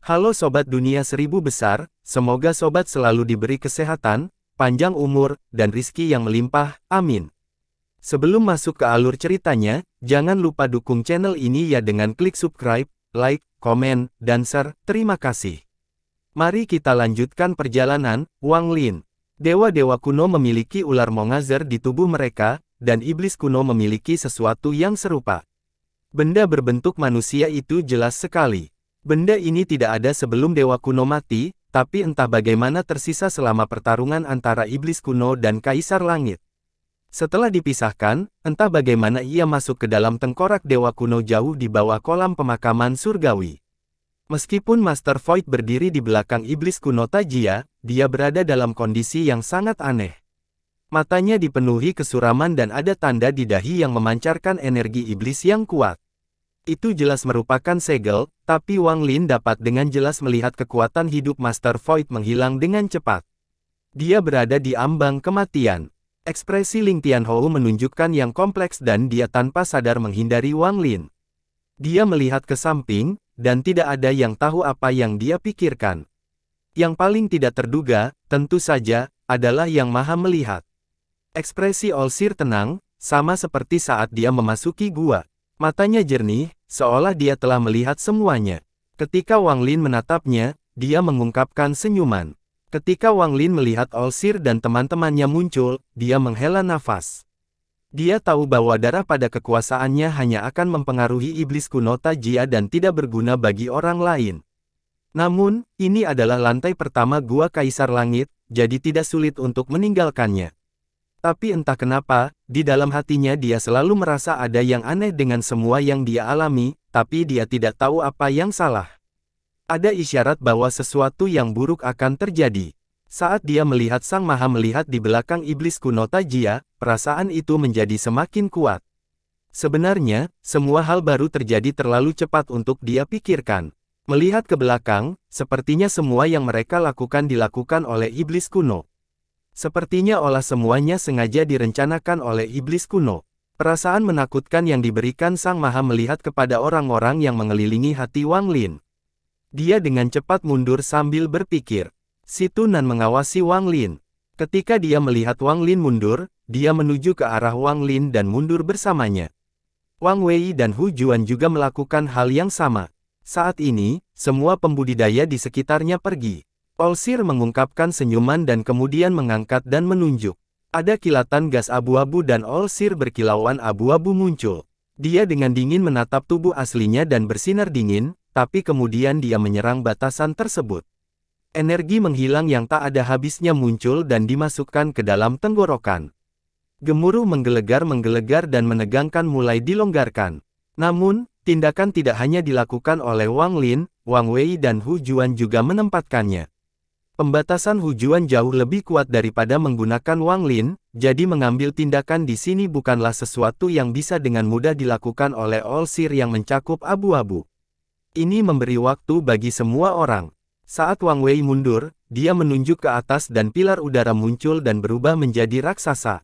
Halo Sobat Dunia Seribu Besar, semoga Sobat selalu diberi kesehatan, panjang umur, dan rizki yang melimpah, amin. Sebelum masuk ke alur ceritanya, jangan lupa dukung channel ini ya dengan klik subscribe, like, komen, dan share, terima kasih. Mari kita lanjutkan perjalanan, Wang Lin. Dewa-dewa kuno memiliki ular mongazer di tubuh mereka, dan iblis kuno memiliki sesuatu yang serupa. Benda berbentuk manusia itu jelas sekali. Benda ini tidak ada sebelum dewa kuno mati, tapi entah bagaimana tersisa selama pertarungan antara iblis kuno dan kaisar langit. Setelah dipisahkan, entah bagaimana ia masuk ke dalam tengkorak dewa kuno jauh di bawah kolam pemakaman surgawi. Meskipun Master Void berdiri di belakang iblis kuno Tajia, dia berada dalam kondisi yang sangat aneh. Matanya dipenuhi kesuraman dan ada tanda di dahi yang memancarkan energi iblis yang kuat. Itu jelas merupakan segel, tapi Wang Lin dapat dengan jelas melihat kekuatan hidup Master Void menghilang dengan cepat. Dia berada di ambang kematian. Ekspresi Ling Tianhou menunjukkan yang kompleks dan dia tanpa sadar menghindari Wang Lin. Dia melihat ke samping, dan tidak ada yang tahu apa yang dia pikirkan. Yang paling tidak terduga, tentu saja, adalah Yang Maha Melihat. Ekspresi Olsir tenang, sama seperti saat dia memasuki gua. Matanya jernih, seolah dia telah melihat semuanya. Ketika Wang Lin menatapnya, dia mengungkapkan senyuman. Ketika Wang Lin melihat Olsir dan teman-temannya muncul, dia menghela nafas. Dia tahu bahwa darah pada kekuasaannya hanya akan mempengaruhi iblis kuno Tajia dan tidak berguna bagi orang lain. Namun, ini adalah lantai pertama gua Kaisar Langit, jadi tidak sulit untuk meninggalkannya. Tapi entah kenapa, di dalam hatinya dia selalu merasa ada yang aneh dengan semua yang dia alami, tapi dia tidak tahu apa yang salah. Ada isyarat bahwa sesuatu yang buruk akan terjadi. Saat dia melihat Sang Maha Melihat di belakang iblis kuno Tajia, perasaan itu menjadi semakin kuat. Sebenarnya, semua hal baru terjadi terlalu cepat untuk dia pikirkan. Melihat ke belakang, sepertinya semua yang mereka lakukan dilakukan oleh iblis kuno. Sepertinya olah semuanya sengaja direncanakan oleh iblis kuno. Perasaan menakutkan yang diberikan Sang Maha Melihat kepada orang-orang yang mengelilingi hati Wang Lin. Dia dengan cepat mundur sambil berpikir. Si Tunan mengawasi Wang Lin. Ketika dia melihat Wang Lin mundur, dia menuju ke arah Wang Lin dan mundur bersamanya. Wang Wei dan Hu Juan juga melakukan hal yang sama. Saat ini, semua pembudidaya di sekitarnya pergi. Olsir mengungkapkan senyuman dan kemudian mengangkat dan menunjuk. Ada kilatan gas abu-abu dan Olsir berkilauan abu-abu muncul. Dia dengan dingin menatap tubuh aslinya dan bersinar dingin, tapi kemudian dia menyerang batasan tersebut. Energi menghilang yang tak ada habisnya muncul dan dimasukkan ke dalam tenggorokan. Gemuruh menggelegar dan menegangkan mulai dilonggarkan. Namun, tindakan tidak hanya dilakukan oleh Wang Lin, Wang Wei dan Hu Juan juga menempatkannya. Pembatasan Hu Juan jauh lebih kuat daripada menggunakan Wang Lin, jadi mengambil tindakan di sini bukanlah sesuatu yang bisa dengan mudah dilakukan oleh Olsir yang mencakup abu-abu. Ini memberi waktu bagi semua orang. Saat Wang Wei mundur, dia menunjuk ke atas dan pilar udara muncul dan berubah menjadi raksasa.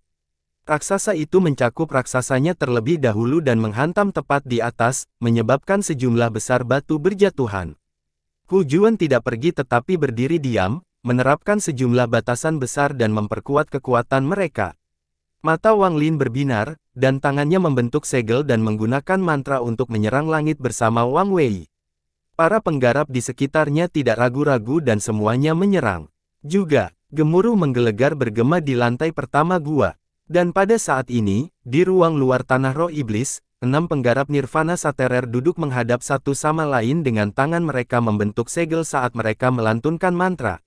Raksasa itu mencakup raksasanya terlebih dahulu dan menghantam tepat di atas, menyebabkan sejumlah besar batu berjatuhan. Hu Juan tidak pergi tetapi berdiri diam, menerapkan sejumlah batasan besar dan memperkuat kekuatan mereka. Mata Wang Lin berbinar, dan tangannya membentuk segel dan menggunakan mantra untuk menyerang langit bersama Wang Wei. Para penggarap di sekitarnya tidak ragu-ragu dan semuanya menyerang. Juga, gemuruh menggelegar bergema di lantai pertama gua. Dan pada saat ini, di ruang luar tanah roh iblis, 6 penggarap Nirvana Saterer duduk menghadap satu sama lain dengan tangan mereka membentuk segel saat mereka melantunkan mantra.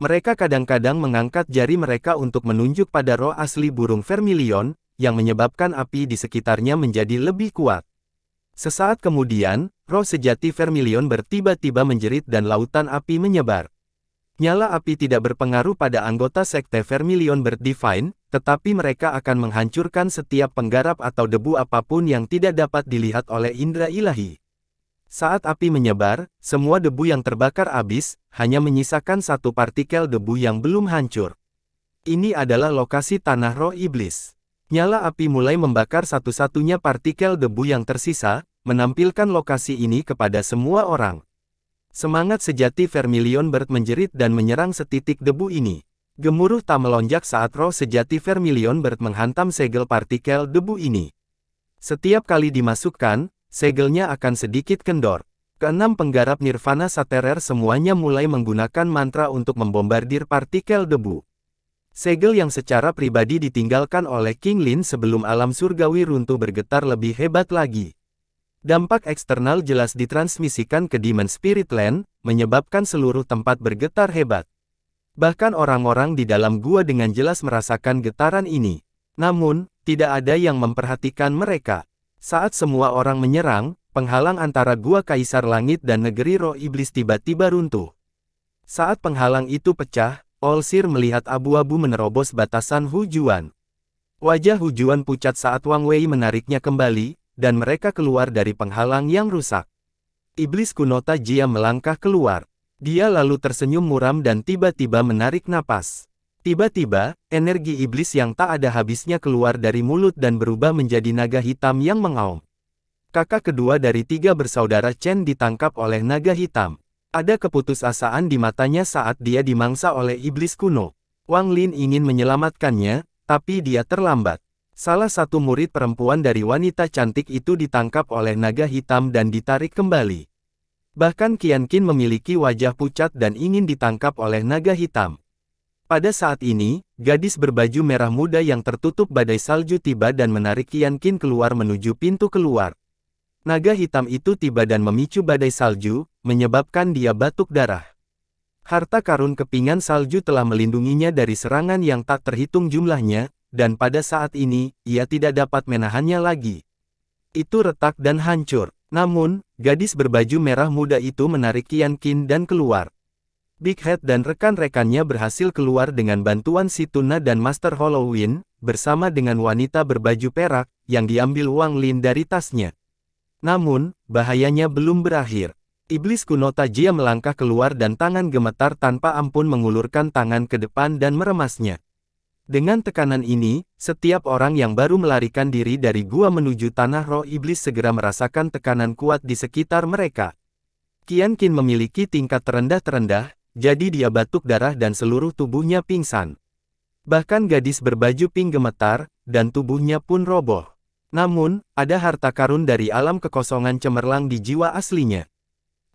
Mereka kadang-kadang mengangkat jari mereka untuk menunjuk pada roh asli burung vermilion, yang menyebabkan api di sekitarnya menjadi lebih kuat. Sesaat kemudian, roh sejati vermilion bertiba-tiba menjerit dan lautan api menyebar. Nyala api tidak berpengaruh pada anggota sekte Vermilion Bird Divine, tetapi mereka akan menghancurkan setiap penggarap atau debu apapun yang tidak dapat dilihat oleh indera ilahi. Saat api menyebar, semua debu yang terbakar habis, hanya menyisakan satu partikel debu yang belum hancur. Ini adalah lokasi tanah roh iblis. Nyala api mulai membakar satu-satunya partikel debu yang tersisa, menampilkan lokasi ini kepada semua orang. Semangat sejati Vermilion Bird menjerit dan menyerang setitik debu ini. Gemuruh tak melonjak saat roh sejati Vermilion Bird menghantam segel partikel debu ini. Setiap kali dimasukkan, segelnya akan sedikit kendor. Keenam penggarap Nirvana Saterer semuanya mulai menggunakan mantra untuk membombardir partikel debu. Segel yang secara pribadi ditinggalkan oleh King Lin sebelum alam surgawi runtuh bergetar lebih hebat lagi. Dampak eksternal jelas ditransmisikan ke Demon Spirit Land, menyebabkan seluruh tempat bergetar hebat. Bahkan orang-orang di dalam gua dengan jelas merasakan getaran ini. Namun, tidak ada yang memperhatikan mereka. Saat semua orang menyerang, penghalang antara gua Kaisar Langit dan Negeri Roh Iblis tiba-tiba runtuh. Saat penghalang itu pecah, Olsir melihat abu-abu menerobos batasan Hujuan. Wajah Hujuan pucat saat Wang Wei menariknya kembali, dan mereka keluar dari penghalang yang rusak. Iblis kuno Tajia melangkah keluar. Dia lalu tersenyum muram dan tiba-tiba menarik napas. Tiba-tiba, energi iblis yang tak ada habisnya keluar dari mulut dan berubah menjadi naga hitam yang mengaum. Kakak kedua dari 3 bersaudara Chen ditangkap oleh naga hitam. Ada keputusasaan di matanya saat dia dimangsa oleh iblis kuno. Wang Lin ingin menyelamatkannya, tapi dia terlambat. Salah satu murid perempuan dari wanita cantik itu ditangkap oleh naga hitam dan ditarik kembali. Bahkan Qian Qin memiliki wajah pucat dan ingin ditangkap oleh naga hitam. Pada saat ini, gadis berbaju merah muda yang tertutup badai salju tiba dan menarik Qian Qin keluar menuju pintu keluar. Naga hitam itu tiba dan memicu badai salju, menyebabkan dia batuk darah. Harta karun kepingan salju telah melindunginya dari serangan yang tak terhitung jumlahnya, dan pada saat ini, ia tidak dapat menahannya lagi. Itu retak dan hancur. Namun, gadis berbaju merah muda itu menarik Qian Qin dan keluar. Big Head dan rekan-rekannya berhasil keluar dengan bantuan si Tuna dan Master Halloween, bersama dengan wanita berbaju perak, yang diambil Wang Lin dari tasnya. Namun, bahayanya belum berakhir. Iblis kuno Tajia melangkah keluar dan tangan gemetar tanpa ampun mengulurkan tangan ke depan dan meremasnya. Dengan tekanan ini, setiap orang yang baru melarikan diri dari gua menuju tanah roh iblis segera merasakan tekanan kuat di sekitar mereka. Qian Qin memiliki tingkat terendah, jadi dia batuk darah dan seluruh tubuhnya pingsan. Bahkan gadis berbaju pink gemetar, dan tubuhnya pun roboh. Namun, ada harta karun dari alam kekosongan cemerlang di jiwa aslinya.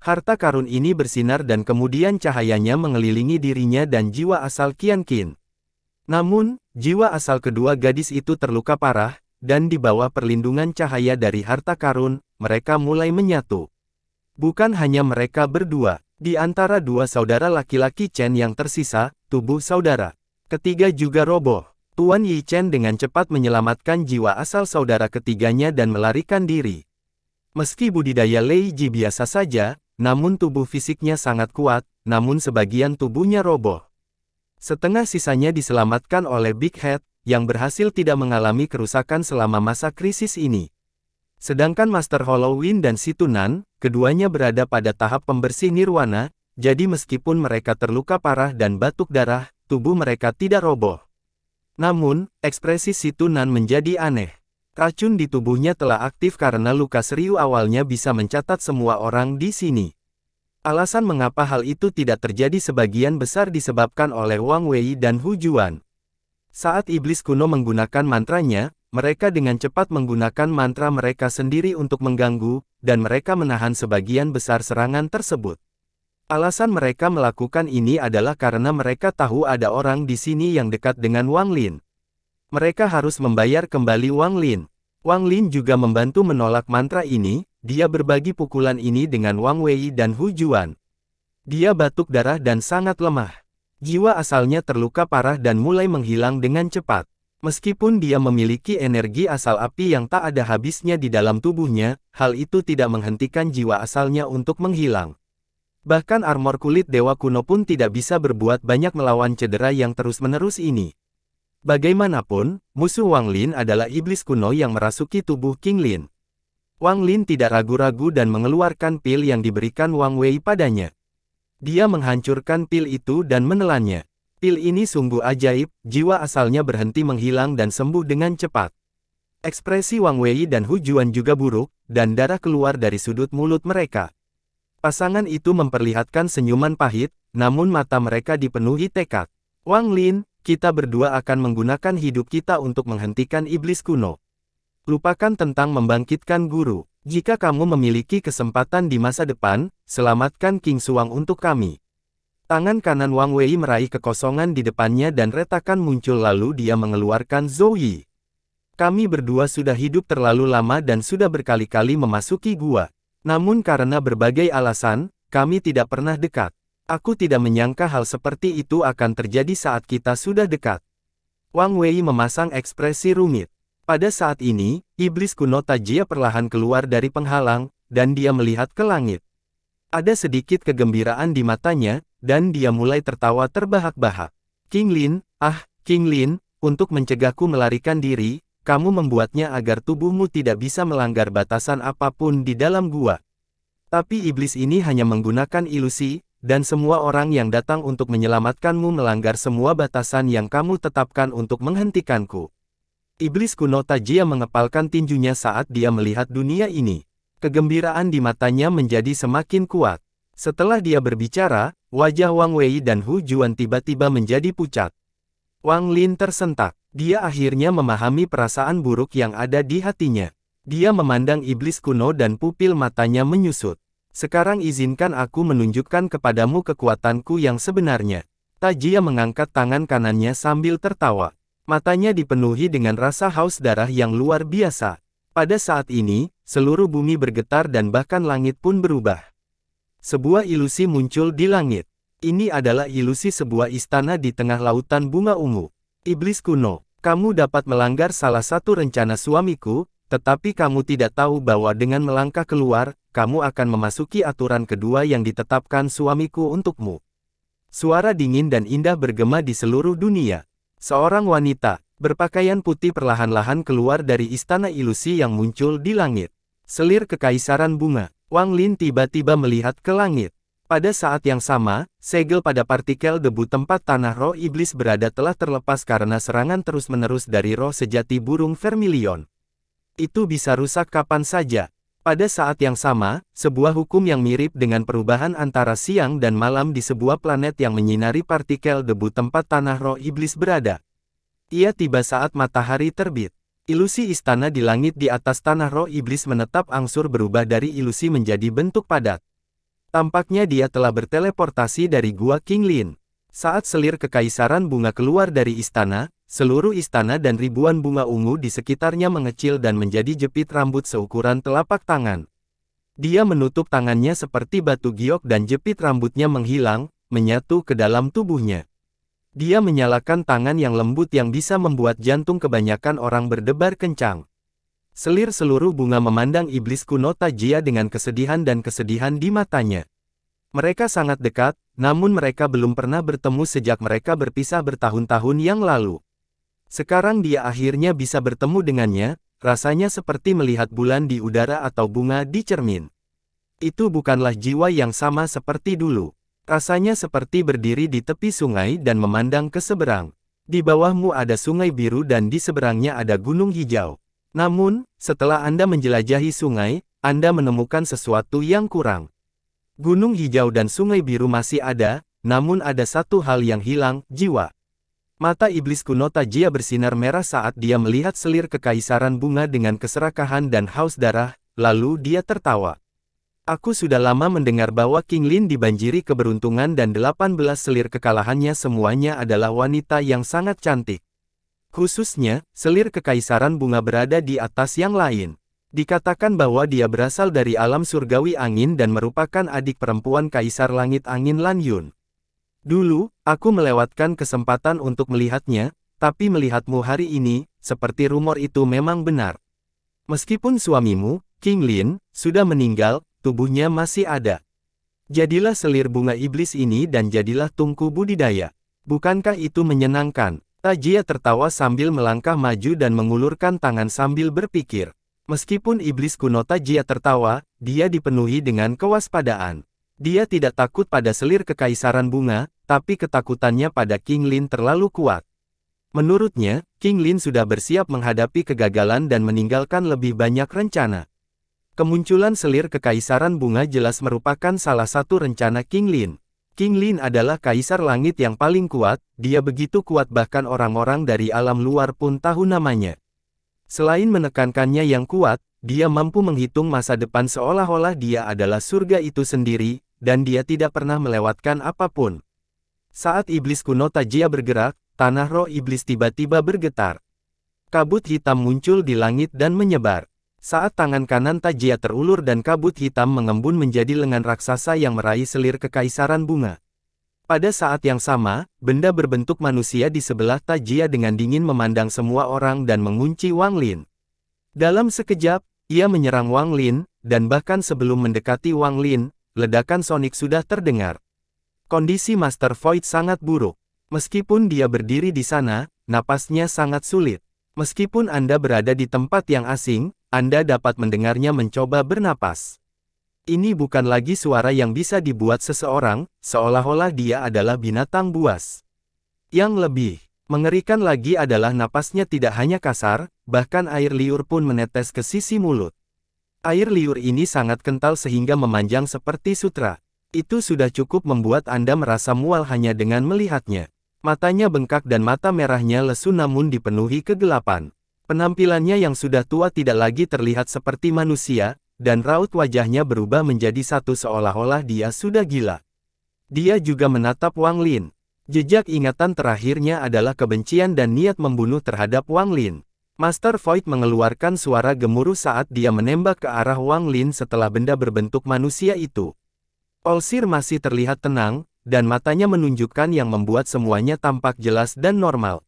Harta karun ini bersinar dan kemudian cahayanya mengelilingi dirinya dan jiwa asal Qian Qin. Namun, jiwa asal kedua gadis itu terluka parah, dan di bawah perlindungan cahaya dari harta karun, mereka mulai menyatu. Bukan hanya mereka berdua, di antara 2 saudara laki-laki Chen yang tersisa, tubuh saudara ketiga juga roboh. Tuan Yi Chen dengan cepat menyelamatkan jiwa asal saudara ketiganya dan melarikan diri. Meski budidaya Lei Ji biasa saja, namun tubuh fisiknya sangat kuat, namun sebagian tubuhnya roboh. Setengah sisanya diselamatkan oleh Big Head, yang berhasil tidak mengalami kerusakan selama masa krisis ini. Sedangkan Master Halloween dan si Tunan, keduanya berada pada tahap pembersih nirwana, jadi meskipun mereka terluka parah dan batuk darah, tubuh mereka tidak roboh. Namun, ekspresi si Tunan menjadi aneh. Racun di tubuhnya telah aktif karena luka serius awalnya bisa mencatat semua orang di sini. Alasan mengapa hal itu tidak terjadi sebagian besar disebabkan oleh Wang Wei dan Hujuan. Saat iblis kuno menggunakan mantranya, mereka dengan cepat menggunakan mantra mereka sendiri untuk mengganggu, dan mereka menahan sebagian besar serangan tersebut. Alasan mereka melakukan ini adalah karena mereka tahu ada orang di sini yang dekat dengan Wang Lin. Mereka harus membayar kembali Wang Lin. Wang Lin juga membantu menolak mantra ini. Dia berbagi pukulan ini dengan Wang Wei dan Hujuan. Dia batuk darah dan sangat lemah. Jiwa asalnya terluka parah dan mulai menghilang dengan cepat. Meskipun dia memiliki energi asal api yang tak ada habisnya di dalam tubuhnya, hal itu tidak menghentikan jiwa asalnya untuk menghilang. Bahkan armor kulit dewa kuno pun tidak bisa berbuat banyak melawan cedera yang terus-menerus ini. Bagaimanapun, musuh Wang Lin adalah iblis kuno yang merasuki tubuh King Lin. Wang Lin tidak ragu-ragu dan mengeluarkan pil yang diberikan Wang Wei padanya. Dia menghancurkan pil itu dan menelannya. Pil ini sungguh ajaib, jiwa asalnya berhenti menghilang dan sembuh dengan cepat. Ekspresi Wang Wei dan Hujuan juga buruk, dan darah keluar dari sudut mulut mereka. Pasangan itu memperlihatkan senyuman pahit, namun mata mereka dipenuhi tekad. Wang Lin, kita berdua akan menggunakan hidup kita untuk menghentikan iblis kuno. Lupakan tentang membangkitkan guru. Jika kamu memiliki kesempatan di masa depan, selamatkan King Xuang untuk kami. Tangan kanan Wang Wei meraih kekosongan di depannya dan retakan muncul lalu dia mengeluarkan Zhou Yi. Kami berdua sudah hidup terlalu lama dan sudah berkali-kali memasuki gua. Namun karena berbagai alasan, kami tidak pernah dekat. Aku tidak menyangka hal seperti itu akan terjadi saat kita sudah dekat. Wang Wei memasang ekspresi rumit. Pada saat ini, iblis kuno Tajia perlahan keluar dari penghalang, dan dia melihat ke langit. Ada sedikit kegembiraan di matanya, dan dia mulai tertawa terbahak-bahak. King Lin, King Lin, untuk mencegahku melarikan diri, kamu membuatnya agar tubuhmu tidak bisa melanggar batasan apapun di dalam gua. Tapi iblis ini hanya menggunakan ilusi, dan semua orang yang datang untuk menyelamatkanmu melanggar semua batasan yang kamu tetapkan untuk menghentikanku. Iblis kuno Tajia mengepalkan tinjunya saat dia melihat dunia ini. Kegembiraan di matanya menjadi semakin kuat. Setelah dia berbicara, wajah Wang Wei dan Hu Juan tiba-tiba menjadi pucat. Wang Lin tersentak. Dia akhirnya memahami perasaan buruk yang ada di hatinya. Dia memandang iblis kuno dan pupil matanya menyusut. Sekarang izinkan aku menunjukkan kepadamu kekuatanku yang sebenarnya. Tajia mengangkat tangan kanannya sambil tertawa. Matanya dipenuhi dengan rasa haus darah yang luar biasa. Pada saat ini, seluruh bumi bergetar dan bahkan langit pun berubah. Sebuah ilusi muncul di langit. Ini adalah ilusi sebuah istana di tengah lautan bunga ungu. Iblis kuno, kamu dapat melanggar salah satu rencana suamiku, tetapi kamu tidak tahu bahwa dengan melangkah keluar, kamu akan memasuki aturan kedua yang ditetapkan suamiku untukmu. Suara dingin dan indah bergema di seluruh dunia. Seorang wanita, berpakaian putih perlahan-lahan keluar dari istana ilusi yang muncul di langit. Selir kekaisaran bunga, Wang Lin tiba-tiba melihat ke langit. Pada saat yang sama, segel pada partikel debu tempat tanah roh iblis berada telah terlepas karena serangan terus-menerus dari roh sejati burung vermilion. Itu bisa rusak kapan saja. Pada saat yang sama, sebuah hukum yang mirip dengan perubahan antara siang dan malam di sebuah planet yang menyinari partikel debu tempat tanah roh iblis berada. Ia tiba saat matahari terbit. Ilusi istana di langit di atas tanah roh iblis menetap angsur berubah dari ilusi menjadi bentuk padat. Tampaknya dia telah berteleportasi dari gua King Lin. Saat selir kekaisaran bunga keluar dari istana, seluruh istana dan ribuan bunga ungu di sekitarnya mengecil dan menjadi jepit rambut seukuran telapak tangan. Dia menutup tangannya seperti batu giok dan jepit rambutnya menghilang, menyatu ke dalam tubuhnya. Dia menyalakan tangan yang lembut yang bisa membuat jantung kebanyakan orang berdebar kencang. Selir seluruh bunga memandang iblis kuno Tajia dengan kesedihan dan kesedihan di matanya. Mereka sangat dekat, namun mereka belum pernah bertemu sejak mereka berpisah bertahun-tahun yang lalu. Sekarang dia akhirnya bisa bertemu dengannya, rasanya seperti melihat bulan di udara atau bunga di cermin. Itu bukanlah jiwa yang sama seperti dulu. Rasanya seperti berdiri di tepi sungai dan memandang ke seberang. Di bawahmu ada sungai biru dan di seberangnya ada gunung hijau. Namun, setelah Anda menjelajahi sungai, Anda menemukan sesuatu yang kurang. Gunung hijau dan sungai biru masih ada, namun ada satu hal yang hilang, jiwa. Mata iblis kuno Tajia bersinar merah saat dia melihat selir kekaisaran bunga dengan keserakahan dan haus darah, lalu dia tertawa. Aku sudah lama mendengar bahwa King Lin dibanjiri keberuntungan dan 18 selir kekalahannya semuanya adalah wanita yang sangat cantik. Khususnya, selir kekaisaran bunga berada di atas yang lain. Dikatakan bahwa dia berasal dari alam surgawi angin dan merupakan adik perempuan Kaisar Langit Angin Lan Yun. Dulu, aku melewatkan kesempatan untuk melihatnya, tapi melihatmu hari ini, seperti rumor itu memang benar. Meskipun suamimu, King Lin, sudah meninggal, tubuhnya masih ada. Jadilah selir bunga iblis ini dan jadilah tungku budidaya. Bukankah itu menyenangkan? Tajia tertawa sambil melangkah maju dan mengulurkan tangan sambil berpikir. Meskipun iblis kuno Tajia tertawa, dia dipenuhi dengan kewaspadaan. Dia tidak takut pada selir kekaisaran bunga, tapi ketakutannya pada King Lin terlalu kuat. Menurutnya, King Lin sudah bersiap menghadapi kegagalan dan meninggalkan lebih banyak rencana. Kemunculan selir kekaisaran bunga jelas merupakan salah satu rencana King Lin. King Lin adalah kaisar langit yang paling kuat, dia begitu kuat bahkan orang-orang dari alam luar pun tahu namanya. Selain menekankannya yang kuat, dia mampu menghitung masa depan seolah-olah dia adalah surga itu sendiri, dan dia tidak pernah melewatkan apapun. Saat iblis kuno Tajia bergerak, tanah roh iblis tiba-tiba bergetar. Kabut hitam muncul di langit dan menyebar. Saat tangan kanan Tajia terulur dan kabut hitam mengembun menjadi lengan raksasa yang meraih selir kekaisaran bunga. Pada saat yang sama, benda berbentuk manusia di sebelah Tajia dengan dingin memandang semua orang dan mengunci Wang Lin. Dalam sekejap, ia menyerang Wang Lin, dan bahkan sebelum mendekati Wang Lin, ledakan sonik sudah terdengar. Kondisi Master Void sangat buruk. Meskipun dia berdiri di sana, napasnya sangat sulit. Meskipun Anda berada di tempat yang asing, Anda dapat mendengarnya mencoba bernapas. Ini bukan lagi suara yang bisa dibuat seseorang, seolah-olah dia adalah binatang buas. Yang lebih mengerikan lagi adalah napasnya tidak hanya kasar, bahkan air liur pun menetes ke sisi mulut. Air liur ini sangat kental sehingga memanjang seperti sutra. Itu sudah cukup membuat Anda merasa mual hanya dengan melihatnya. Matanya bengkak dan mata merahnya lesu namun dipenuhi kegelapan. Penampilannya yang sudah tua tidak lagi terlihat seperti manusia, dan raut wajahnya berubah menjadi satu seolah-olah dia sudah gila. Dia juga menatap Wang Lin. Jejak ingatan terakhirnya adalah kebencian dan niat membunuh terhadap Wang Lin. Master Void mengeluarkan suara gemuruh saat dia menembak ke arah Wang Lin setelah benda berbentuk manusia itu. Olsir masih terlihat tenang, dan matanya menunjukkan yang membuat semuanya tampak jelas dan normal.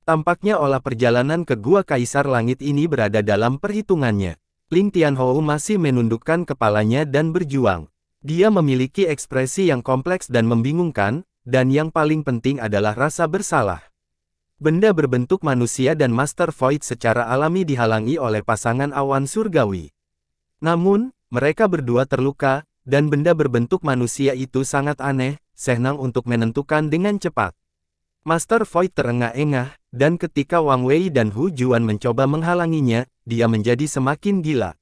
Tampaknya olah perjalanan ke Gua Kaisar Langit ini berada dalam perhitungannya. Ling Tianhou masih menundukkan kepalanya dan berjuang. Dia memiliki ekspresi yang kompleks dan membingungkan, dan yang paling penting adalah rasa bersalah. Benda berbentuk manusia dan Master Void secara alami dihalangi oleh pasangan awan surgawi. Namun, mereka berdua terluka, dan benda berbentuk manusia itu sangat aneh, senang untuk menentukan dengan cepat. Master Void terengah-engah, dan ketika Wang Wei dan Hu Juan mencoba menghalanginya, dia menjadi semakin gila.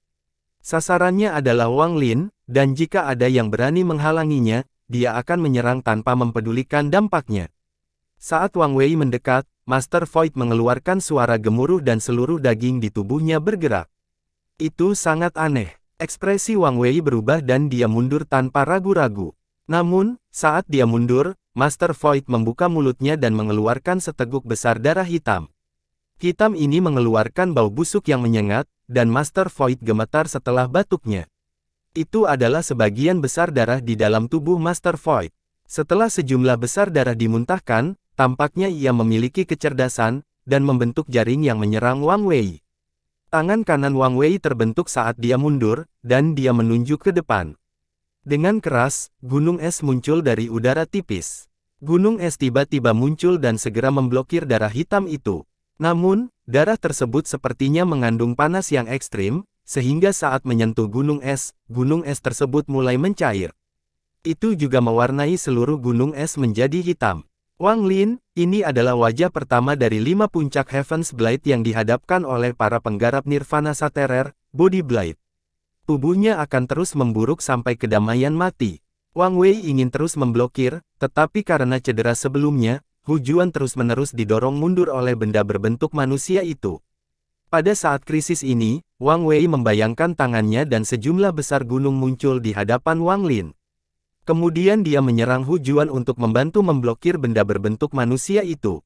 Sasarannya adalah Wang Lin, dan jika ada yang berani menghalanginya, dia akan menyerang tanpa mempedulikan dampaknya. Saat Wang Wei mendekat, Master Void mengeluarkan suara gemuruh dan seluruh daging di tubuhnya bergerak. Itu sangat aneh. Ekspresi Wang Wei berubah dan dia mundur tanpa ragu-ragu. Namun, saat dia mundur, Master Void membuka mulutnya dan mengeluarkan seteguk besar darah hitam. Hitam ini mengeluarkan bau busuk yang menyengat, dan Master Void gemetar setelah batuknya. Itu adalah sebagian besar darah di dalam tubuh Master Void. Setelah sejumlah besar darah dimuntahkan, tampaknya ia memiliki kecerdasan, dan membentuk jaring yang menyerang Wang Wei. Tangan kanan Wang Wei terbentuk saat dia mundur, dan dia menunjuk ke depan. Dengan keras, gunung es muncul dari udara tipis. Gunung es tiba-tiba muncul dan segera memblokir darah hitam itu. Namun, darah tersebut sepertinya mengandung panas yang ekstrim, sehingga saat menyentuh gunung es tersebut mulai mencair. Itu juga mewarnai seluruh gunung es menjadi hitam. Wang Lin, ini adalah wajah pertama dari 5 puncak Heaven's Blade yang dihadapkan oleh para penggarap Nirvana Saterer, Body Blade. Tubuhnya akan terus memburuk sampai kedamaian mati. Wang Wei ingin terus memblokir, tetapi karena cedera sebelumnya, Hu Juan terus-menerus didorong mundur oleh benda berbentuk manusia itu. Pada saat krisis ini, Wang Wei membayangkan tangannya dan sejumlah besar gunung muncul di hadapan Wang Lin. Kemudian dia menyerang Hu Juan untuk membantu memblokir benda berbentuk manusia itu.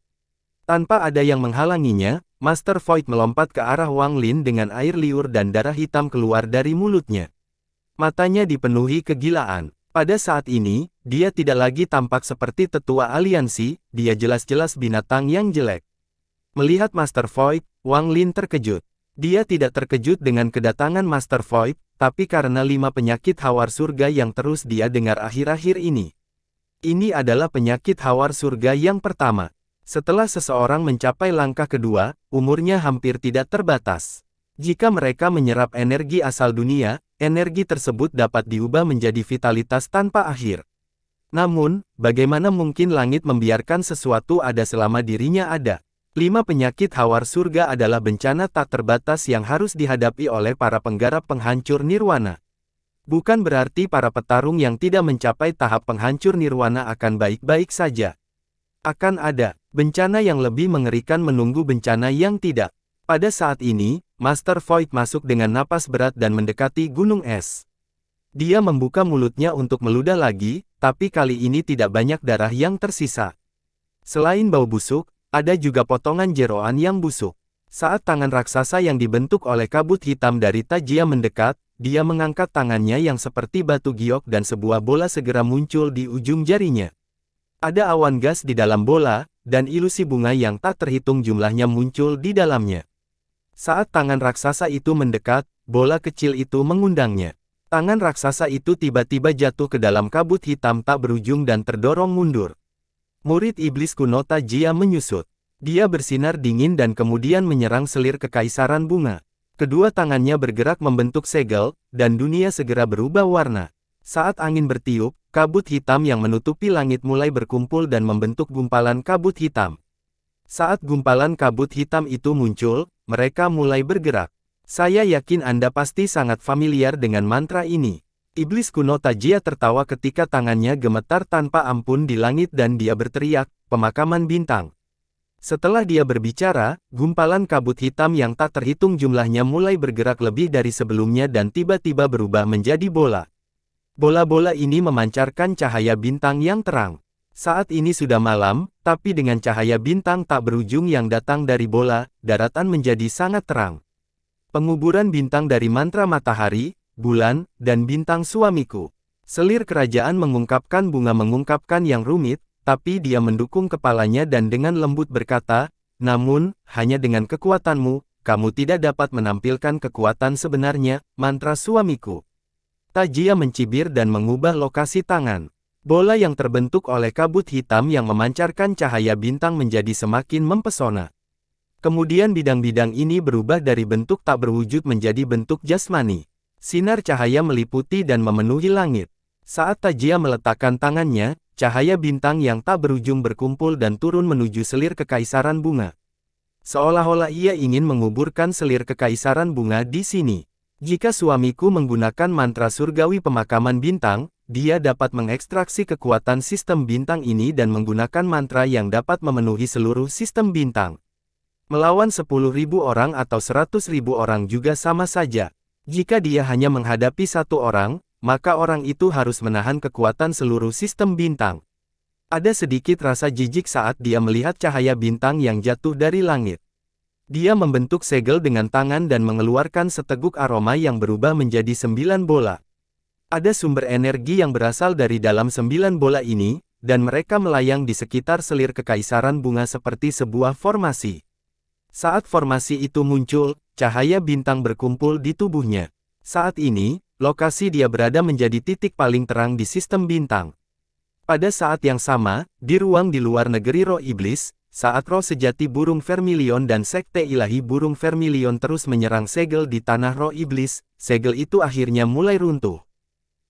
Tanpa ada yang menghalanginya, Master Void melompat ke arah Wang Lin dengan air liur dan darah hitam keluar dari mulutnya. Matanya dipenuhi kegilaan. Pada saat ini, dia tidak lagi tampak seperti tetua aliansi, dia jelas-jelas binatang yang jelek. Melihat Master Void, Wang Lin terkejut. Dia tidak terkejut dengan kedatangan Master Void, tapi karena 5 penyakit hawar surga yang terus dia dengar akhir-akhir ini. Ini adalah penyakit hawar surga yang pertama. Setelah seseorang mencapai langkah kedua, umurnya hampir tidak terbatas. Jika mereka menyerap energi asal dunia, energi tersebut dapat diubah menjadi vitalitas tanpa akhir. Namun, bagaimana mungkin langit membiarkan sesuatu ada selama dirinya ada? 5 penyakit hawar surga adalah bencana tak terbatas yang harus dihadapi oleh para penggarap penghancur nirwana. Bukan berarti para petarung yang tidak mencapai tahap penghancur nirwana akan baik-baik saja. Akan ada bencana yang lebih mengerikan menunggu bencana yang tidak. Pada saat ini, Master Void masuk dengan napas berat dan mendekati gunung es. Dia membuka mulutnya untuk meludah lagi, tapi kali ini tidak banyak darah yang tersisa. Selain bau busuk, ada juga potongan jeroan yang busuk. Saat tangan raksasa yang dibentuk oleh kabut hitam dari Tajia mendekat, dia mengangkat tangannya yang seperti batu giok dan sebuah bola segera muncul di ujung jarinya. Ada awan gas di dalam bola, dan ilusi bunga yang tak terhitung jumlahnya muncul di dalamnya. Saat tangan raksasa itu mendekat, bola kecil itu mengundangnya. Tangan raksasa itu tiba-tiba jatuh ke dalam kabut hitam tak berujung dan terdorong mundur. Murid iblis kuno Tajia menyusut. Dia bersinar dingin dan kemudian menyerang selir kekaisaran bunga. Kedua tangannya bergerak membentuk segel, dan dunia segera berubah warna. Saat angin bertiup, kabut hitam yang menutupi langit mulai berkumpul dan membentuk gumpalan kabut hitam. Saat gumpalan kabut hitam itu muncul, mereka mulai bergerak. Saya yakin Anda pasti sangat familiar dengan mantra ini. Iblis kuno Tajia tertawa ketika tangannya gemetar tanpa ampun di langit dan dia berteriak, "Pemakaman bintang." Setelah dia berbicara, gumpalan kabut hitam yang tak terhitung jumlahnya mulai bergerak lebih dari sebelumnya dan tiba-tiba berubah menjadi bola. Bola-bola ini memancarkan cahaya bintang yang terang. Saat ini sudah malam, tapi dengan cahaya bintang tak berujung yang datang dari bola, daratan menjadi sangat terang. Penguburan bintang dari mantra matahari, bulan, dan bintang suamiku. Selir kerajaan mengungkapkan bunga mengungkapkan yang rumit, tapi dia mendukung kepalanya dan dengan lembut berkata, "Namun, hanya dengan kekuatanmu, kamu tidak dapat menampilkan kekuatan sebenarnya, mantra suamiku." Tajia mencibir dan mengubah lokasi tangan. Bola yang terbentuk oleh kabut hitam yang memancarkan cahaya bintang menjadi semakin mempesona. Kemudian bidang-bidang ini berubah dari bentuk tak berwujud menjadi bentuk jasmani. Sinar cahaya meliputi dan memenuhi langit. Saat Tajia meletakkan tangannya, cahaya bintang yang tak berujung berkumpul dan turun menuju selir kekaisaran bunga. Seolah-olah ia ingin menguburkan selir kekaisaran bunga di sini. Jika suamiku menggunakan mantra surgawi pemakaman bintang, dia dapat mengekstraksi kekuatan sistem bintang ini dan menggunakan mantra yang dapat memenuhi seluruh sistem bintang. Melawan 10.000 orang atau 100.000 orang juga sama saja. Jika dia hanya menghadapi satu orang, maka orang itu harus menahan kekuatan seluruh sistem bintang. Ada sedikit rasa jijik saat dia melihat cahaya bintang yang jatuh dari langit. Dia membentuk segel dengan tangan dan mengeluarkan seteguk aroma yang berubah menjadi 9 bola. Ada sumber energi yang berasal dari dalam 9 bola ini, dan mereka melayang di sekitar selir kekaisaran bunga seperti sebuah formasi. Saat formasi itu muncul, cahaya bintang berkumpul di tubuhnya. Saat ini, lokasi dia berada menjadi titik paling terang di sistem bintang. Pada saat yang sama, di ruang di luar negeri roh iblis, saat roh sejati burung vermilion dan sekte ilahi burung vermilion terus menyerang segel di tanah roh iblis, segel itu akhirnya mulai runtuh.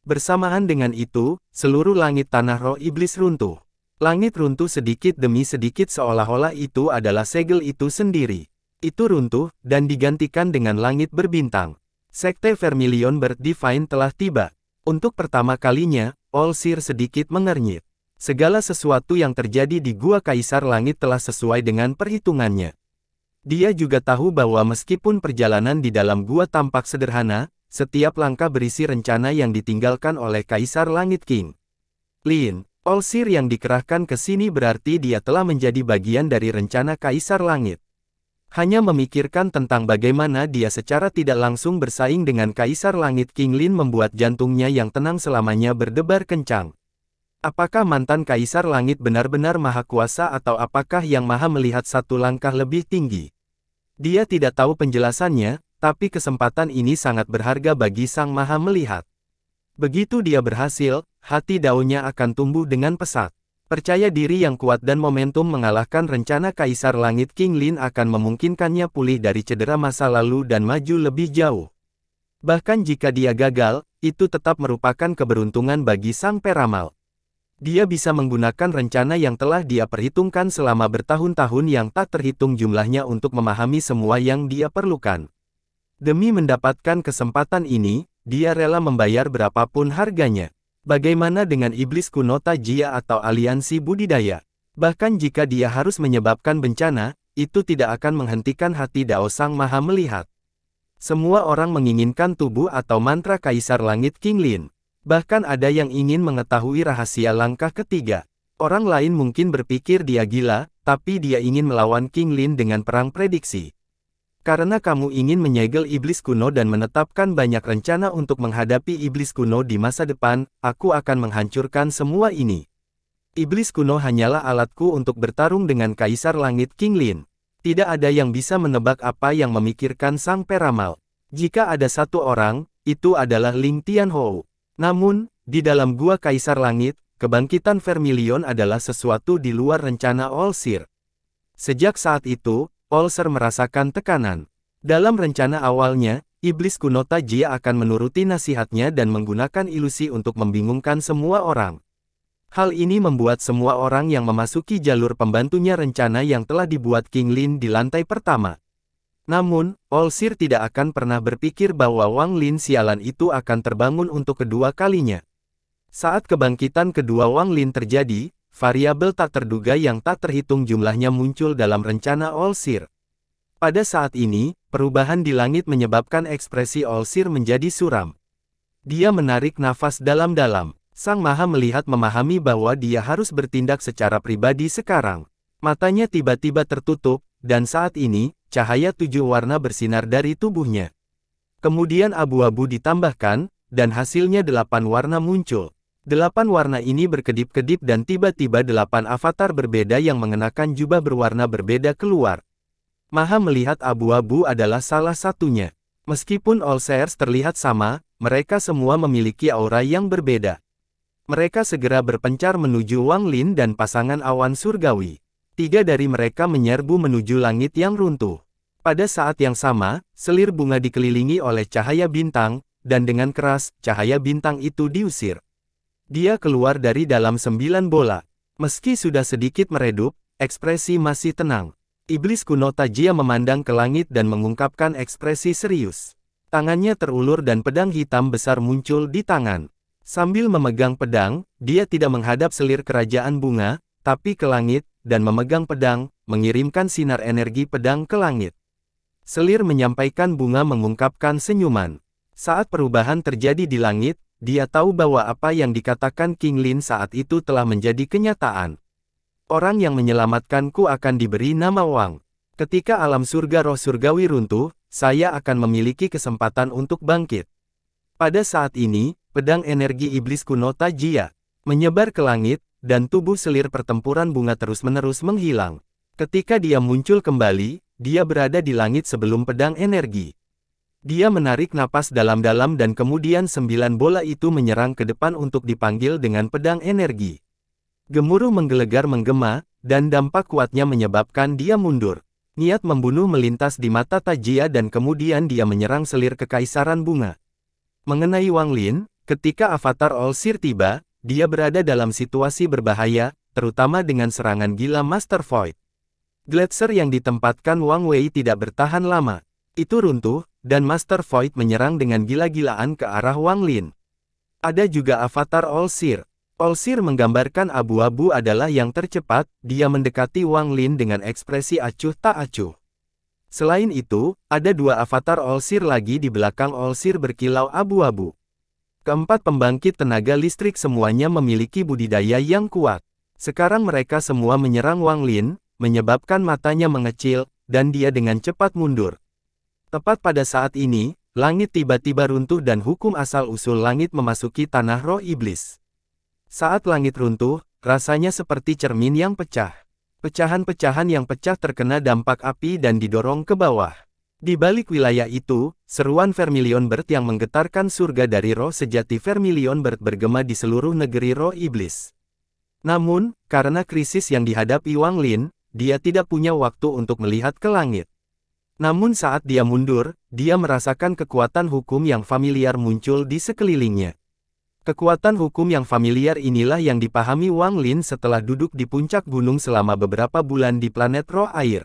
Bersamaan dengan itu, seluruh langit tanah roh iblis runtuh. Langit runtuh sedikit demi sedikit seolah-olah itu adalah segel itu sendiri. Itu runtuh, dan digantikan dengan langit berbintang. Sekte Vermilion Bird Divine telah tiba. Untuk pertama kalinya, Olsir sedikit mengernyit. Segala sesuatu yang terjadi di Gua Kaisar Langit telah sesuai dengan perhitungannya. Dia juga tahu bahwa meskipun perjalanan di dalam gua tampak sederhana, setiap langkah berisi rencana yang ditinggalkan oleh Kaisar Langit King Lin. Olsir yang dikerahkan ke sini berarti dia telah menjadi bagian dari rencana Kaisar Langit. Hanya memikirkan tentang bagaimana dia secara tidak langsung bersaing dengan Kaisar Langit King Lin membuat jantungnya yang tenang selamanya berdebar kencang. Apakah mantan Kaisar Langit benar-benar maha kuasa atau apakah yang maha melihat satu langkah lebih tinggi? Dia tidak tahu penjelasannya, tapi kesempatan ini sangat berharga bagi Sang Maha Melihat. Begitu dia berhasil, hati daunnya akan tumbuh dengan pesat. Percaya diri yang kuat dan momentum mengalahkan rencana Kaisar Langit King Lin akan memungkinkannya pulih dari cedera masa lalu dan maju lebih jauh. Bahkan jika dia gagal, itu tetap merupakan keberuntungan bagi sang peramal. Dia bisa menggunakan rencana yang telah dia perhitungkan selama bertahun-tahun yang tak terhitung jumlahnya untuk memahami semua yang dia perlukan. Demi mendapatkan kesempatan ini, dia rela membayar berapapun harganya. Bagaimana dengan iblis kuno Tajia atau aliansi budidaya? Bahkan jika dia harus menyebabkan bencana, itu tidak akan menghentikan hati Dao Sang Maha Melihat. Semua orang menginginkan tubuh atau mantra Kaisar Langit King Lin. Bahkan ada yang ingin mengetahui rahasia langkah ketiga. Orang lain mungkin berpikir dia gila, tapi dia ingin melawan King Lin dengan perang prediksi. Karena kamu ingin menyegel iblis kuno dan menetapkan banyak rencana untuk menghadapi iblis kuno di masa depan, aku akan menghancurkan semua ini. Iblis kuno hanyalah alatku untuk bertarung dengan Kaisar Langit King Lin. Tidak ada yang bisa menebak apa yang memikirkan sang peramal. Jika ada satu orang, itu adalah Ling Tianhou. Namun, di dalam gua Kaisar Langit, kebangkitan Vermilion adalah sesuatu di luar rencana Olsir. Sejak saat itu, Olsir merasakan tekanan. Dalam rencana awalnya, iblis kuno Tajia akan menuruti nasihatnya dan menggunakan ilusi untuk membingungkan semua orang. Hal ini membuat semua orang yang memasuki jalur pembantunya rencana yang telah dibuat King Lin di lantai pertama. Namun, Olsir tidak akan pernah berpikir bahwa Wang Lin sialan itu akan terbangun untuk kedua kalinya. Saat kebangkitan kedua Wang Lin terjadi, variabel tak terduga yang tak terhitung jumlahnya muncul dalam rencana Olsir. Pada saat ini, perubahan di langit menyebabkan ekspresi Olsir menjadi suram. Dia menarik nafas dalam-dalam. Sang Maha Melihat memahami bahwa dia harus bertindak secara pribadi sekarang. Matanya tiba-tiba tertutup, dan saat ini, cahaya 7 warna bersinar dari tubuhnya. Kemudian abu-abu ditambahkan, dan hasilnya 8 warna muncul. 8 warna ini berkedip-kedip dan tiba-tiba 8 avatar berbeda yang mengenakan jubah berwarna berbeda keluar. Maha Melihat abu-abu adalah salah satunya. Meskipun all seers terlihat sama, mereka semua memiliki aura yang berbeda. Mereka segera berpencar menuju Wang Lin dan pasangan awan surgawi. 3 dari mereka menyerbu menuju langit yang runtuh. Pada saat yang sama, selir bunga dikelilingi oleh cahaya bintang, dan dengan keras, cahaya bintang itu diusir. Dia keluar dari dalam 9 bola. Meski sudah sedikit meredup, ekspresi masih tenang. Iblis kuno Tajia memandang ke langit dan mengungkapkan ekspresi serius. Tangannya terulur dan pedang hitam besar muncul di tangan. Sambil memegang pedang, dia tidak menghadap selir kerajaan bunga, tapi ke langit, dan memegang pedang, mengirimkan sinar energi pedang ke langit. Selir menyampaikan bunga mengungkapkan senyuman. Saat perubahan terjadi di langit, dia tahu bahwa apa yang dikatakan King Lin saat itu telah menjadi kenyataan. Orang yang menyelamatkanku akan diberi nama Wang. Ketika alam surga roh surgawi runtuh, saya akan memiliki kesempatan untuk bangkit. Pada saat ini, pedang energi iblis kuno Tajia menyebar ke langit, dan tubuh selir pertempuran bunga terus-menerus menghilang. Ketika dia muncul kembali, dia berada di langit sebelum pedang energi. Dia menarik napas dalam-dalam dan kemudian 9 bola itu menyerang ke depan untuk dipanggil dengan pedang energi. Gemuruh menggelegar menggema, dan dampak kuatnya menyebabkan dia mundur. Niat membunuh melintas di mata Tajia dan kemudian dia menyerang selir kekaisaran bunga. Mengenai Wang Lin, ketika avatar Olsir tiba, dia berada dalam situasi berbahaya, terutama dengan serangan gila Master Void. Gletser yang ditempatkan Wang Wei tidak bertahan lama. Itu runtuh, dan Master Void menyerang dengan gila-gilaan ke arah Wang Lin. Ada juga avatar Olsir. Olsir menggambarkan abu-abu adalah yang tercepat, dia mendekati Wang Lin dengan ekspresi acuh tak acuh. Selain itu, ada 2 avatar Olsir lagi di belakang Olsir berkilau abu-abu. Keempat pembangkit tenaga listrik semuanya memiliki budidaya yang kuat. Sekarang mereka semua menyerang Wang Lin, menyebabkan matanya mengecil, dan dia dengan cepat mundur. Tepat pada saat ini, langit tiba-tiba runtuh dan hukum asal-usul langit memasuki tanah roh iblis. Saat langit runtuh, rasanya seperti cermin yang pecah. Pecahan-pecahan yang pecah terkena dampak api dan didorong ke bawah. Di balik wilayah itu, seruan Vermilion Bird yang menggetarkan surga dari roh sejati Vermilion Bird bergema di seluruh negeri roh iblis. Namun, karena krisis yang dihadapi Wang Lin, dia tidak punya waktu untuk melihat ke langit. Namun saat dia mundur, dia merasakan kekuatan hukum yang familiar muncul di sekelilingnya. Kekuatan hukum yang familiar inilah yang dipahami Wang Lin setelah duduk di puncak gunung selama beberapa bulan di planet roh air.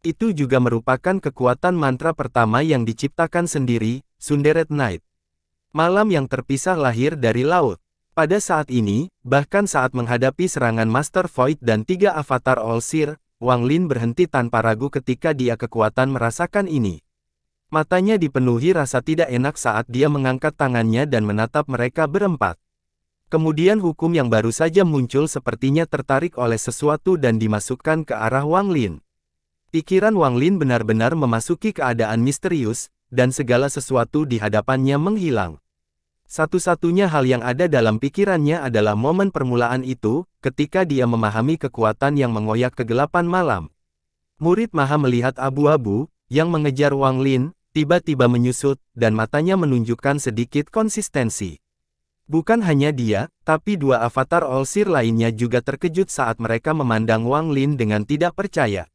Itu juga merupakan kekuatan mantra pertama yang diciptakan sendiri, Sunderet Night. Malam yang terpisah lahir dari laut. Pada saat ini, bahkan saat menghadapi serangan Master Void dan 3 avatar All-Seer, Wang Lin berhenti tanpa ragu ketika dia kekuatan merasakan ini. Matanya dipenuhi rasa tidak enak saat dia mengangkat tangannya dan menatap mereka berempat. Kemudian hukum yang baru saja muncul sepertinya tertarik oleh sesuatu dan dimasukkan ke arah Wang Lin. Pikiran Wang Lin benar-benar memasuki keadaan misterius, dan segala sesuatu di hadapannya menghilang. Satu-satunya hal yang ada dalam pikirannya adalah momen permulaan itu, ketika dia memahami kekuatan yang mengoyak kegelapan malam. Murid Maha melihat abu-abu, yang mengejar Wang Lin, tiba-tiba menyusut, dan matanya menunjukkan sedikit konsistensi. Bukan hanya dia, tapi 2 avatar All-Seer lainnya juga terkejut saat mereka memandang Wang Lin dengan tidak percaya.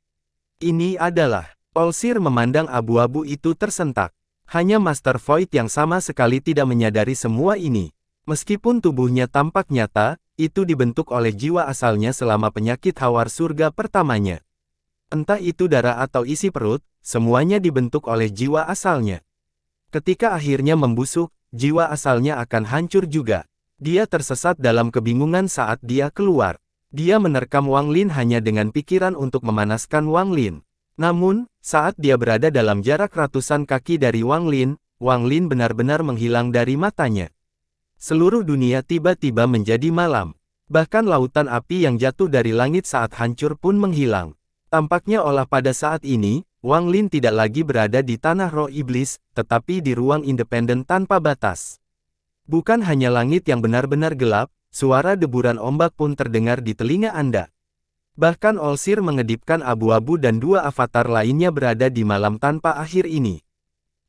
Ini adalah, All-Seer memandang abu-abu itu tersentak. Hanya Master Void yang sama sekali tidak menyadari semua ini. Meskipun tubuhnya tampak nyata, itu dibentuk oleh jiwa asalnya selama penyakit hawar surga pertamanya. Entah itu darah atau isi perut, semuanya dibentuk oleh jiwa asalnya. Ketika akhirnya membusuk, jiwa asalnya akan hancur juga. Dia tersesat dalam kebingungan saat dia keluar. Dia menerkam Wang Lin hanya dengan pikiran untuk memanaskan Wang Lin. Namun, saat dia berada dalam jarak ratusan kaki dari Wang Lin benar-benar menghilang dari matanya. Seluruh dunia tiba-tiba menjadi malam. Bahkan lautan api yang jatuh dari langit saat hancur pun menghilang. Tampaknya olah pada saat ini, Wang Lin tidak lagi berada di tanah roh iblis, tetapi di ruang independen tanpa batas. Bukan hanya langit yang benar-benar gelap, suara deburan ombak pun terdengar di telinga Anda. Bahkan All-Seer mengedipkan abu-abu dan 2 avatar lainnya berada di malam tanpa akhir ini.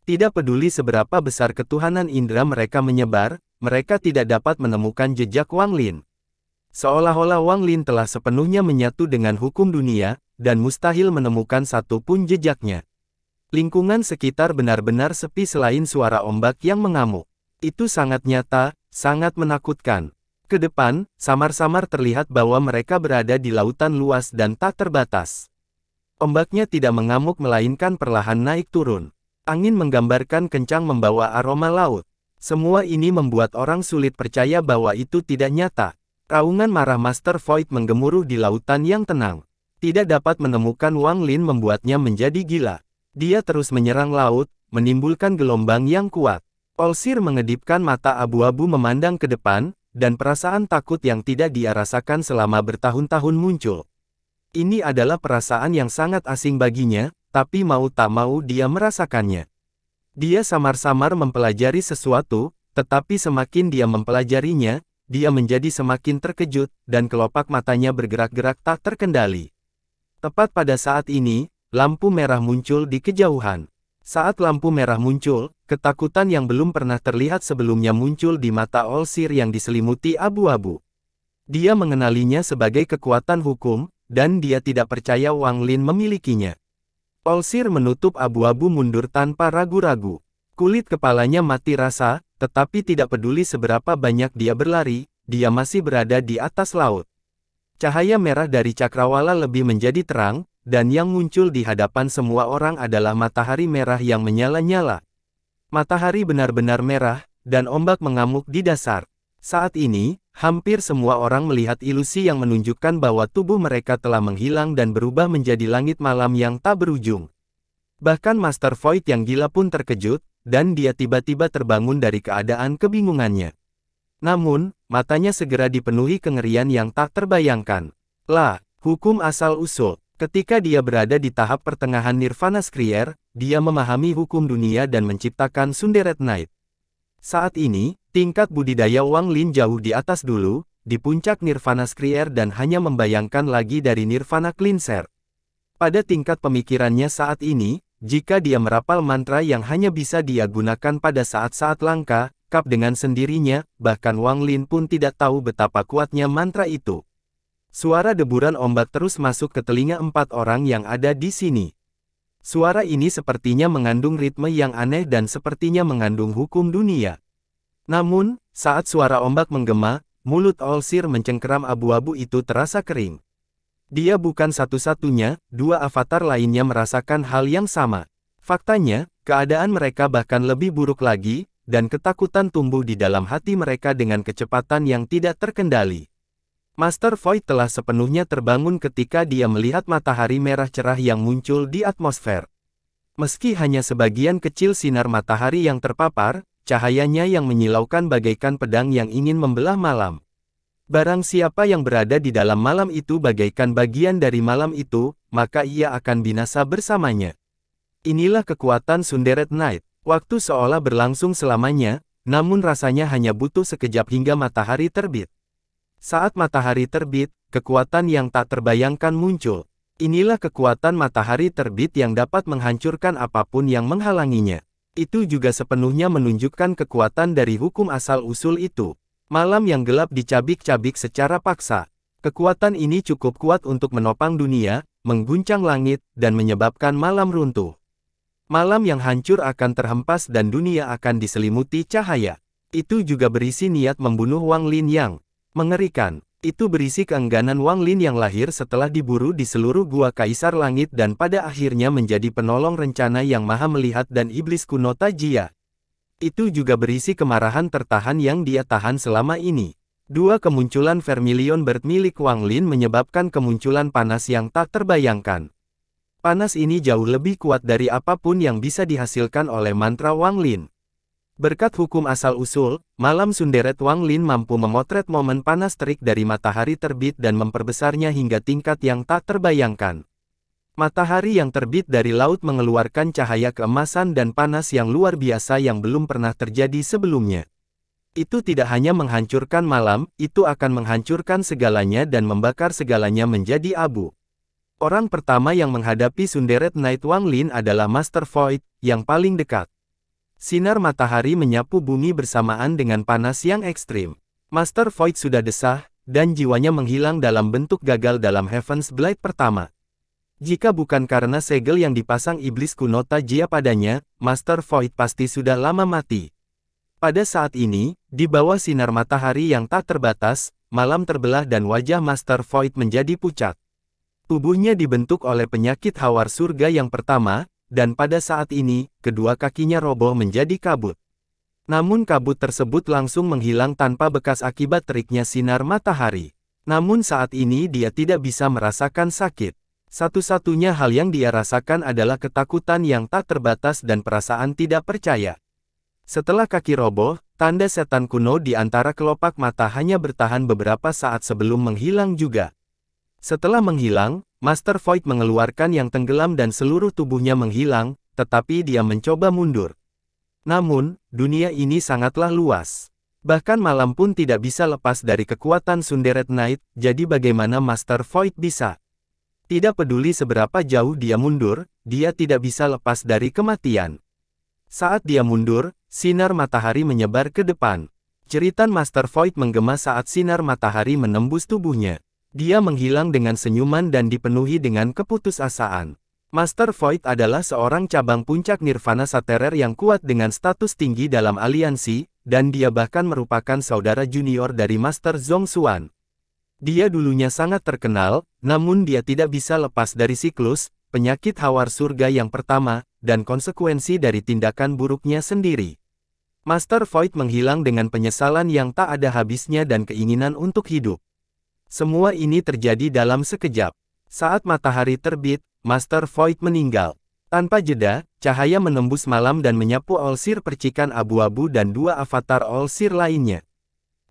Tidak peduli seberapa besar ketuhanan indera mereka menyebar, mereka tidak dapat menemukan jejak Wang Lin. Seolah-olah Wang Lin telah sepenuhnya menyatu dengan hukum dunia, dan mustahil menemukan satu pun jejaknya. Lingkungan sekitar benar-benar sepi selain suara ombak yang mengamuk. Itu sangat nyata, sangat menakutkan. Ke depan, samar-samar terlihat bahwa mereka berada di lautan luas dan tak terbatas. Ombaknya tidak mengamuk melainkan perlahan naik turun. Angin menggambarkan kencang membawa aroma laut. Semua ini membuat orang sulit percaya bahwa itu tidak nyata. Raungan marah Master Void menggemuruh di lautan yang tenang. Tidak dapat menemukan Wang Lin membuatnya menjadi gila. Dia terus menyerang laut, menimbulkan gelombang yang kuat. All-Seer mengedipkan mata abu-abu memandang ke depan, dan perasaan takut yang tidak dia rasakan selama bertahun-tahun muncul. Ini adalah perasaan yang sangat asing baginya, tapi mau tak mau dia merasakannya. Dia samar-samar mempelajari sesuatu, tetapi semakin dia mempelajarinya, dia menjadi semakin terkejut, dan kelopak matanya bergerak-gerak tak terkendali. Tepat pada saat ini, lampu merah muncul di kejauhan. Saat lampu merah muncul, ketakutan yang belum pernah terlihat sebelumnya muncul di mata All-Seer yang diselimuti abu-abu. Dia mengenalinya sebagai kekuatan hukum, dan dia tidak percaya Wang Lin memilikinya. All-Seer menutup abu-abu mundur tanpa ragu-ragu. Kulit kepalanya mati rasa, tetapi tidak peduli seberapa banyak dia berlari, dia masih berada di atas laut. Cahaya merah dari cakrawala lebih menjadi terang, dan yang muncul di hadapan semua orang adalah matahari merah yang menyala-nyala. Matahari benar-benar merah, dan ombak mengamuk di dasar. Saat ini, hampir semua orang melihat ilusi yang menunjukkan bahwa tubuh mereka telah menghilang dan berubah menjadi langit malam yang tak berujung. Bahkan Master Void yang gila pun terkejut, dan dia tiba-tiba terbangun dari keadaan kebingungannya. Namun, matanya segera dipenuhi kengerian yang tak terbayangkan. Lah, hukum asal-usul. Ketika dia berada di tahap pertengahan Nirvana Skrier, dia memahami hukum dunia dan menciptakan Sunderet Night. Saat ini, tingkat budidaya Wang Lin jauh di atas dulu, di puncak Nirvana Skrier dan hanya membayangkan lagi dari Nirvana Cleanser. Pada tingkat pemikirannya saat ini, jika dia merapal mantra yang hanya bisa dia gunakan pada saat-saat langka, kap dengan sendirinya, bahkan Wang Lin pun tidak tahu betapa kuatnya mantra itu. Suara deburan ombak terus masuk ke telinga 4 orang yang ada di sini. Suara ini sepertinya mengandung ritme yang aneh dan sepertinya mengandung hukum dunia. Namun, saat suara ombak menggema, mulut Olsir mencengkeram abu-abu itu terasa kering. Dia bukan satu-satunya, dua avatar lainnya merasakan hal yang sama. Faktanya, keadaan mereka bahkan lebih buruk lagi, dan ketakutan tumbuh di dalam hati mereka dengan kecepatan yang tidak terkendali. Master Void telah sepenuhnya terbangun ketika dia melihat matahari merah cerah yang muncul di atmosfer. Meski hanya sebagian kecil sinar matahari yang terpapar, cahayanya yang menyilaukan bagaikan pedang yang ingin membelah malam. Barang siapa yang berada di dalam malam itu bagaikan bagian dari malam itu, maka ia akan binasa bersamanya. Inilah kekuatan Sunderet Knight. Waktu seolah berlangsung selamanya, namun rasanya hanya butuh sekejap hingga matahari terbit. Saat matahari terbit, kekuatan yang tak terbayangkan muncul. Inilah kekuatan matahari terbit yang dapat menghancurkan apapun yang menghalanginya. Itu juga sepenuhnya menunjukkan kekuatan dari hukum asal-usul itu. Malam yang gelap dicabik-cabik secara paksa. Kekuatan ini cukup kuat untuk menopang dunia, mengguncang langit, dan menyebabkan malam runtuh. Malam yang hancur akan terhempas dan dunia akan diselimuti cahaya. Itu juga berisi niat membunuh Wang Lin yang mengerikan. Itu berisi keengganan Wang Lin yang lahir setelah diburu di seluruh gua Kaisar Langit dan pada akhirnya menjadi penolong rencana yang maha melihat dan iblis kuno Tajia. Itu juga berisi kemarahan tertahan yang dia tahan selama ini. Dua kemunculan Vermilion Bird milik Wang Lin menyebabkan kemunculan panas yang tak terbayangkan. Panas ini jauh lebih kuat dari apapun yang bisa dihasilkan oleh mantra Wang Lin. Berkat hukum asal-usul, malam Sunderet Wang Lin mampu memotret momen panas terik dari matahari terbit dan memperbesarnya hingga tingkat yang tak terbayangkan. Matahari yang terbit dari laut mengeluarkan cahaya keemasan dan panas yang luar biasa yang belum pernah terjadi sebelumnya. Itu tidak hanya menghancurkan malam, itu akan menghancurkan segalanya dan membakar segalanya menjadi abu. Orang pertama yang menghadapi Sunderet Knight Wang Lin adalah Master Void, yang paling dekat. Sinar matahari menyapu bumi bersamaan dengan panas yang ekstrim. Master Void sudah desah, dan jiwanya menghilang dalam bentuk gagal dalam Heaven's Blade pertama. Jika bukan karena segel yang dipasang iblis kuno Tajia padanya, Master Void pasti sudah lama mati. Pada saat ini, di bawah sinar matahari yang tak terbatas, malam terbelah dan wajah Master Void menjadi pucat. Tubuhnya dibentuk oleh penyakit hawar surga yang pertama, dan pada saat ini, kedua kakinya roboh menjadi kabut. Namun kabut tersebut langsung menghilang tanpa bekas akibat teriknya sinar matahari. Namun saat ini dia tidak bisa merasakan sakit. Satu-satunya hal yang dia rasakan adalah ketakutan yang tak terbatas dan perasaan tidak percaya. Setelah kaki roboh, tanda setan kuno di antara kelopak mata hanya bertahan beberapa saat sebelum menghilang juga. Setelah menghilang, Master Void mengeluarkan yang tenggelam dan seluruh tubuhnya menghilang, tetapi dia mencoba mundur. Namun, dunia ini sangatlah luas. Bahkan malam pun tidak bisa lepas dari kekuatan Sunderet Knight, jadi bagaimana Master Void bisa? Tidak peduli seberapa jauh dia mundur, dia tidak bisa lepas dari kematian. Saat dia mundur, sinar matahari menyebar ke depan. Jeritan Master Void menggema saat sinar matahari menembus tubuhnya. Dia menghilang dengan senyuman dan dipenuhi dengan keputusasaan. Master Void adalah seorang cabang puncak Nirvana Saterer yang kuat dengan status tinggi dalam aliansi, dan dia bahkan merupakan saudara junior dari Master Zhongxuan. Dia dulunya sangat terkenal, namun dia tidak bisa lepas dari siklus, penyakit hawar surga yang pertama, dan konsekuensi dari tindakan buruknya sendiri. Master Void menghilang dengan penyesalan yang tak ada habisnya dan keinginan untuk hidup. Semua ini terjadi dalam sekejap. Saat matahari terbit, Master Void meninggal. Tanpa jeda, cahaya menembus malam dan menyapu Olsir percikan abu-abu dan dua avatar Olsir lainnya.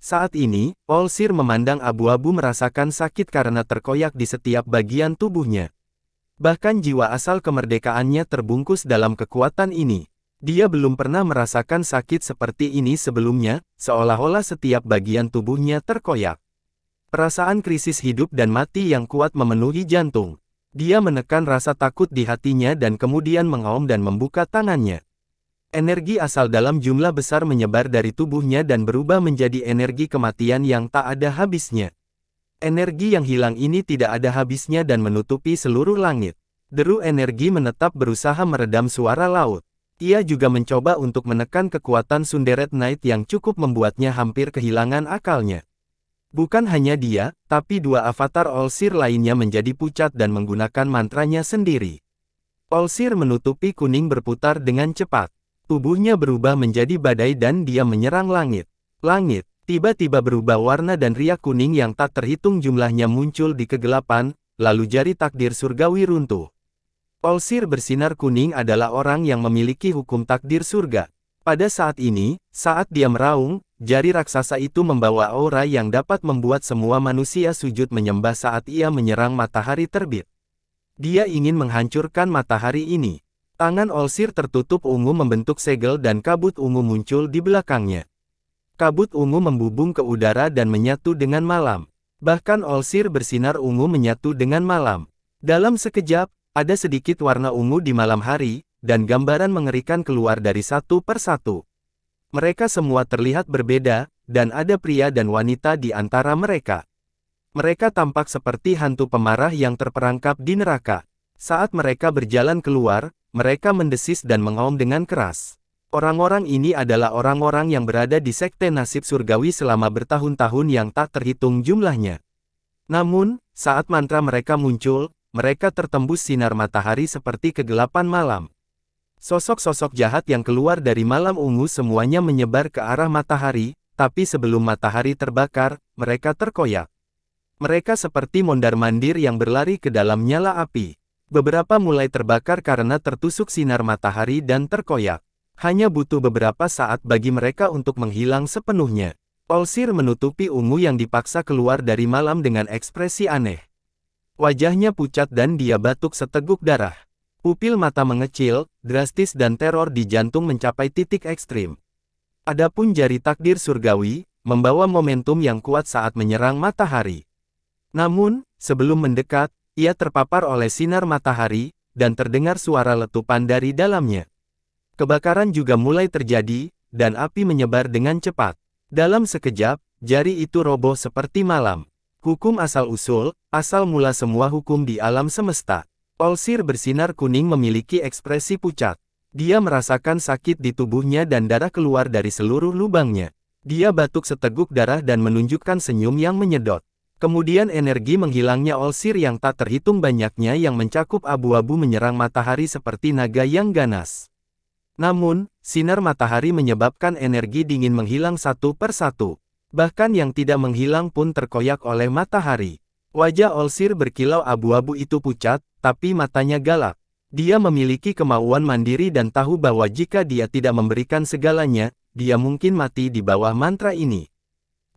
Saat ini, Olsir memandang abu-abu merasakan sakit karena terkoyak di setiap bagian tubuhnya. Bahkan jiwa asal kemerdekaannya terbungkus dalam kekuatan ini. Dia belum pernah merasakan sakit seperti ini sebelumnya, seolah-olah setiap bagian tubuhnya terkoyak. Perasaan krisis hidup dan mati yang kuat memenuhi jantung. Dia menekan rasa takut di hatinya dan kemudian mengaum dan membuka tangannya. Energi asal dalam jumlah besar menyebar dari tubuhnya dan berubah menjadi energi kematian yang tak ada habisnya. Energi yang hilang ini tidak ada habisnya dan menutupi seluruh langit. Deru energi menetap berusaha meredam suara laut. Ia juga mencoba untuk menekan kekuatan Sunderet Knight yang cukup membuatnya hampir kehilangan akalnya. Bukan hanya dia, tapi dua avatar Olsir lainnya menjadi pucat dan menggunakan mantranya sendiri. Olsir menutupi kuning berputar dengan cepat. Tubuhnya berubah menjadi badai dan dia menyerang langit. Langit tiba-tiba berubah warna dan riak kuning yang tak terhitung jumlahnya muncul di kegelapan, lalu jari takdir surgawi runtuh. Olsir bersinar kuning adalah orang yang memiliki hukum takdir surga. Pada saat ini, saat dia meraung, jari raksasa itu membawa aura yang dapat membuat semua manusia sujud menyembah saat ia menyerang matahari terbit. Dia ingin menghancurkan matahari ini. Tangan Olsir tertutup ungu membentuk segel dan kabut ungu muncul di belakangnya. Kabut ungu membubung ke udara dan menyatu dengan malam. Bahkan Olsir bersinar ungu menyatu dengan malam. Dalam sekejap, ada sedikit warna ungu di malam hari, dan gambaran mengerikan keluar dari satu persatu. Mereka semua terlihat berbeda, dan ada pria dan wanita di antara mereka. Mereka tampak seperti hantu pemarah yang terperangkap di neraka. Saat mereka berjalan keluar, mereka mendesis dan mengaum dengan keras. Orang-orang ini adalah orang-orang yang berada di sekte nasib surgawi selama bertahun-tahun yang tak terhitung jumlahnya. Namun, saat mantra mereka muncul, mereka tertembus sinar matahari seperti kegelapan malam. Sosok-sosok jahat yang keluar dari malam ungu semuanya menyebar ke arah matahari, tapi sebelum matahari terbakar, mereka terkoyak. Mereka seperti mondar-mandir yang berlari ke dalam nyala api. Beberapa mulai terbakar karena tertusuk sinar matahari dan terkoyak. Hanya butuh beberapa saat bagi mereka untuk menghilang sepenuhnya. Olsir menutupi ungu yang dipaksa keluar dari malam dengan ekspresi aneh. Wajahnya pucat dan dia batuk seteguk darah. Pupil mata mengecil, drastis dan teror di jantung mencapai titik ekstrim. Adapun jari takdir surgawi, membawa momentum yang kuat saat menyerang matahari. Namun, sebelum mendekat, ia terpapar oleh sinar matahari, dan terdengar suara letupan dari dalamnya. Kebakaran juga mulai terjadi, dan api menyebar dengan cepat. Dalam sekejap, jari itu roboh seperti malam. Hukum asal-usul, asal mula semua hukum di alam semesta. Olsir bersinar kuning memiliki ekspresi pucat. Dia merasakan sakit di tubuhnya dan darah keluar dari seluruh lubangnya. Dia batuk seteguk darah dan menunjukkan senyum yang menyedot. Kemudian energi menghilangnya Olsir yang tak terhitung banyaknya yang mencakup abu-abu menyerang matahari seperti naga yang ganas. Namun, sinar matahari menyebabkan energi dingin menghilang satu persatu. Bahkan yang tidak menghilang pun terkoyak oleh matahari. Wajah Olsir berkilau abu-abu itu pucat, tapi matanya galak. Dia memiliki kemauan mandiri dan tahu bahwa jika dia tidak memberikan segalanya, dia mungkin mati di bawah mantra ini.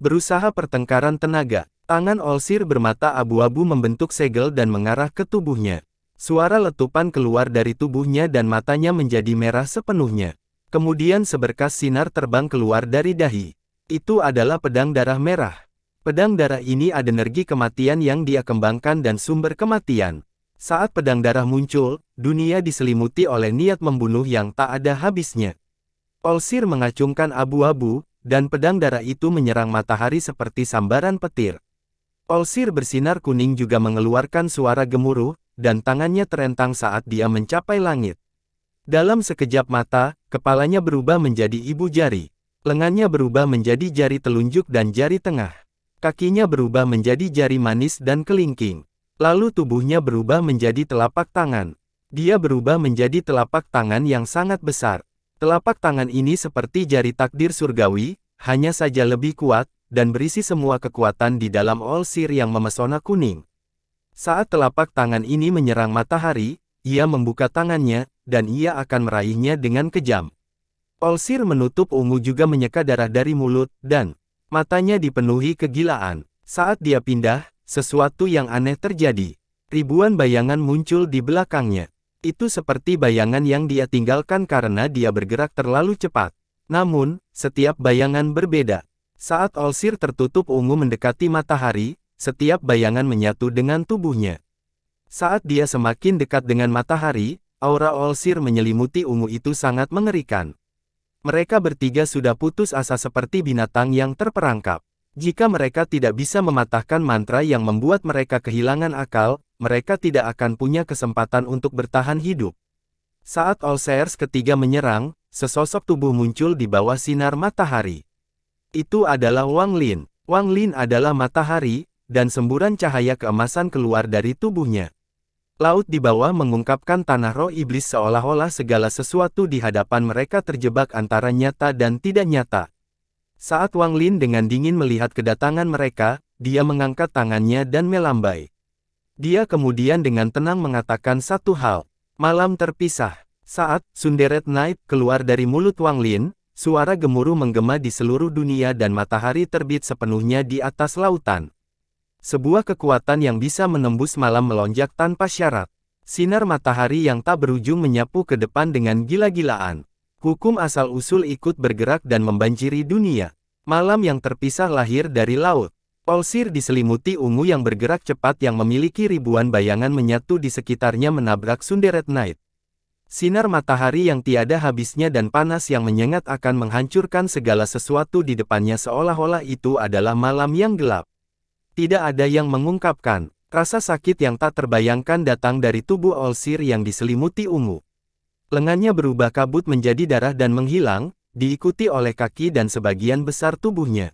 Berusaha pertengkaran tenaga, tangan Olsir bermata abu-abu membentuk segel dan mengarah ke tubuhnya. Suara letupan keluar dari tubuhnya dan matanya menjadi merah sepenuhnya. Kemudian seberkas sinar terbang keluar dari dahi. Itu adalah pedang darah merah. Pedang darah ini ada energi kematian yang dia kembangkan dan sumber kematian. Saat pedang darah muncul, dunia diselimuti oleh niat membunuh yang tak ada habisnya. Olsir mengacungkan abu-abu, dan pedang darah itu menyerang matahari seperti sambaran petir. Olsir bersinar kuning juga mengeluarkan suara gemuruh, dan tangannya terentang saat dia mencapai langit. Dalam sekejap mata, kepalanya berubah menjadi ibu jari. Lengannya berubah menjadi jari telunjuk dan jari tengah. Kakinya berubah menjadi jari manis dan kelingking. Lalu tubuhnya berubah menjadi telapak tangan. Dia berubah menjadi telapak tangan yang sangat besar. Telapak tangan ini seperti jari takdir surgawi, hanya saja lebih kuat, dan berisi semua kekuatan di dalam Olsir yang memesona kuning. Saat telapak tangan ini menyerang matahari, ia membuka tangannya, dan ia akan meraihnya dengan kejam. Olsir menutup ungu juga menyeka darah dari mulut, dan matanya dipenuhi kegilaan. Saat dia pindah, sesuatu yang aneh terjadi. Ribuan bayangan muncul di belakangnya. Itu seperti bayangan yang dia tinggalkan karena dia bergerak terlalu cepat. Namun, setiap bayangan berbeda. Saat Olsir tertutup ungu mendekati matahari, setiap bayangan menyatu dengan tubuhnya. Saat dia semakin dekat dengan matahari, aura Olsir menyelimuti ungu itu sangat mengerikan. Mereka bertiga sudah putus asa seperti binatang yang terperangkap. Jika mereka tidak bisa mematahkan mantra yang membuat mereka kehilangan akal, mereka tidak akan punya kesempatan untuk bertahan hidup. Saat All Seers ketiga menyerang, sesosok tubuh muncul di bawah sinar matahari. Itu adalah Wang Lin. Wang Lin adalah matahari, dan semburan cahaya keemasan keluar dari tubuhnya. Laut di bawah mengungkapkan tanah roh iblis seolah-olah segala sesuatu di hadapan mereka terjebak antara nyata dan tidak nyata. Saat Wang Lin dengan dingin melihat kedatangan mereka, dia mengangkat tangannya dan melambai. Dia kemudian dengan tenang mengatakan satu hal. Malam terpisah. Saat Sunderet Night keluar dari mulut Wang Lin, suara gemuruh menggema di seluruh dunia dan matahari terbit sepenuhnya di atas lautan. Sebuah kekuatan yang bisa menembus malam melonjak tanpa syarat. Sinar matahari yang tak berujung menyapu ke depan dengan gila-gilaan. Hukum asal-usul ikut bergerak dan membanjiri dunia. Malam yang terpisah lahir dari laut. All-Seer diselimuti ungu yang bergerak cepat yang memiliki ribuan bayangan menyatu di sekitarnya menabrak Sunderet Night. Sinar matahari yang tiada habisnya dan panas yang menyengat akan menghancurkan segala sesuatu di depannya seolah-olah itu adalah malam yang gelap. Tidak ada yang mengungkapkan. Rasa sakit yang tak terbayangkan datang dari tubuh All-Seer yang diselimuti ungu. Lengannya berubah kabut menjadi darah dan menghilang, diikuti oleh kaki dan sebagian besar tubuhnya.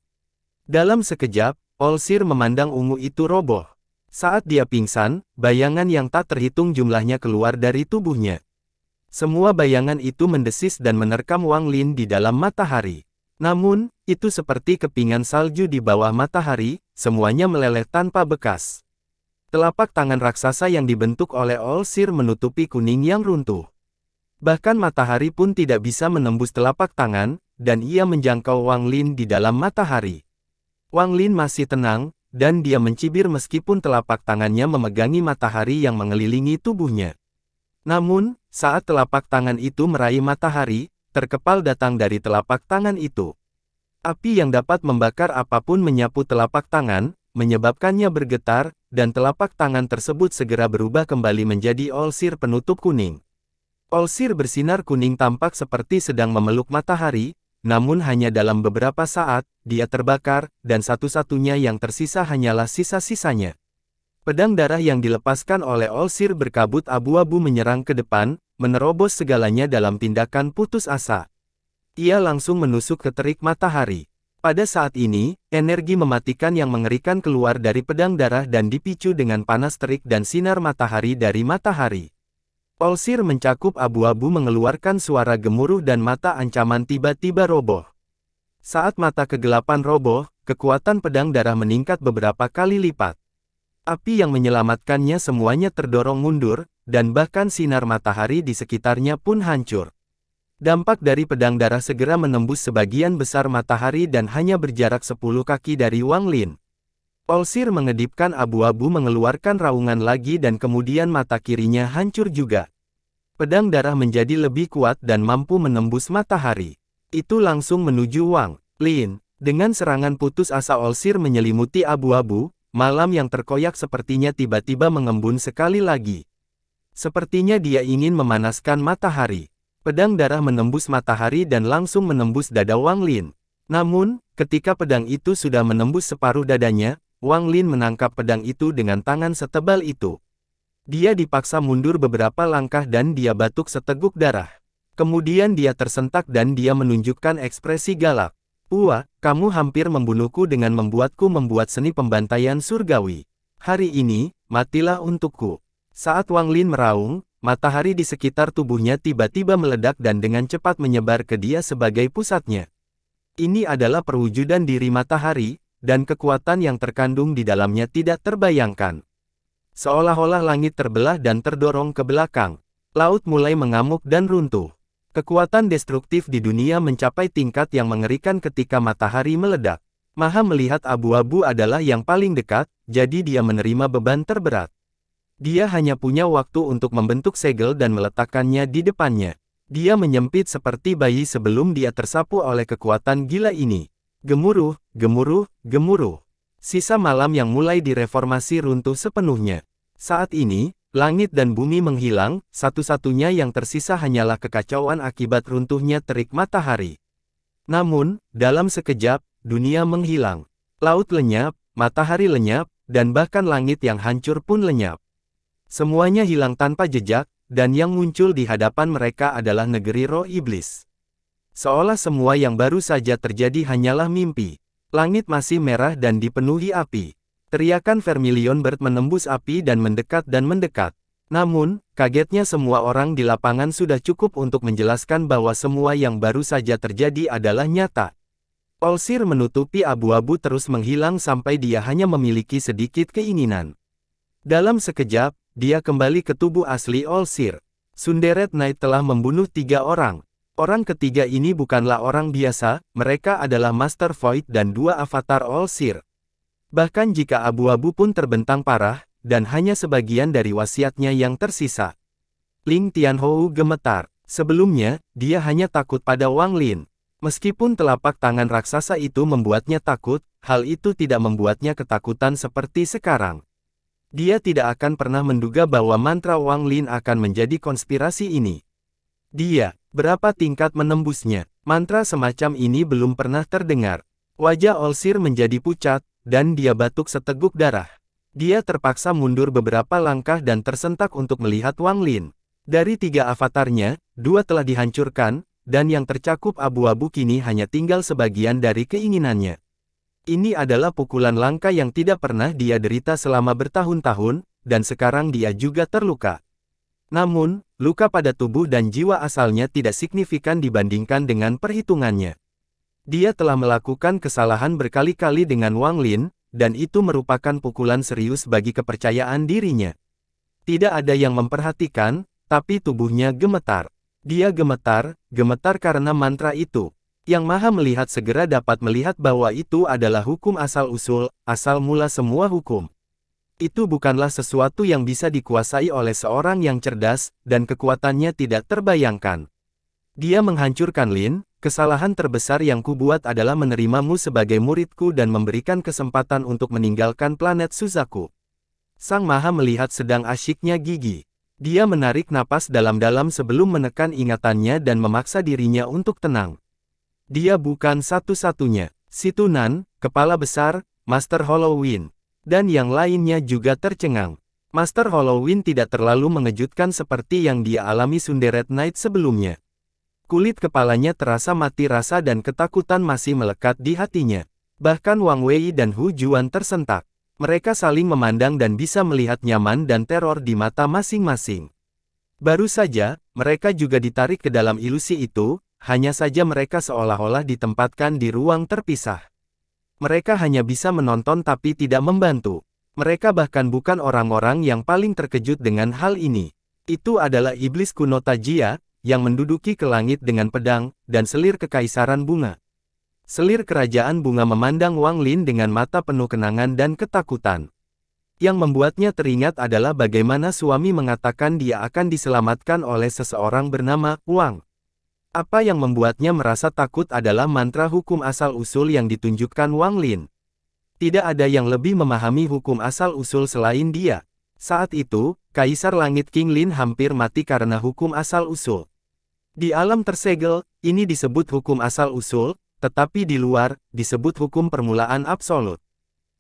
Dalam sekejap, All-Seer memandang ungu itu roboh. Saat dia pingsan, bayangan yang tak terhitung jumlahnya keluar dari tubuhnya. Semua bayangan itu mendesis dan menerkam Wang Lin di dalam matahari. Namun, itu seperti kepingan salju di bawah matahari, semuanya meleleh tanpa bekas. Telapak tangan raksasa yang dibentuk oleh All-Seer menutupi kuning yang runtuh. Bahkan matahari pun tidak bisa menembus telapak tangan, dan ia menjangkau Wang Lin di dalam matahari. Wang Lin masih tenang, dan dia mencibir meskipun telapak tangannya memegangi matahari yang mengelilingi tubuhnya. Namun, saat telapak tangan itu meraih matahari, terkepal datang dari telapak tangan itu. Api yang dapat membakar apapun menyapu telapak tangan, menyebabkannya bergetar, dan telapak tangan tersebut segera berubah kembali menjadi All-Seer penutup kuning. All-Seer bersinar kuning tampak seperti sedang memeluk matahari, namun hanya dalam beberapa saat, dia terbakar, dan satu-satunya yang tersisa hanyalah sisa-sisanya. Pedang darah yang dilepaskan oleh All-Seer berkabut abu-abu menyerang ke depan, menerobos segalanya dalam tindakan putus asa. Ia langsung menusuk ke terik matahari. Pada saat ini, energi mematikan yang mengerikan keluar dari pedang darah dan dipicu dengan panas terik dan sinar matahari dari matahari. All-Seer mencakup abu-abu mengeluarkan suara gemuruh dan mata ancaman tiba-tiba roboh. Saat mata kegelapan roboh, kekuatan pedang darah meningkat beberapa kali lipat. Api yang menyelamatkannya semuanya terdorong mundur, dan bahkan sinar matahari di sekitarnya pun hancur. Dampak dari pedang darah segera menembus sebagian besar matahari dan hanya berjarak 10 kaki dari Wang Lin. All-Seer mengedipkan abu-abu mengeluarkan raungan lagi dan kemudian mata kirinya hancur juga. Pedang darah menjadi lebih kuat dan mampu menembus matahari. Itu langsung menuju Wang Lin. Dengan serangan putus asa All-Seer menyelimuti abu-abu, malam yang terkoyak sepertinya tiba-tiba mengembun sekali lagi. Sepertinya dia ingin memanaskan matahari. Pedang darah menembus matahari dan langsung menembus dada Wang Lin. Namun, ketika pedang itu sudah menembus separuh dadanya, Wang Lin menangkap pedang itu dengan tangan setebal itu. Dia dipaksa mundur beberapa langkah dan dia batuk seteguk darah. Kemudian dia tersentak dan dia menunjukkan ekspresi galak. "Wah, kamu hampir membunuhku dengan membuatku membuat seni pembantaian surgawi. Hari ini, matilah untukku." Saat Wang Lin meraung, matahari di sekitar tubuhnya tiba-tiba meledak dan dengan cepat menyebar ke dia sebagai pusatnya. Ini adalah perwujudan diri matahari, dan kekuatan yang terkandung di dalamnya tidak terbayangkan. Seolah-olah langit terbelah dan terdorong ke belakang. Laut mulai mengamuk dan runtuh. Kekuatan destruktif di dunia mencapai tingkat yang mengerikan ketika matahari meledak. Maha melihat abu-abu adalah yang paling dekat, jadi dia menerima beban terberat. Dia hanya punya waktu untuk membentuk segel dan meletakkannya di depannya. Dia menyempit seperti bayi sebelum dia tersapu oleh kekuatan gila ini. Gemuruh, gemuruh, gemuruh. Sisa malam yang mulai direformasi runtuh sepenuhnya. Saat ini, langit dan bumi menghilang, satu-satunya yang tersisa hanyalah kekacauan akibat runtuhnya terik matahari. Namun, dalam sekejap, dunia menghilang. Laut lenyap, matahari lenyap, dan bahkan langit yang hancur pun lenyap. Semuanya hilang tanpa jejak, dan yang muncul di hadapan mereka adalah negeri roh iblis. Seolah semua yang baru saja terjadi hanyalah mimpi. Langit masih merah dan dipenuhi api. Teriakan Vermilion Bird menembus api dan mendekat. Namun, kagetnya semua orang di lapangan sudah cukup untuk menjelaskan bahwa semua yang baru saja terjadi adalah nyata. Olsir menutupi abu-abu terus menghilang sampai dia hanya memiliki sedikit keinginan. Dalam sekejap, dia kembali ke tubuh asli Olsir. Sunderet Knight telah membunuh 3 orang. Orang ketiga ini bukanlah orang biasa, mereka adalah Master Void dan 2 avatar Olsir. Bahkan jika abu-abu pun terbentang parah, dan hanya sebagian dari wasiatnya yang tersisa. Ling Tianhou gemetar. Sebelumnya, dia hanya takut pada Wang Lin. Meskipun telapak tangan raksasa itu membuatnya takut, hal itu tidak membuatnya ketakutan seperti sekarang. Dia tidak akan pernah menduga bahwa mantra Wang Lin akan menjadi konspirasi ini. Dia, berapa tingkat menembusnya? Mantra semacam ini belum pernah terdengar. Wajah Olsir menjadi pucat, dan dia batuk seteguk darah. Dia terpaksa mundur beberapa langkah dan tersentak untuk melihat Wang Lin. Dari 3 avatarnya, 2 telah dihancurkan, dan yang tercakup abu-abu kini hanya tinggal sebagian dari keinginannya. Ini adalah pukulan langka yang tidak pernah dia derita selama bertahun-tahun, dan sekarang dia juga terluka. Namun, luka pada tubuh dan jiwa asalnya tidak signifikan dibandingkan dengan perhitungannya. Dia telah melakukan kesalahan berkali-kali dengan Wang Lin, dan itu merupakan pukulan serius bagi kepercayaan dirinya. Tidak ada yang memperhatikan, tapi tubuhnya gemetar. Dia gemetar karena mantra itu. Yang Maha Melihat segera dapat melihat bahwa itu adalah hukum asal-usul, asal mula semua hukum. Itu bukanlah sesuatu yang bisa dikuasai oleh seorang yang cerdas, dan kekuatannya tidak terbayangkan. Dia menghancurkan Lin, kesalahan terbesar yang kubuat adalah menerimamu sebagai muridku dan memberikan kesempatan untuk meninggalkan planet Suzaku. Sang Maha Melihat sedang asyiknya gigi. Dia menarik napas dalam-dalam sebelum menekan ingatannya dan memaksa dirinya untuk tenang. Dia bukan satu-satunya. Si Tunan, Kepala Besar, Master Halloween, dan yang lainnya juga tercengang. Master Halloween tidak terlalu mengejutkan seperti yang dia alami Sunderet Knight sebelumnya. Kulit kepalanya terasa mati rasa dan ketakutan masih melekat di hatinya. Bahkan Wang Wei dan Hu Juan tersentak. Mereka saling memandang dan bisa melihat nyaman dan teror di mata masing-masing. Baru saja, mereka juga ditarik ke dalam ilusi itu, hanya saja mereka seolah-olah ditempatkan di ruang terpisah. Mereka hanya bisa menonton tapi tidak membantu. Mereka bahkan bukan orang-orang yang paling terkejut dengan hal ini. Itu adalah iblis kuno Tajia, yang menduduki ke langit dengan pedang, dan selir kekaisaran bunga. Selir kerajaan bunga memandang Wang Lin dengan mata penuh kenangan dan ketakutan. Yang membuatnya teringat adalah bagaimana suami mengatakan dia akan diselamatkan oleh seseorang bernama Wang. Apa yang membuatnya merasa takut adalah mantra hukum asal-usul yang ditunjukkan Wang Lin. Tidak ada yang lebih memahami hukum asal-usul selain dia. Saat itu, Kaisar Langit King Lin hampir mati karena hukum asal-usul. Di alam tersegel, ini disebut hukum asal-usul, tetapi di luar, disebut hukum permulaan absolut.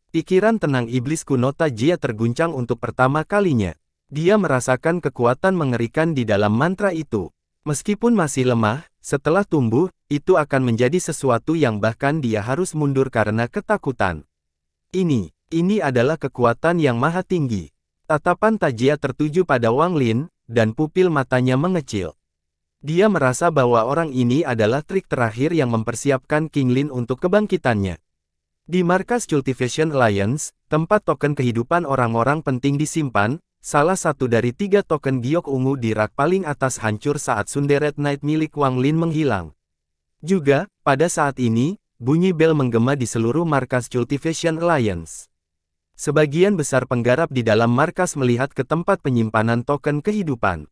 Pikiran tenang iblis kuno Tajia terguncang untuk pertama kalinya. Dia merasakan kekuatan mengerikan di dalam mantra itu. Meskipun masih lemah, setelah tumbuh, itu akan menjadi sesuatu yang bahkan dia harus mundur karena ketakutan. Ini adalah kekuatan yang maha tinggi. Tatapan Tajia tertuju pada Wang Lin, dan pupil matanya mengecil. Dia merasa bahwa orang ini adalah trik terakhir yang mempersiapkan King Lin untuk kebangkitannya. Di markas Cultivation Alliance, tempat token kehidupan orang-orang penting disimpan, salah satu dari 3 token giok ungu di rak paling atas hancur saat Sunderet Knight milik Wang Lin menghilang. Juga, pada saat ini, bunyi bel menggema di seluruh markas Cultivation Alliance. Sebagian besar penggarap di dalam markas melihat ke tempat penyimpanan token kehidupan.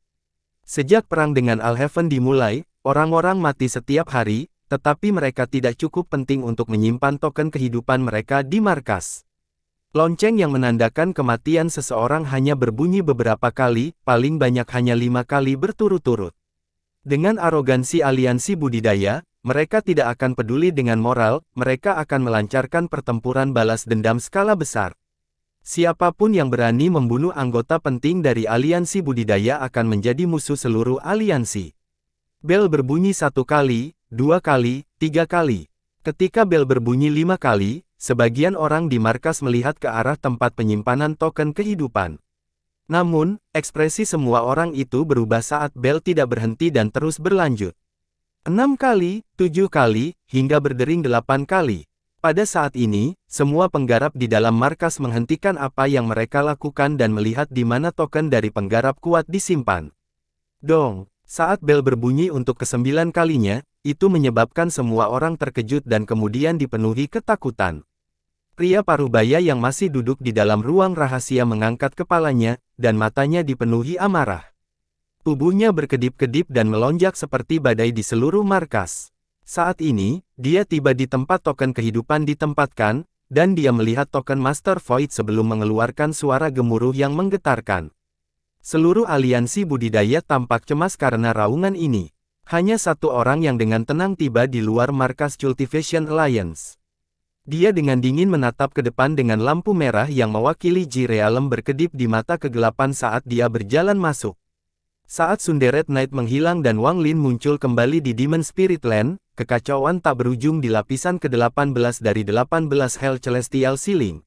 Sejak perang dengan Alhaven dimulai, orang-orang mati setiap hari, tetapi mereka tidak cukup penting untuk menyimpan token kehidupan mereka di markas. Lonceng yang menandakan kematian seseorang hanya berbunyi beberapa kali, paling banyak hanya 5 kali berturut-turut. Dengan arogansi aliansi budidaya, mereka tidak akan peduli dengan moral, mereka akan melancarkan pertempuran balas dendam skala besar. Siapapun yang berani membunuh anggota penting dari aliansi budidaya akan menjadi musuh seluruh aliansi. Bel berbunyi 1 kali, 2 kali, 3 kali. Ketika bel berbunyi 5 kali, sebagian orang di markas melihat ke arah tempat penyimpanan token kehidupan. Namun, ekspresi semua orang itu berubah saat bel tidak berhenti dan terus berlanjut. 6 kali, 7 kali, hingga berdering 8 kali. Pada saat ini, semua penggarap di dalam markas menghentikan apa yang mereka lakukan dan melihat di mana token dari penggarap kuat disimpan. Dong, saat bel berbunyi untuk ke-9 kalinya, itu menyebabkan semua orang terkejut dan kemudian dipenuhi ketakutan. Pria parubaya yang masih duduk di dalam ruang rahasia mengangkat kepalanya, dan matanya dipenuhi amarah. Tubuhnya berkedip-kedip dan melonjak seperti badai di seluruh markas. Saat ini, dia tiba di tempat token kehidupan ditempatkan, dan dia melihat token Master Void sebelum mengeluarkan suara gemuruh yang menggetarkan. Seluruh aliansi budidaya tampak cemas karena raungan ini. Hanya satu orang yang dengan tenang tiba di luar markas Cultivation Alliance. Dia dengan dingin menatap ke depan dengan lampu merah yang mewakili Ji Realem berkedip di mata kegelapan saat dia berjalan masuk. Saat Sunderet Knight menghilang dan Wang Lin muncul kembali di Demon Spirit Land, kekacauan tak berujung di lapisan ke-18 dari 18 Hell Celestial Ceiling.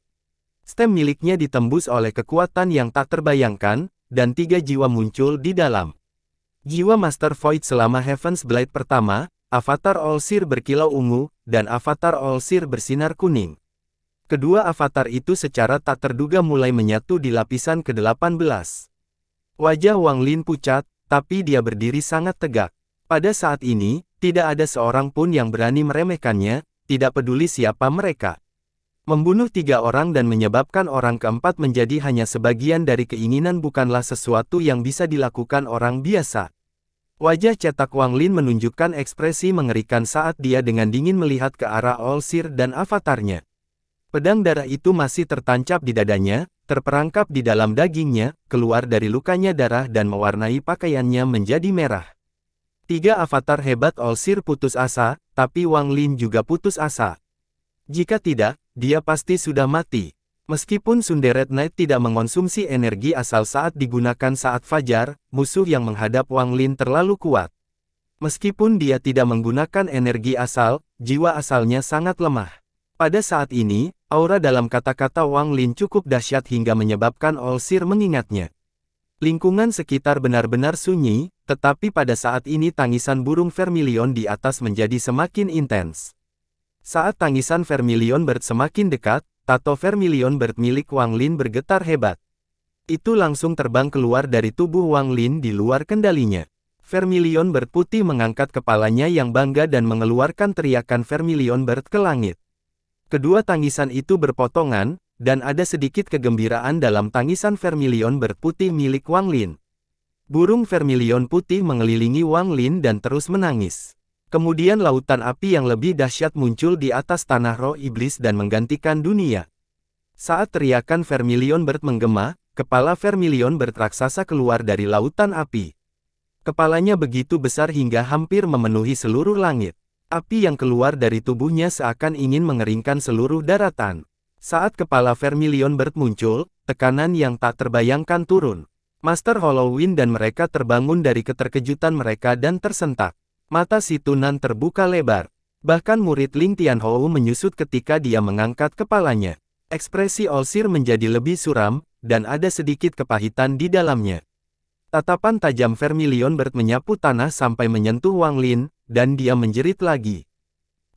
Stem miliknya ditembus oleh kekuatan yang tak terbayangkan, dan 3 jiwa muncul di dalam. Jiwa Master Void selama Heaven's Blade pertama, Avatar All-Seer berkilau ungu, dan Avatar All-Seer bersinar kuning. Kedua avatar itu secara tak terduga mulai menyatu di lapisan ke-18. Wajah Wang Lin pucat, tapi dia berdiri sangat tegak. Pada saat ini, tidak ada seorang pun yang berani meremehkannya, tidak peduli siapa mereka. Membunuh 3 orang dan menyebabkan orang keempat menjadi hanya sebagian dari keinginan bukanlah sesuatu yang bisa dilakukan orang biasa. Wajah cetak Wang Lin menunjukkan ekspresi mengerikan saat dia dengan dingin melihat ke arah All-Seer dan avatarnya. Pedang darah itu masih tertancap di dadanya, terperangkap di dalam dagingnya, keluar dari lukanya darah dan mewarnai pakaiannya menjadi merah. 3 avatar hebat All-Seer putus asa, tapi Wang Lin juga putus asa. Jika tidak, dia pasti sudah mati. Meskipun Sunderet Knight tidak mengonsumsi energi asal saat digunakan saat fajar, musuh yang menghadap Wang Lin terlalu kuat. Meskipun dia tidak menggunakan energi asal, jiwa asalnya sangat lemah. Pada saat ini, aura dalam kata-kata Wang Lin cukup dahsyat hingga menyebabkan All-Seer mengingatnya. Lingkungan sekitar benar-benar sunyi, tetapi pada saat ini tangisan burung Vermilion di atas menjadi semakin intens. Saat tangisan Vermilion Bird semakin dekat, tato Vermilion Bird milik Wang Lin bergetar hebat. Itu langsung terbang keluar dari tubuh Wang Lin di luar kendalinya. Vermilion Bird putih mengangkat kepalanya yang bangga dan mengeluarkan teriakan Vermilion Bird ke langit. Kedua tangisan itu berpotongan, dan ada sedikit kegembiraan dalam tangisan Vermilion Bird putih milik Wang Lin. Burung Vermilion putih mengelilingi Wang Lin dan terus menangis. Kemudian lautan api yang lebih dahsyat muncul di atas tanah roh iblis dan menggantikan dunia. Saat teriakan Vermilion Bird menggema, kepala Vermilion Bird raksasa keluar dari lautan api. Kepalanya begitu besar hingga hampir memenuhi seluruh langit. Api yang keluar dari tubuhnya seakan ingin mengeringkan seluruh daratan. Saat kepala Vermilion Bird muncul, tekanan yang tak terbayangkan turun. Master Halloween dan mereka terbangun dari keterkejutan mereka dan tersentak. Mata si Tunan terbuka lebar. Bahkan murid Ling Tianhou menyusut ketika dia mengangkat kepalanya. Ekspresi All-Seer menjadi lebih suram, dan ada sedikit kepahitan di dalamnya. Tatapan tajam Vermilion Bird menyapu tanah sampai menyentuh Wang Lin, dan dia menjerit lagi.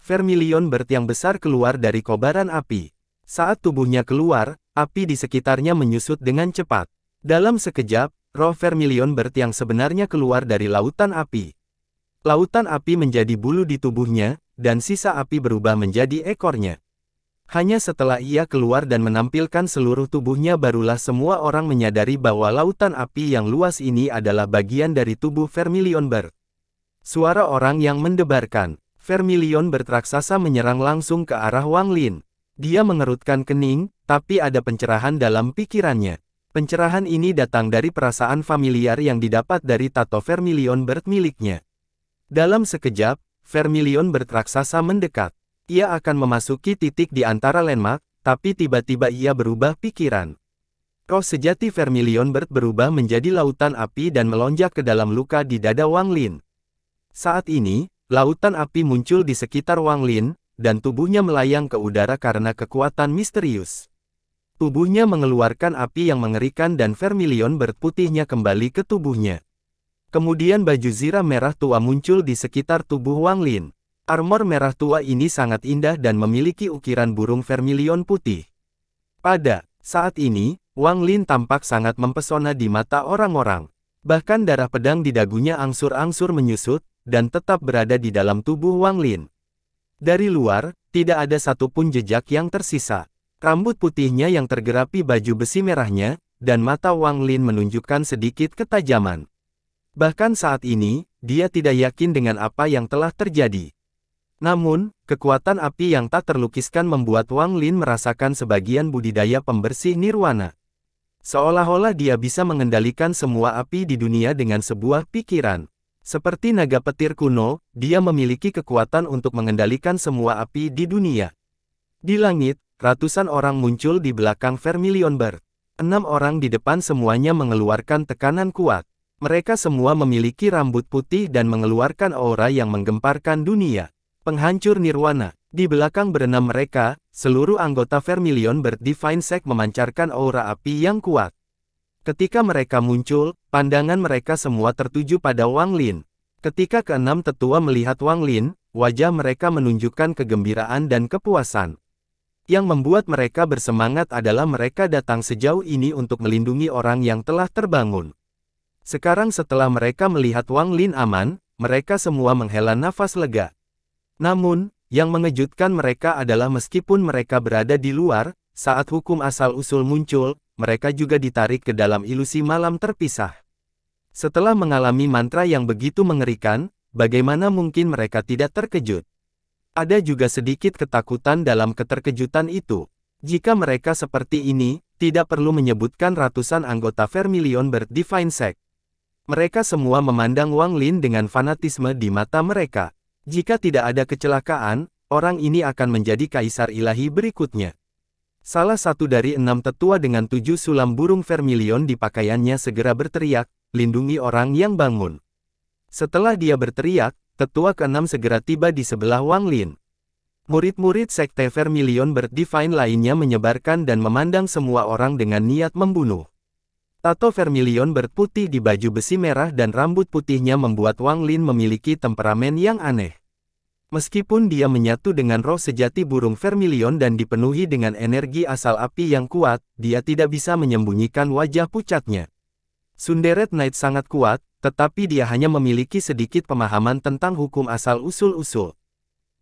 Vermilion Bird yang besar keluar dari kobaran api. Saat tubuhnya keluar, api di sekitarnya menyusut dengan cepat. Dalam sekejap, roh Vermilion Bird yang sebenarnya keluar dari lautan api. Lautan api menjadi bulu di tubuhnya, dan sisa api berubah menjadi ekornya. Hanya setelah ia keluar dan menampilkan seluruh tubuhnya barulah semua orang menyadari bahwa lautan api yang luas ini adalah bagian dari tubuh Vermilion Bird. Suara orang yang mendebarkan. Vermilion Bird raksasa menyerang langsung ke arah Wang Lin. Dia mengerutkan kening, tapi ada pencerahan dalam pikirannya. Pencerahan ini datang dari perasaan familiar yang didapat dari tato Vermilion Bird miliknya. Dalam sekejap, Vermilion Bird raksasa mendekat. Ia akan memasuki titik di antara landmark, tapi tiba-tiba ia berubah pikiran. Roh sejati Vermilion Bird berubah menjadi lautan api dan melonjak ke dalam luka di dada Wang Lin. Saat ini, lautan api muncul di sekitar Wang Lin, dan tubuhnya melayang ke udara karena kekuatan misterius. Tubuhnya mengeluarkan api yang mengerikan dan Vermilion Bird putihnya kembali ke tubuhnya. Kemudian baju zirah merah tua muncul di sekitar tubuh Wang Lin. Armor merah tua ini sangat indah dan memiliki ukiran burung vermilion putih. Pada saat ini, Wang Lin tampak sangat mempesona di mata orang-orang. Bahkan darah pedang di dagunya angsur-angsur menyusut, dan tetap berada di dalam tubuh Wang Lin. Dari luar, tidak ada satupun jejak yang tersisa. Rambut putihnya yang tergerapi baju besi merahnya, dan mata Wang Lin menunjukkan sedikit ketajaman. Bahkan saat ini, dia tidak yakin dengan apa yang telah terjadi. Namun, kekuatan api yang tak terlukiskan membuat Wang Lin merasakan sebagian budidaya pembersih nirwana. Seolah-olah dia bisa mengendalikan semua api di dunia dengan sebuah pikiran. Seperti naga petir kuno, dia memiliki kekuatan untuk mengendalikan semua api di dunia. Di langit, ratusan orang muncul di belakang Vermilion Bird. 6 orang di depan semuanya mengeluarkan tekanan kuat. Mereka semua memiliki rambut putih dan mengeluarkan aura yang menggemparkan dunia. Penghancur nirwana. Di belakang berenam mereka, seluruh anggota Vermilion Bird Divine Sect memancarkan aura api yang kuat. Ketika mereka muncul, pandangan mereka semua tertuju pada Wang Lin. Ketika keenam tetua melihat Wang Lin, wajah mereka menunjukkan kegembiraan dan kepuasan. Yang membuat mereka bersemangat adalah mereka datang sejauh ini untuk melindungi orang yang telah terbangun. Sekarang setelah mereka melihat Wang Lin aman, mereka semua menghela nafas lega. Namun, yang mengejutkan mereka adalah meskipun mereka berada di luar, saat hukum asal-usul muncul, mereka juga ditarik ke dalam ilusi malam terpisah. Setelah mengalami mantra yang begitu mengerikan, bagaimana mungkin mereka tidak terkejut? Ada juga sedikit ketakutan dalam keterkejutan itu. Jika mereka seperti ini, tidak perlu menyebutkan ratusan anggota Vermilion Bird Divine Sect. Mereka semua memandang Wang Lin dengan fanatisme di mata mereka. Jika tidak ada kecelakaan, orang ini akan menjadi kaisar ilahi berikutnya. Salah satu dari 6 tetua dengan 7 sulam burung vermilion di pakaiannya segera berteriak, lindungi orang yang bangun. Setelah dia berteriak, tetua ke-6 segera tiba di sebelah Wang Lin. Murid-murid sekte Vermilion Bird Divine lainnya menyebarkan dan memandang semua orang dengan niat membunuh. Tato Vermilion Bird putih di baju besi merah dan rambut putihnya membuat Wang Lin memiliki temperamen yang aneh. Meskipun dia menyatu dengan roh sejati burung vermilion dan dipenuhi dengan energi asal api yang kuat, dia tidak bisa menyembunyikan wajah pucatnya. Sunderet Knight sangat kuat, tetapi dia hanya memiliki sedikit pemahaman tentang hukum asal-usul-usul.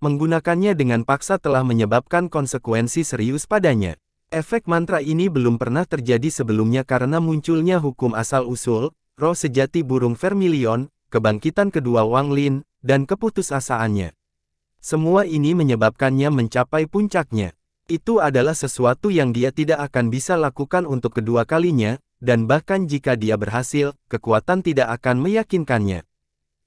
Menggunakannya dengan paksa telah menyebabkan konsekuensi serius padanya. Efek mantra ini belum pernah terjadi sebelumnya karena munculnya hukum asal-usul, roh sejati burung vermilion, kebangkitan kedua Wang Lin, dan keputusasaannya. Semua ini menyebabkannya mencapai puncaknya. Itu adalah sesuatu yang dia tidak akan bisa lakukan untuk kedua kalinya, dan bahkan jika dia berhasil, kekuatan tidak akan meyakinkannya.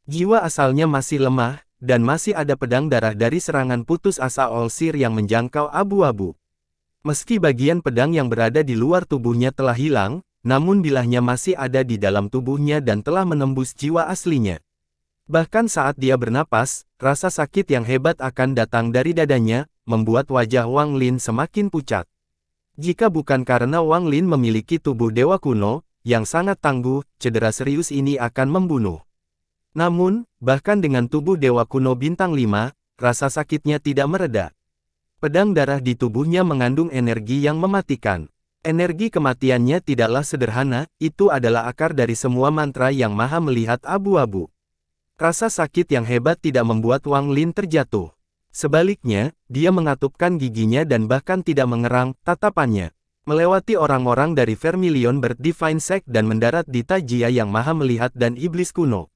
Jiwa asalnya masih lemah, dan masih ada pedang darah dari serangan putus asa Olsir yang menjangkau abu-abu. Meski bagian pedang yang berada di luar tubuhnya telah hilang, namun bilahnya masih ada di dalam tubuhnya dan telah menembus jiwa aslinya. Bahkan saat dia bernapas, rasa sakit yang hebat akan datang dari dadanya, membuat wajah Wang Lin semakin pucat. Jika bukan karena Wang Lin memiliki tubuh dewa kuno, yang sangat tangguh, cedera serius ini akan membunuh. Namun, bahkan dengan tubuh dewa kuno bintang 5, rasa sakitnya tidak mereda. Pedang darah di tubuhnya mengandung energi yang mematikan. Energi kematiannya tidaklah sederhana, itu adalah akar dari semua mantra yang maha melihat abu-abu. Rasa sakit yang hebat tidak membuat Wang Lin terjatuh. Sebaliknya, dia mengatupkan giginya dan bahkan tidak mengerang tatapannya. Melewati orang-orang dari Vermilion Bird Divine Sect dan mendarat di Tajia yang maha melihat dan iblis kuno.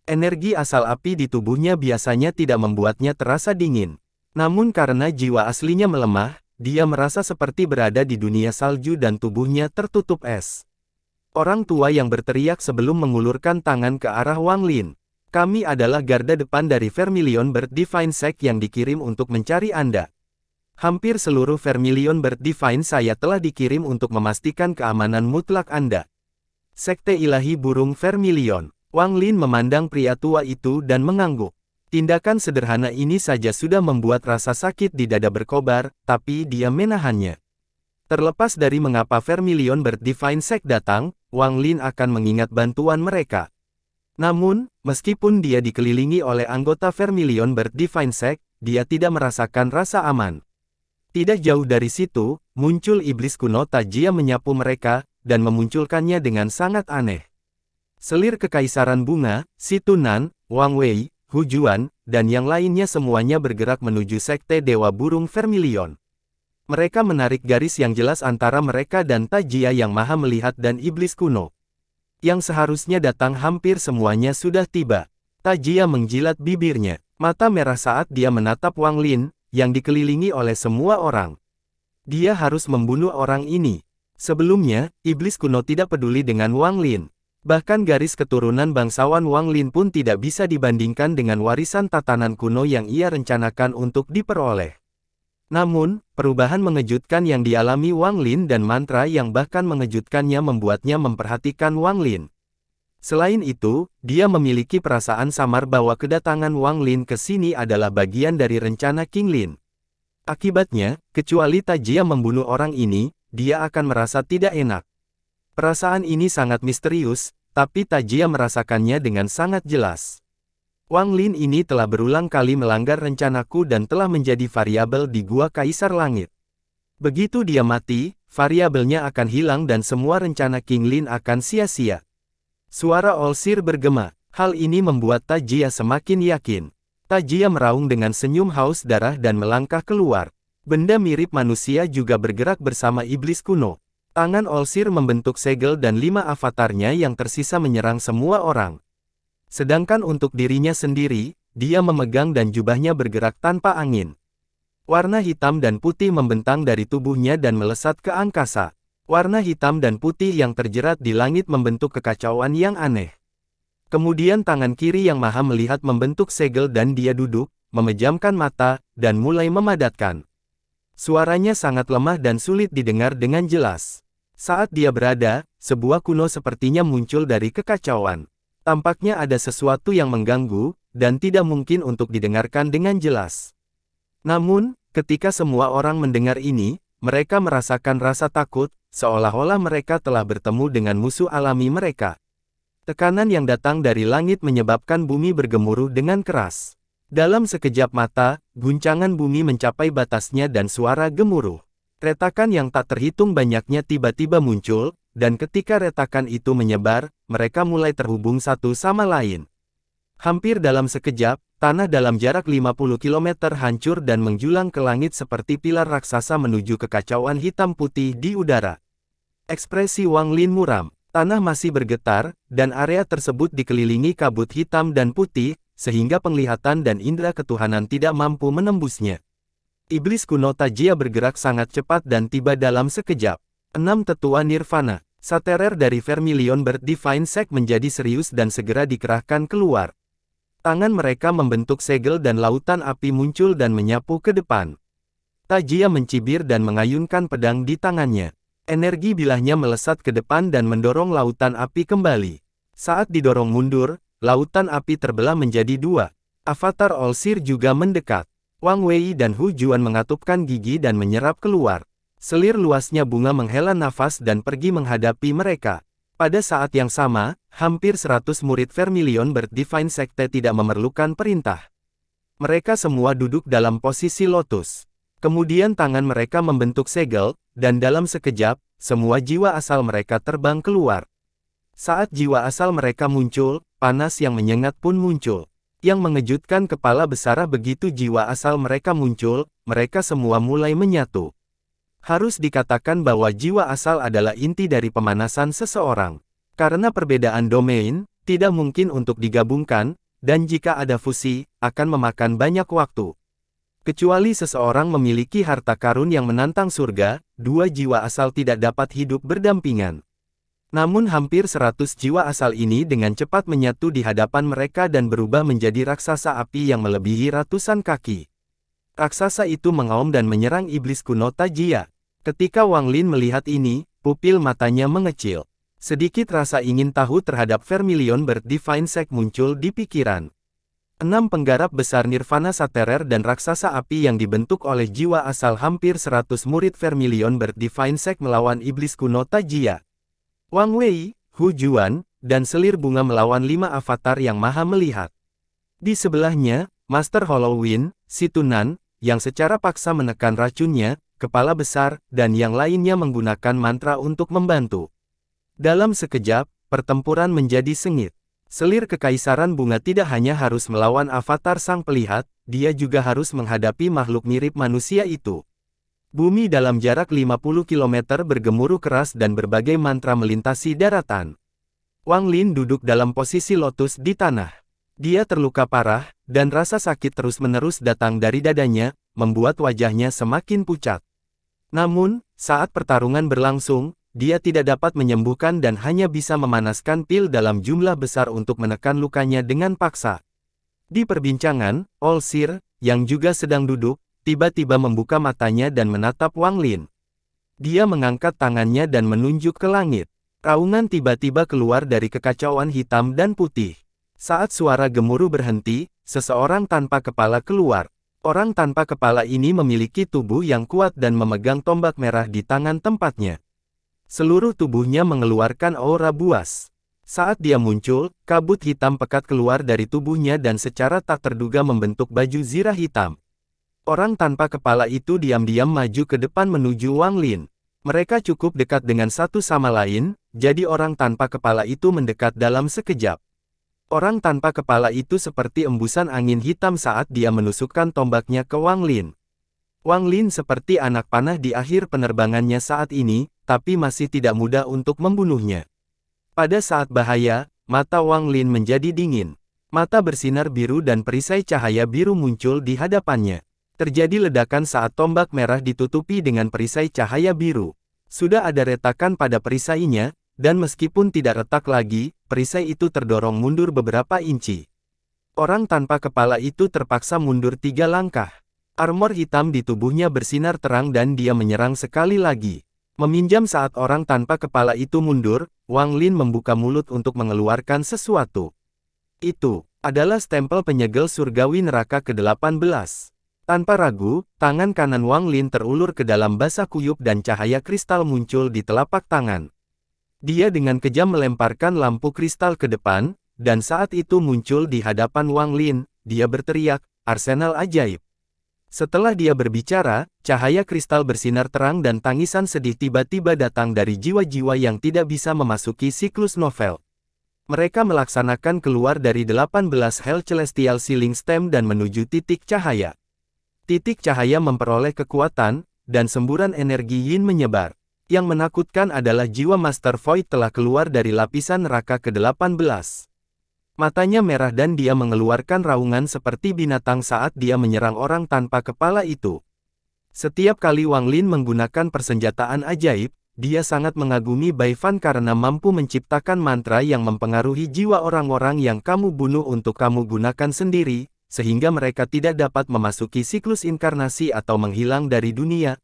Energi asal api di tubuhnya biasanya tidak membuatnya terasa dingin. Namun karena jiwa aslinya melemah, dia merasa seperti berada di dunia salju dan tubuhnya tertutup es. Orang tua yang berteriak sebelum mengulurkan tangan ke arah Wang Lin. Kami adalah garda depan dari Vermilion Bird Divine Sect yang dikirim untuk mencari Anda. Hampir seluruh Vermilion Bird Divine saya telah dikirim untuk memastikan keamanan mutlak Anda. Sekte Ilahi Burung Vermilion. Wang Lin memandang pria tua itu dan mengangguk. Tindakan sederhana ini saja sudah membuat rasa sakit di dada berkobar, tapi dia menahannya. Terlepas dari mengapa Vermilion Bird Divine Sect datang, Wang Lin akan mengingat bantuan mereka. Namun, meskipun dia dikelilingi oleh anggota Vermilion Bird Divine Sect, dia tidak merasakan rasa aman. Tidak jauh dari situ, muncul iblis kuno Tajia menyapu mereka, dan memunculkannya dengan sangat aneh. Selir Kekaisaran Bunga, Si Tunan, Wang Wei, Hu Juan, dan yang lainnya semuanya bergerak menuju Sekte Dewa Burung Vermilion. Mereka menarik garis yang jelas antara mereka dan Tajia yang Maha Melihat dan Iblis Kuno. Yang seharusnya datang hampir semuanya sudah tiba. Tajia menjilat bibirnya. Mata merah saat dia menatap Wang Lin, yang dikelilingi oleh semua orang. Dia harus membunuh orang ini. Sebelumnya, Iblis Kuno tidak peduli dengan Wang Lin. Bahkan garis keturunan bangsawan Wang Lin pun tidak bisa dibandingkan dengan warisan tatanan kuno yang ia rencanakan untuk diperoleh. Namun, perubahan mengejutkan yang dialami Wang Lin dan mantra yang bahkan mengejutkannya membuatnya memperhatikan Wang Lin. Selain itu, dia memiliki perasaan samar bahwa kedatangan Wang Lin ke sini adalah bagian dari rencana King Lin. Akibatnya, kecuali Tajia membunuh orang ini, dia akan merasa tidak enak. Perasaan ini sangat misterius, tapi Tajia merasakannya dengan sangat jelas. Wang Lin ini telah berulang kali melanggar rencanaku dan telah menjadi variabel di Gua Kaisar Langit. Begitu dia mati, variabelnya akan hilang dan semua rencana King Lin akan sia-sia. Suara Olsir bergema. Hal ini membuat Tajia semakin yakin. Tajia meraung dengan senyum haus darah dan melangkah keluar. Benda mirip manusia juga bergerak bersama iblis kuno. Tangan Olsir membentuk segel dan 5 avatarnya yang tersisa menyerang semua orang. Sedangkan untuk dirinya sendiri, dia memegang dan jubahnya bergerak tanpa angin. Warna hitam dan putih membentang dari tubuhnya dan melesat ke angkasa. Warna hitam dan putih yang terjerat di langit membentuk kekacauan yang aneh. Kemudian tangan kiri yang Maha Melihat membentuk segel dan dia duduk, memejamkan mata, dan mulai memadatkan. Suaranya sangat lemah dan sulit didengar dengan jelas. Saat dia berada, sebuah kuno sepertinya muncul dari kekacauan. Tampaknya ada sesuatu yang mengganggu, dan tidak mungkin untuk didengarkan dengan jelas. Namun, ketika semua orang mendengar ini, mereka merasakan rasa takut, seolah-olah mereka telah bertemu dengan musuh alami mereka. Tekanan yang datang dari langit menyebabkan bumi bergemuruh dengan keras. Dalam sekejap mata, guncangan bumi mencapai batasnya dan suara gemuruh. Retakan yang tak terhitung banyaknya tiba-tiba muncul, dan ketika retakan itu menyebar, mereka mulai terhubung satu sama lain. Hampir dalam sekejap, tanah dalam jarak 50 km hancur dan menjulang ke langit seperti pilar raksasa menuju kekacauan hitam putih di udara. Ekspresi Wang Lin muram. Tanah masih bergetar, dan area tersebut dikelilingi kabut hitam dan putih, sehingga penglihatan dan indera ketuhanan tidak mampu menembusnya. Iblis kuno Tajia bergerak sangat cepat dan tiba dalam sekejap. 6 tetua Nirvana, Saterer dari Vermilion Bird Divine Sect menjadi serius dan segera dikerahkan keluar. Tangan mereka membentuk segel dan lautan api muncul dan menyapu ke depan. Tajia mencibir dan mengayunkan pedang di tangannya. Energi bilahnya melesat ke depan dan mendorong lautan api kembali. Saat didorong mundur, lautan api terbelah menjadi 2. Avatar Olsir juga mendekat. Wang Wei dan Hu Juan mengatupkan gigi dan menyerap keluar. Selir luasnya bunga menghela nafas dan pergi menghadapi mereka. Pada saat yang sama, hampir 100 murid Vermilion Bird Divine Sekte tidak memerlukan perintah. Mereka semua duduk dalam posisi lotus. Kemudian tangan mereka membentuk segel, dan dalam sekejap, semua jiwa asal mereka terbang keluar. Saat jiwa asal mereka muncul, panas yang menyengat pun muncul. Yang mengejutkan kepala besar begitu jiwa asal mereka muncul, mereka semua mulai menyatu. Harus dikatakan bahwa jiwa asal adalah inti dari pemanasan seseorang. Karena perbedaan domain, tidak mungkin untuk digabungkan, dan jika ada fusi, akan memakan banyak waktu. Kecuali seseorang memiliki harta karun yang menantang surga, 2 jiwa asal tidak dapat hidup berdampingan. Namun hampir 100 jiwa asal ini dengan cepat menyatu di hadapan mereka dan berubah menjadi raksasa api yang melebihi ratusan kaki. Raksasa itu mengaum dan menyerang iblis kuno Tajia. Ketika Wang Lin melihat ini, pupil matanya mengecil. Sedikit rasa ingin tahu terhadap Vermilion Bird Divine Sect muncul di pikiran. 6 penggarap besar Nirvana Saterer dan raksasa api yang dibentuk oleh jiwa asal hampir 100 murid Vermilion Bird Divine Sect melawan iblis kuno Tajia. Wang Wei, Hu Juan, dan selir bunga melawan 5 avatar yang maha melihat. Di sebelahnya, Master Halloween, Si Tunan, yang secara paksa menekan racunnya, kepala besar, dan yang lainnya menggunakan mantra untuk membantu. Dalam sekejap, pertempuran menjadi sengit. Selir kekaisaran bunga tidak hanya harus melawan avatar sang pelihat, dia juga harus menghadapi makhluk mirip manusia itu. Bumi dalam jarak 50 km bergemuruh keras dan berbagai mantra melintasi daratan. Wang Lin duduk dalam posisi lotus di tanah. Dia terluka parah, dan rasa sakit terus-menerus datang dari dadanya, membuat wajahnya semakin pucat. Namun, saat pertarungan berlangsung, dia tidak dapat menyembuhkan dan hanya bisa memanaskan pil dalam jumlah besar untuk menekan lukanya dengan paksa. Di perbincangan, Olsir, yang juga sedang duduk, tiba-tiba membuka matanya dan menatap Wang Lin. Dia mengangkat tangannya dan menunjuk ke langit. Raungan tiba-tiba keluar dari kekacauan hitam dan putih. Saat suara gemuruh berhenti, seseorang tanpa kepala keluar. Orang tanpa kepala ini memiliki tubuh yang kuat dan memegang tombak merah di tangan tempatnya. Seluruh tubuhnya mengeluarkan aura buas. Saat dia muncul, kabut hitam pekat keluar dari tubuhnya dan secara tak terduga membentuk baju zirah hitam. Orang tanpa kepala itu diam-diam maju ke depan menuju Wang Lin. Mereka cukup dekat dengan satu sama lain, jadi orang tanpa kepala itu mendekat dalam sekejap. Orang tanpa kepala itu seperti embusan angin hitam saat dia menusukkan tombaknya ke Wang Lin. Wang Lin seperti anak panah di akhir penerbangannya saat ini, tapi masih tidak mudah untuk membunuhnya. Pada saat bahaya, mata Wang Lin menjadi dingin. Mata bersinar biru dan perisai cahaya biru muncul di hadapannya. Terjadi ledakan saat tombak merah ditutupi dengan perisai cahaya biru. Sudah ada retakan pada perisainya, dan meskipun tidak retak lagi, perisai itu terdorong mundur beberapa inci. Orang tanpa kepala itu terpaksa mundur 3 langkah. Armor hitam di tubuhnya bersinar terang dan dia menyerang sekali lagi. Meminjam saat orang tanpa kepala itu mundur, Wang Lin membuka mulut untuk mengeluarkan sesuatu. Itu adalah stempel penyegel surgawi neraka ke-18. Tanpa ragu, tangan kanan Wang Lin terulur ke dalam basah kuyup dan cahaya kristal muncul di telapak tangan. Dia dengan kejam melemparkan lampu kristal ke depan, dan saat itu muncul di hadapan Wang Lin, dia berteriak, "Arsenal ajaib." Setelah dia berbicara, cahaya kristal bersinar terang dan tangisan sedih tiba-tiba datang dari jiwa-jiwa yang tidak bisa memasuki siklus novel. Mereka melaksanakan keluar dari 18 Hell Celestial Sealing Stem dan menuju titik cahaya. Titik cahaya memperoleh kekuatan, dan semburan energi yin menyebar. Yang menakutkan adalah jiwa Master Void telah keluar dari lapisan neraka ke-18. Matanya merah dan dia mengeluarkan raungan seperti binatang saat dia menyerang orang tanpa kepala itu. Setiap kali Wang Lin menggunakan persenjataan ajaib, dia sangat mengagumi Bai Fan karena mampu menciptakan mantra yang mempengaruhi jiwa orang-orang yang kamu bunuh untuk kamu gunakan sendiri, sehingga mereka tidak dapat memasuki siklus inkarnasi atau menghilang dari dunia.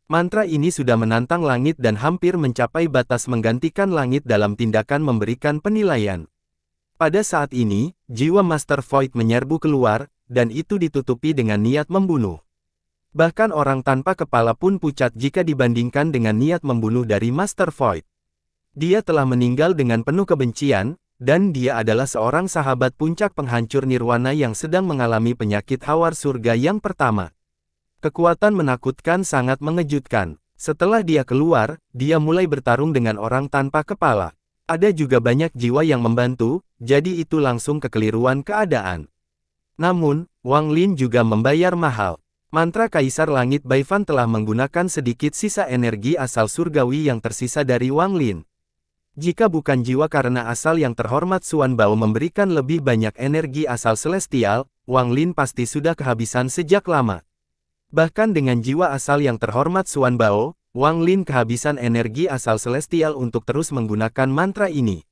Mantra ini sudah menantang langit dan hampir mencapai batas menggantikan langit dalam tindakan memberikan penilaian. Pada saat ini, jiwa Master Void menyerbu keluar, dan itu ditutupi dengan niat membunuh. Bahkan orang tanpa kepala pun pucat jika dibandingkan dengan niat membunuh dari Master Void. Dia telah meninggal dengan penuh kebencian, dan dia adalah seorang sahabat puncak penghancur nirwana yang sedang mengalami penyakit hawar surga yang pertama. Kekuatan menakutkan sangat mengejutkan. Setelah dia keluar, dia mulai bertarung dengan orang tanpa kepala. Ada juga banyak jiwa yang membantu, jadi itu langsung kekeliruan keadaan. Namun, Wang Lin juga membayar mahal. Mantra Kaisar Langit Bai Fan telah menggunakan sedikit sisa energi asal surgawi yang tersisa dari Wang Lin. Jika bukan jiwa karena asal yang terhormat Xuan Bao memberikan lebih banyak energi asal celestial, Wang Lin pasti sudah kehabisan sejak lama. Bahkan dengan jiwa asal yang terhormat Xuan Bao, Wang Lin kehabisan energi asal celestial untuk terus menggunakan mantra ini.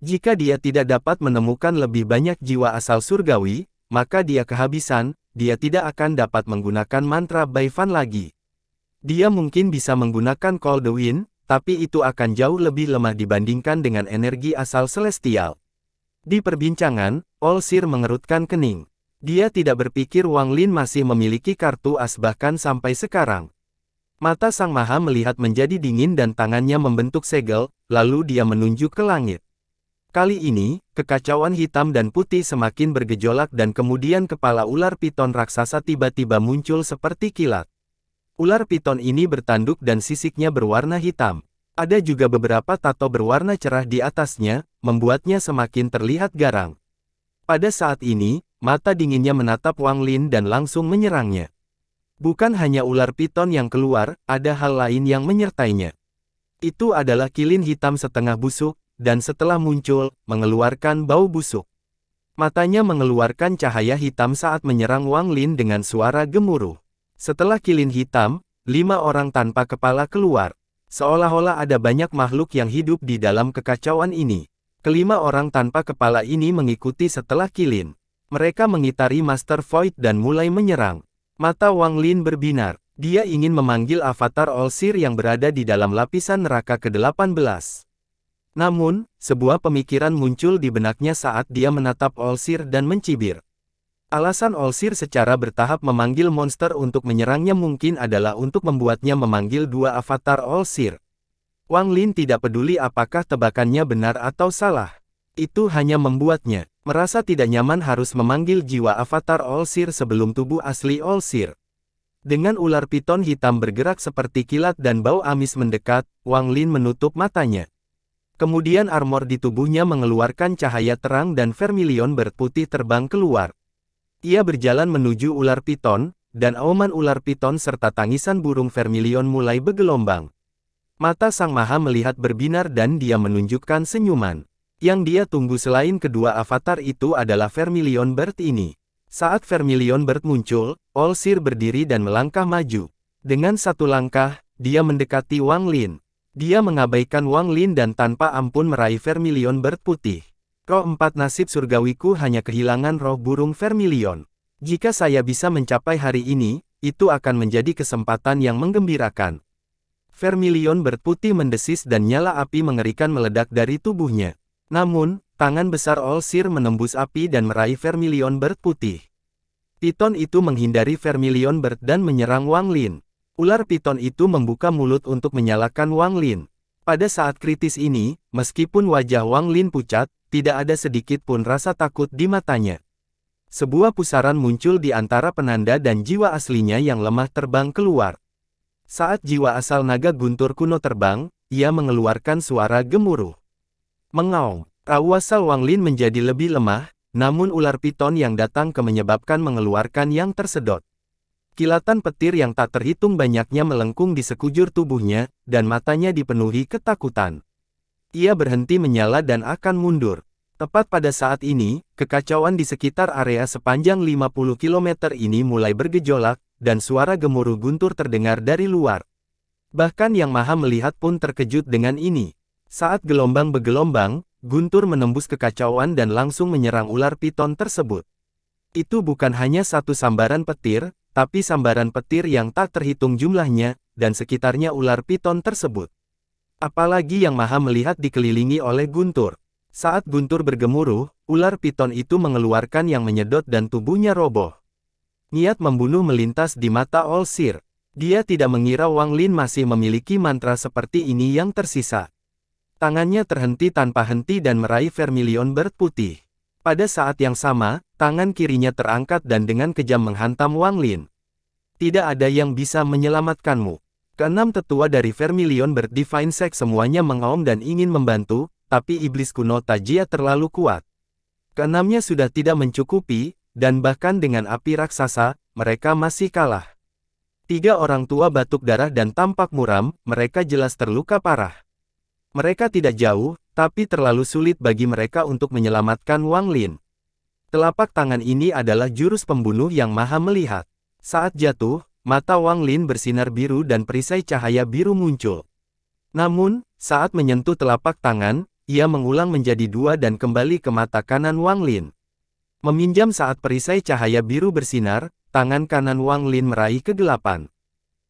Jika dia tidak dapat menemukan lebih banyak jiwa asal surgawi, maka dia kehabisan, dia tidak akan dapat menggunakan mantra Baifan lagi. Dia mungkin bisa menggunakan Call the Wind, tapi itu akan jauh lebih lemah dibandingkan dengan energi asal celestial. Di perbincangan, Olsir mengerutkan kening. Dia tidak berpikir Wang Lin masih memiliki kartu as bahkan sampai sekarang. Mata Sang Maha melihat menjadi dingin dan tangannya membentuk segel, lalu dia menunjuk ke langit. Kali ini, kekacauan hitam dan putih semakin bergejolak dan kemudian kepala ular piton raksasa tiba-tiba muncul seperti kilat. Ular piton ini bertanduk dan sisiknya berwarna hitam. Ada juga beberapa tato berwarna cerah di atasnya, membuatnya semakin terlihat garang. Pada saat ini, mata dinginnya menatap Wang Lin dan langsung menyerangnya. Bukan hanya ular piton yang keluar, ada hal lain yang menyertainya. Itu adalah kilin hitam setengah busuk, dan setelah muncul, mengeluarkan bau busuk. Matanya mengeluarkan cahaya hitam saat menyerang Wang Lin dengan suara gemuruh. Setelah kilin hitam, 5 orang tanpa kepala keluar. Seolah-olah ada banyak makhluk yang hidup di dalam kekacauan ini. Kelima orang tanpa kepala ini mengikuti setelah kilin. Mereka mengitari Master Void dan mulai menyerang. Mata Wang Lin berbinar. Dia ingin memanggil avatar Olsir yang berada di dalam lapisan neraka ke-18. Namun, sebuah pemikiran muncul di benaknya saat dia menatap Olsir dan mencibir. Alasan Olsir secara bertahap memanggil monster untuk menyerangnya mungkin adalah untuk membuatnya memanggil 2 avatar Olsir. Wang Lin tidak peduli apakah tebakannya benar atau salah. Itu hanya membuatnya merasa tidak nyaman harus memanggil jiwa avatar Olsir sebelum tubuh asli Olsir. Dengan ular piton hitam bergerak seperti kilat dan bau amis mendekat, Wang Lin menutup matanya. Kemudian armor di tubuhnya mengeluarkan cahaya terang dan vermilion berputih terbang keluar. Ia berjalan menuju ular piton, dan auman ular piton serta tangisan burung vermilion mulai bergelombang. Mata Sang Maha melihat berbinar dan dia menunjukkan senyuman. Yang dia tunggu selain kedua avatar itu adalah Vermilion Bird ini. Saat Vermilion Bird muncul, Olsir berdiri dan melangkah maju. Dengan satu langkah, dia mendekati Wang Lin. Dia mengabaikan Wang Lin dan tanpa ampun meraih Vermilion Bird putih. Roh 4 nasib surgawiku hanya kehilangan roh burung Vermilion. Jika saya bisa mencapai hari ini, itu akan menjadi kesempatan yang menggembirakan. Vermilion berputih mendesis dan nyala api mengerikan meledak dari tubuhnya. Namun, tangan besar Olsir menembus api dan meraih Vermilion berputih. Piton itu menghindari Vermilion Bird dan menyerang Wang Lin. Ular piton itu membuka mulut untuk menyalakan Wang Lin. Pada saat kritis ini, meskipun wajah Wang Lin pucat, tidak ada sedikit pun rasa takut di matanya. Sebuah pusaran muncul di antara penanda dan jiwa aslinya yang lemah terbang keluar. Saat jiwa asal naga guntur kuno terbang, ia mengeluarkan suara gemuruh. Mengaum, rawasal Wang Lin menjadi lebih lemah, namun ular piton yang datang menyebabkan mengeluarkan yang tersedot. Kilatan petir yang tak terhitung banyaknya melengkung di sekujur tubuhnya, dan matanya dipenuhi ketakutan. Ia berhenti menyala dan akan mundur. Tepat pada saat ini, kekacauan di sekitar area sepanjang 50 km ini mulai bergejolak, dan suara gemuruh guntur terdengar dari luar. Bahkan Yang Maha Melihat pun terkejut dengan ini. Saat gelombang bergelombang, guntur menembus kekacauan dan langsung menyerang ular piton tersebut. Itu bukan hanya satu sambaran petir, tapi sambaran petir yang tak terhitung jumlahnya, dan sekitarnya ular piton tersebut. Apalagi Yang Maha Melihat dikelilingi oleh guntur. Saat guntur bergemuruh, ular piton itu mengeluarkan yang menyedot dan tubuhnya roboh. Niat membunuh melintas di mata Olsir. Dia tidak mengira Wang Lin masih memiliki mantra seperti ini yang tersisa. Tangannya terhenti tanpa henti dan meraih Vermilion Bird putih. Pada saat yang sama, tangan kirinya terangkat dan dengan kejam menghantam Wang Lin. Tidak ada yang bisa menyelamatkanmu. Keenam tetua dari Vermilion Bird Divine Sect semuanya mengaum dan ingin membantu, tapi iblis kuno Tajia terlalu kuat. Keenamnya sudah tidak mencukupi, dan bahkan dengan api raksasa, mereka masih kalah. 3 orang tua batuk darah dan tampak muram, mereka jelas terluka parah. Mereka tidak jauh, tapi terlalu sulit bagi mereka untuk menyelamatkan Wang Lin. Telapak tangan ini adalah jurus pembunuh Yang Maha Melihat. Saat jatuh, mata Wang Lin bersinar biru dan perisai cahaya biru muncul. Namun, saat menyentuh telapak tangan, ia mengulang menjadi 2 dan kembali ke mata kanan Wang Lin. Meminjam saat perisai cahaya biru bersinar, tangan kanan Wang Lin meraih kegelapan.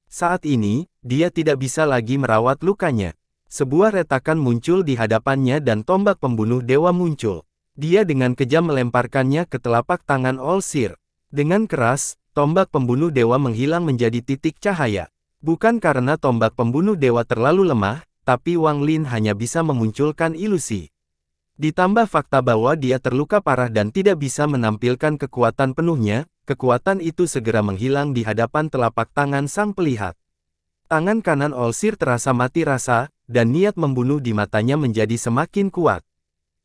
Saat ini, dia tidak bisa lagi merawat lukanya. Sebuah retakan muncul di hadapannya dan tombak pembunuh dewa muncul. Dia dengan kejam melemparkannya ke telapak tangan Olsir. Dengan keras, tombak pembunuh dewa menghilang menjadi titik cahaya. Bukan karena tombak pembunuh dewa terlalu lemah, tapi Wang Lin hanya bisa memunculkan ilusi. Ditambah fakta bahwa dia terluka parah dan tidak bisa menampilkan kekuatan penuhnya, kekuatan itu segera menghilang di hadapan telapak tangan sang pelihat. Tangan kanan Olsir terasa mati rasa, dan niat membunuh di matanya menjadi semakin kuat.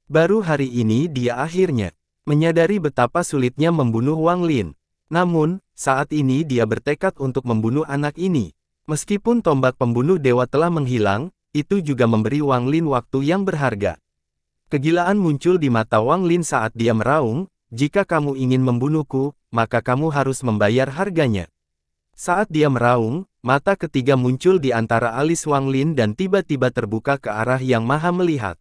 Baru hari ini dia akhirnya menyadari betapa sulitnya membunuh Wang Lin. Namun, saat ini dia bertekad untuk membunuh anak ini. Meskipun tombak pembunuh dewa telah menghilang, itu juga memberi Wang Lin waktu yang berharga. Kegilaan muncul di mata Wang Lin saat dia meraung, "Jika kamu ingin membunuhku, maka kamu harus membayar harganya." Saat dia meraung, mata ketiga muncul di antara alis Wang Lin dan tiba-tiba terbuka ke arah Yang Maha Melihat.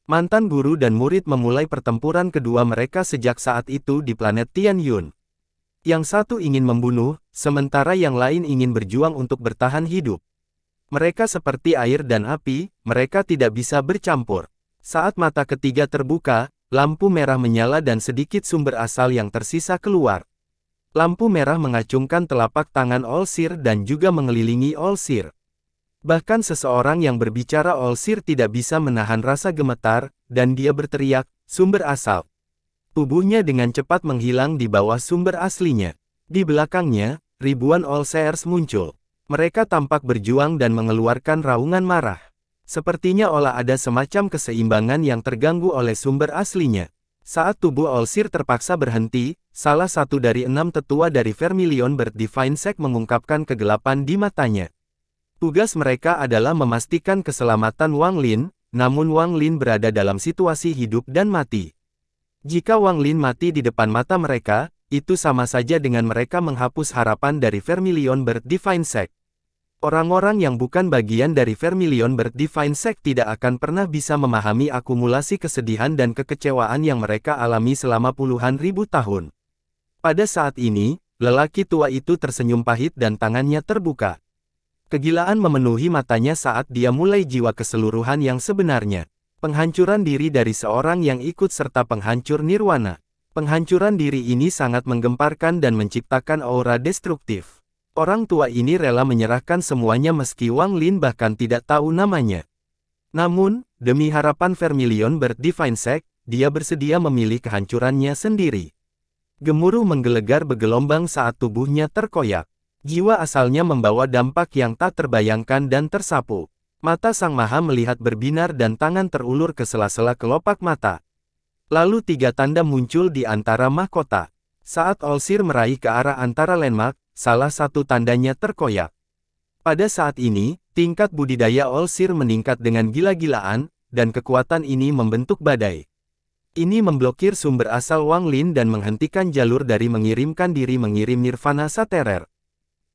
Mantan guru dan murid memulai pertempuran kedua mereka sejak saat itu di planet Tianyun. Yang satu ingin membunuh, sementara yang lain ingin berjuang untuk bertahan hidup. Mereka seperti air dan api, mereka tidak bisa bercampur. Saat mata ketiga terbuka, lampu merah menyala dan sedikit sumber asal yang tersisa keluar. Lampu merah mengacungkan telapak tangan Olsir dan juga mengelilingi Olsir. Bahkan seseorang yang berbicara Olsir tidak bisa menahan rasa gemetar, dan dia berteriak, "Sumber asal!" Tubuhnya dengan cepat menghilang di bawah sumber aslinya. Di belakangnya, ribuan Olsers muncul. Mereka tampak berjuang dan mengeluarkan raungan marah. Sepertinya olah ada semacam keseimbangan yang terganggu oleh sumber aslinya. Saat tubuh Olsir terpaksa berhenti, salah satu dari 6 tetua dari Vermilion Bird Divine Sect mengungkapkan kegelapan di matanya. Tugas mereka adalah memastikan keselamatan Wang Lin, namun Wang Lin berada dalam situasi hidup dan mati. Jika Wang Lin mati di depan mata mereka, itu sama saja dengan mereka menghapus harapan dari Vermilion Bird Divine Sect. Orang-orang yang bukan bagian dari Vermilion Bird Divine Sect tidak akan pernah bisa memahami akumulasi kesedihan dan kekecewaan yang mereka alami selama puluhan ribu tahun. Pada saat ini, lelaki tua itu tersenyum pahit dan tangannya terbuka. Kegilaan memenuhi matanya saat dia mulai jiwa keseluruhan yang sebenarnya. Penghancuran diri dari seorang yang ikut serta penghancur nirwana. Penghancuran diri ini sangat menggemparkan dan menciptakan aura destruktif. Orang tua ini rela menyerahkan semuanya meski Wang Lin bahkan tidak tahu namanya. Namun, demi harapan Vermilion Bird Divine Sect, dia bersedia memilih kehancurannya sendiri. Gemuruh menggelegar bergelombang saat tubuhnya terkoyak. Jiwa asalnya membawa dampak yang tak terbayangkan dan tersapu. Mata Sang Maha Melihat berbinar dan tangan terulur ke sela-sela kelopak mata. Lalu 3 tanda muncul di antara mahkota. Saat Olsir meraih ke arah antara landmark, salah satu tandanya terkoyak. Pada saat ini, tingkat budidaya Olsir meningkat dengan gila-gilaan, dan kekuatan ini membentuk badai. Ini memblokir sumber asal Wang Lin dan menghentikan jalur dari mengirim Nirvana Saterer.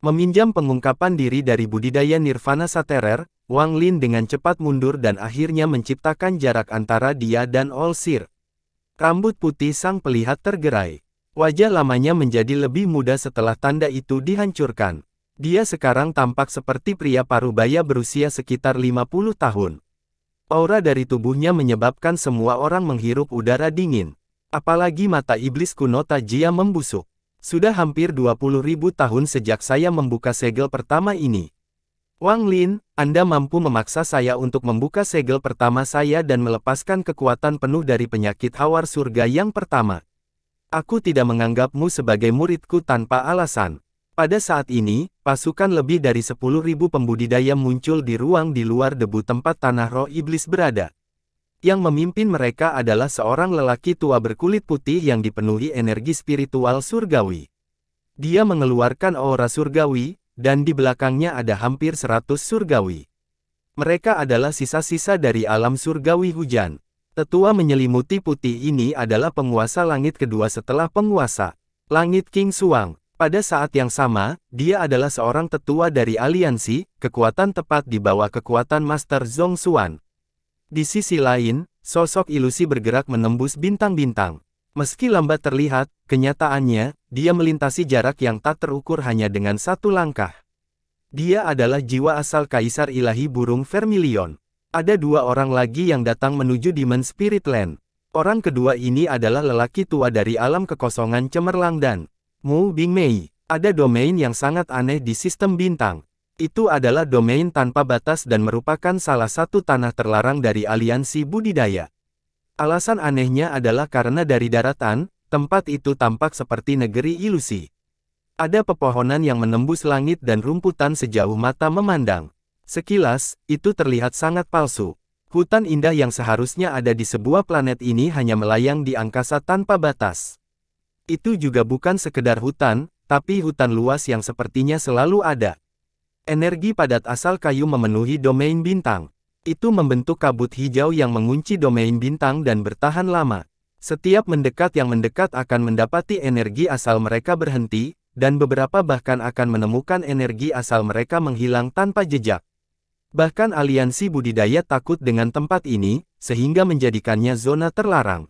Meminjam pengungkapan diri dari budidaya Nirvana Saterer, Wang Lin dengan cepat mundur dan akhirnya menciptakan jarak antara dia dan Olsir. Rambut putih sang pelihat tergerai. Wajah lamanya menjadi lebih muda setelah tanda itu dihancurkan. Dia sekarang tampak seperti pria parubaya berusia sekitar 50 tahun. Aura dari tubuhnya menyebabkan semua orang menghirup udara dingin. Apalagi mata iblis kuno Tajia membusuk. Sudah hampir 20.000 tahun sejak saya membuka segel pertama ini. Wang Lin, Anda mampu memaksa saya untuk membuka segel pertama saya dan melepaskan kekuatan penuh dari penyakit hawar surga yang pertama. Aku tidak menganggapmu sebagai muridku tanpa alasan. Pada saat ini, pasukan lebih dari 10.000 pembudidaya muncul di ruang di luar debu tempat tanah roh iblis berada. Yang memimpin mereka adalah seorang lelaki tua berkulit putih yang dipenuhi energi spiritual surgawi. Dia mengeluarkan aura surgawi, dan di belakangnya ada hampir 100 surgawi. Mereka adalah sisa-sisa dari alam surgawi hujan. Tetua menyelimuti putih ini adalah penguasa langit kedua setelah penguasa langit King Suang. Pada saat yang sama, dia adalah seorang tetua dari aliansi, kekuatan tepat di bawah kekuatan Master Zhong Xuan. Di sisi lain, sosok ilusi bergerak menembus bintang-bintang. Meski lambat terlihat, kenyataannya, dia melintasi jarak yang tak terukur hanya dengan satu langkah. Dia adalah jiwa asal Kaisar Ilahi Burung Vermilion. Ada dua orang lagi yang datang menuju Demon Spirit Land. Orang kedua ini adalah lelaki tua dari alam kekosongan cemerlang dan Mu Bingmei. Ada domain yang sangat aneh di sistem bintang. Itu adalah domain tanpa batas dan merupakan salah satu tanah terlarang dari aliansi budidaya. Alasan anehnya adalah karena dari daratan, tempat itu tampak seperti negeri ilusi. Ada pepohonan yang menembus langit dan rumputan sejauh mata memandang. Sekilas, itu terlihat sangat palsu. Hutan indah yang seharusnya ada di sebuah planet ini hanya melayang di angkasa tanpa batas. Itu juga bukan sekedar hutan, tapi hutan luas yang sepertinya selalu ada. Energi padat asal kayu memenuhi domain bintang. Itu membentuk kabut hijau yang mengunci domain bintang dan bertahan lama. Setiap yang mendekat akan mendapati energi asal mereka berhenti, dan beberapa bahkan akan menemukan energi asal mereka menghilang tanpa jejak. Bahkan aliansi budidaya takut dengan tempat ini, sehingga menjadikannya zona terlarang.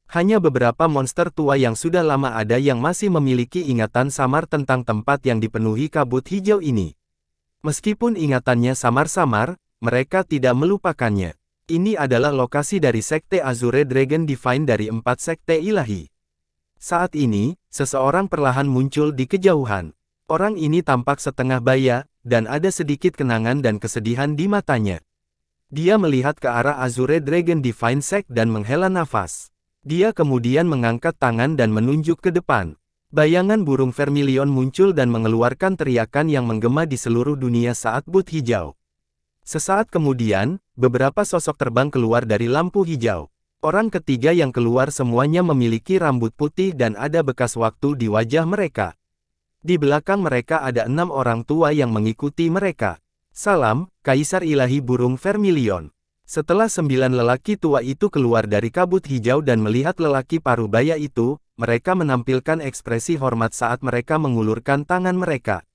Hanya beberapa monster tua yang sudah lama ada yang masih memiliki ingatan samar tentang tempat yang dipenuhi kabut hijau ini. Meskipun ingatannya samar-samar, mereka tidak melupakannya. Ini adalah lokasi dari Sekte Azure Dragon Divine dari 4 sekte ilahi. Saat ini, seseorang perlahan muncul di kejauhan. Orang ini tampak setengah baya, dan ada sedikit kenangan dan kesedihan di matanya. Dia melihat ke arah Azure Dragon Divine Sect dan menghela nafas. Dia kemudian mengangkat tangan dan menunjuk ke depan. Bayangan burung vermilion muncul dan mengeluarkan teriakan yang menggema di seluruh dunia saat but hijau. Sesaat kemudian, beberapa sosok terbang keluar dari lampu hijau. Orang ketiga yang keluar semuanya memiliki rambut putih dan ada bekas waktu di wajah mereka. Di belakang mereka ada 6 orang tua yang mengikuti mereka. Salam, Kaisar Ilahi Burung Vermilion. Setelah 9 lelaki tua itu keluar dari kabut hijau dan melihat lelaki parubaya itu, mereka menampilkan ekspresi hormat saat mereka mengulurkan tangan mereka.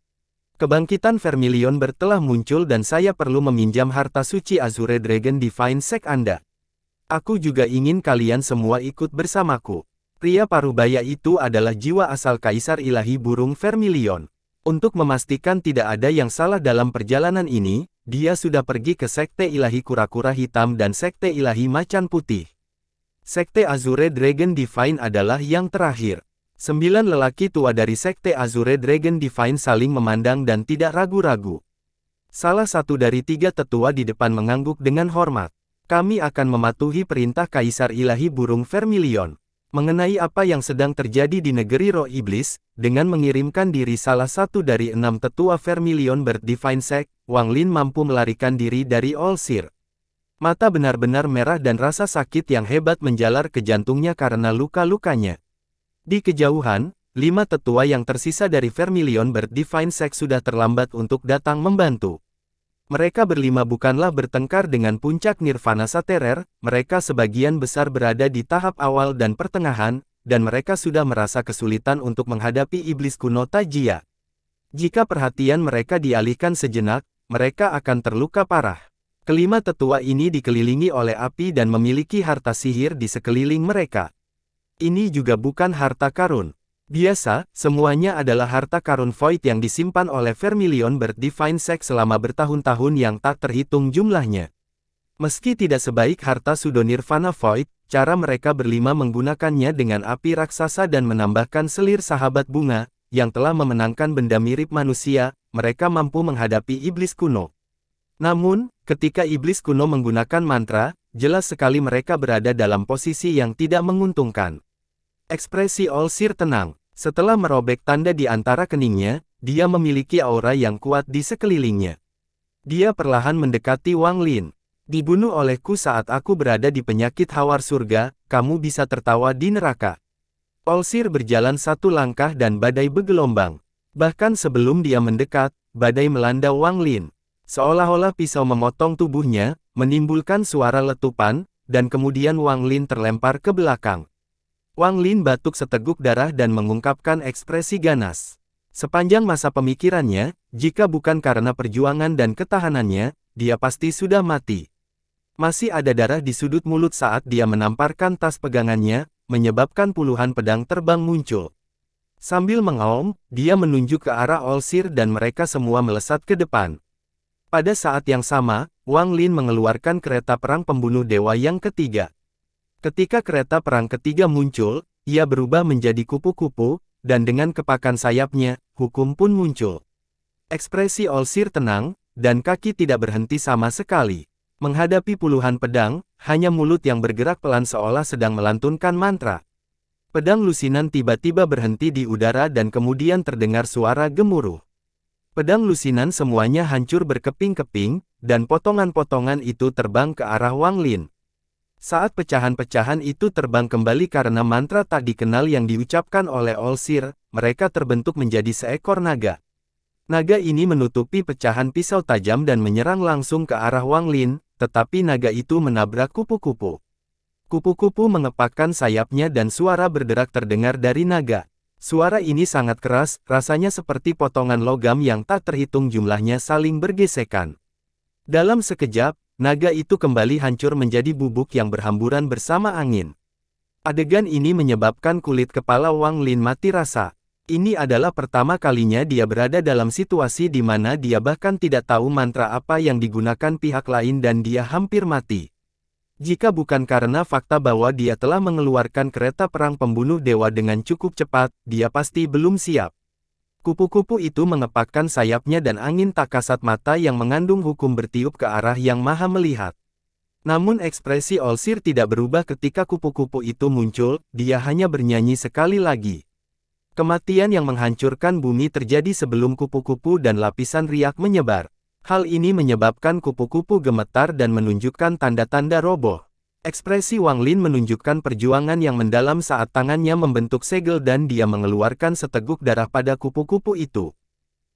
Kebangkitan Vermilion telah muncul dan saya perlu meminjam harta suci Azure Dragon Divine Sect Anda. Aku juga ingin kalian semua ikut bersamaku. Pria parubaya itu adalah jiwa asal Kaisar Ilahi Burung Vermilion. Untuk memastikan tidak ada yang salah dalam perjalanan ini, dia sudah pergi ke Sekte Ilahi Kura-Kura Hitam dan Sekte Ilahi Macan Putih. Sekte Azure Dragon Divine adalah yang terakhir. 9 lelaki tua dari Sekte Azure Dragon Divine saling memandang dan tidak ragu-ragu. Salah satu dari 3 tetua di depan mengangguk dengan hormat. Kami akan mematuhi perintah Kaisar Ilahi Burung Vermilion. Mengenai apa yang sedang terjadi di negeri Roh Iblis, dengan mengirimkan diri salah satu dari 6 tetua Vermilion Divine Sect, Wang Lin mampu melarikan diri dari Olsir. Mata benar-benar merah dan rasa sakit yang hebat menjalar ke jantungnya karena luka-lukanya. Di kejauhan, 5 tetua yang tersisa dari Vermilion Divine Sect sudah terlambat untuk datang membantu. Mereka berlima bukanlah bertengkar dengan puncak Nirvana Saterer, mereka sebagian besar berada di tahap awal dan pertengahan, dan mereka sudah merasa kesulitan untuk menghadapi iblis kuno Tajia. Jika perhatian mereka dialihkan sejenak, mereka akan terluka parah. Kelima tetua ini dikelilingi oleh api dan memiliki harta sihir di sekeliling mereka. Ini juga bukan harta karun. Biasa, semuanya adalah harta karun void yang disimpan oleh Vermilion Divine Sect selama bertahun-tahun yang tak terhitung jumlahnya. Meski tidak sebaik harta Pseudo Nirvana Void, cara mereka berlima menggunakannya dengan api raksasa dan menambahkan selir sahabat bunga, yang telah memenangkan benda mirip manusia, mereka mampu menghadapi iblis kuno. Namun, ketika iblis kuno menggunakan mantra, jelas sekali mereka berada dalam posisi yang tidak menguntungkan. Ekspresi Olsir tenang. Setelah merobek tanda di antara keningnya, dia memiliki aura yang kuat di sekelilingnya. Dia perlahan mendekati Wang Lin. Dibunuh olehku saat aku berada di penyakit hawar surga, kamu bisa tertawa di neraka. Olsir berjalan 1 langkah dan badai bergelombang. Bahkan sebelum dia mendekat, badai melanda Wang Lin. Seolah-olah pisau memotong tubuhnya, menimbulkan suara letupan, dan kemudian Wang Lin terlempar ke belakang. Wang Lin batuk seteguk darah dan mengungkapkan ekspresi ganas. Sepanjang masa pemikirannya, jika bukan karena perjuangan dan ketahanannya, dia pasti sudah mati. Masih ada darah di sudut mulut saat dia menamparkan tas pegangannya, menyebabkan puluhan pedang terbang muncul. Sambil mengaum, dia menunjuk ke arah Olsir dan mereka semua melesat ke depan. Pada saat yang sama, Wang Lin mengeluarkan kereta perang pembunuh dewa yang ketiga. Ketika kereta perang ketiga muncul, ia berubah menjadi kupu-kupu, dan dengan kepakan sayapnya, hukum pun muncul. Ekspresi Olsir tenang, dan kaki tidak berhenti sama sekali. Menghadapi puluhan pedang, hanya mulut yang bergerak pelan seolah sedang melantunkan mantra. Pedang lusinan tiba-tiba berhenti di udara dan kemudian terdengar suara gemuruh. Pedang lusinan semuanya hancur berkeping-keping, dan potongan-potongan itu terbang ke arah Wang Lin. Saat pecahan-pecahan itu terbang kembali karena mantra tak dikenal yang diucapkan oleh Olsir, mereka terbentuk menjadi seekor naga. Naga ini menutupi pecahan pisau tajam dan menyerang langsung ke arah Wang Lin, tetapi naga itu menabrak kupu-kupu. Kupu-kupu mengepakkan sayapnya dan suara berderak terdengar dari naga. Suara ini sangat keras, rasanya seperti potongan logam yang tak terhitung jumlahnya saling bergesekan. Dalam sekejap, naga itu kembali hancur menjadi bubuk yang berhamburan bersama angin. Adegan ini menyebabkan kulit kepala Wang Lin mati rasa. Ini adalah pertama kalinya dia berada dalam situasi di mana dia bahkan tidak tahu mantra apa yang digunakan pihak lain dan dia hampir mati. Jika bukan karena fakta bahwa dia telah mengeluarkan kereta perang pembunuh dewa dengan cukup cepat, dia pasti belum siap. Kupu-kupu itu mengepakkan sayapnya dan angin tak kasat mata yang mengandung hukum bertiup ke arah yang maha melihat. Namun ekspresi Olsir tidak berubah ketika kupu-kupu itu muncul, dia hanya bernyanyi sekali lagi. Kematian yang menghancurkan bumi terjadi sebelum kupu-kupu dan lapisan riak menyebar. Hal ini menyebabkan kupu-kupu gemetar dan menunjukkan tanda-tanda roboh. Ekspresi Wang Lin menunjukkan perjuangan yang mendalam saat tangannya membentuk segel dan dia mengeluarkan seteguk darah pada kupu-kupu itu.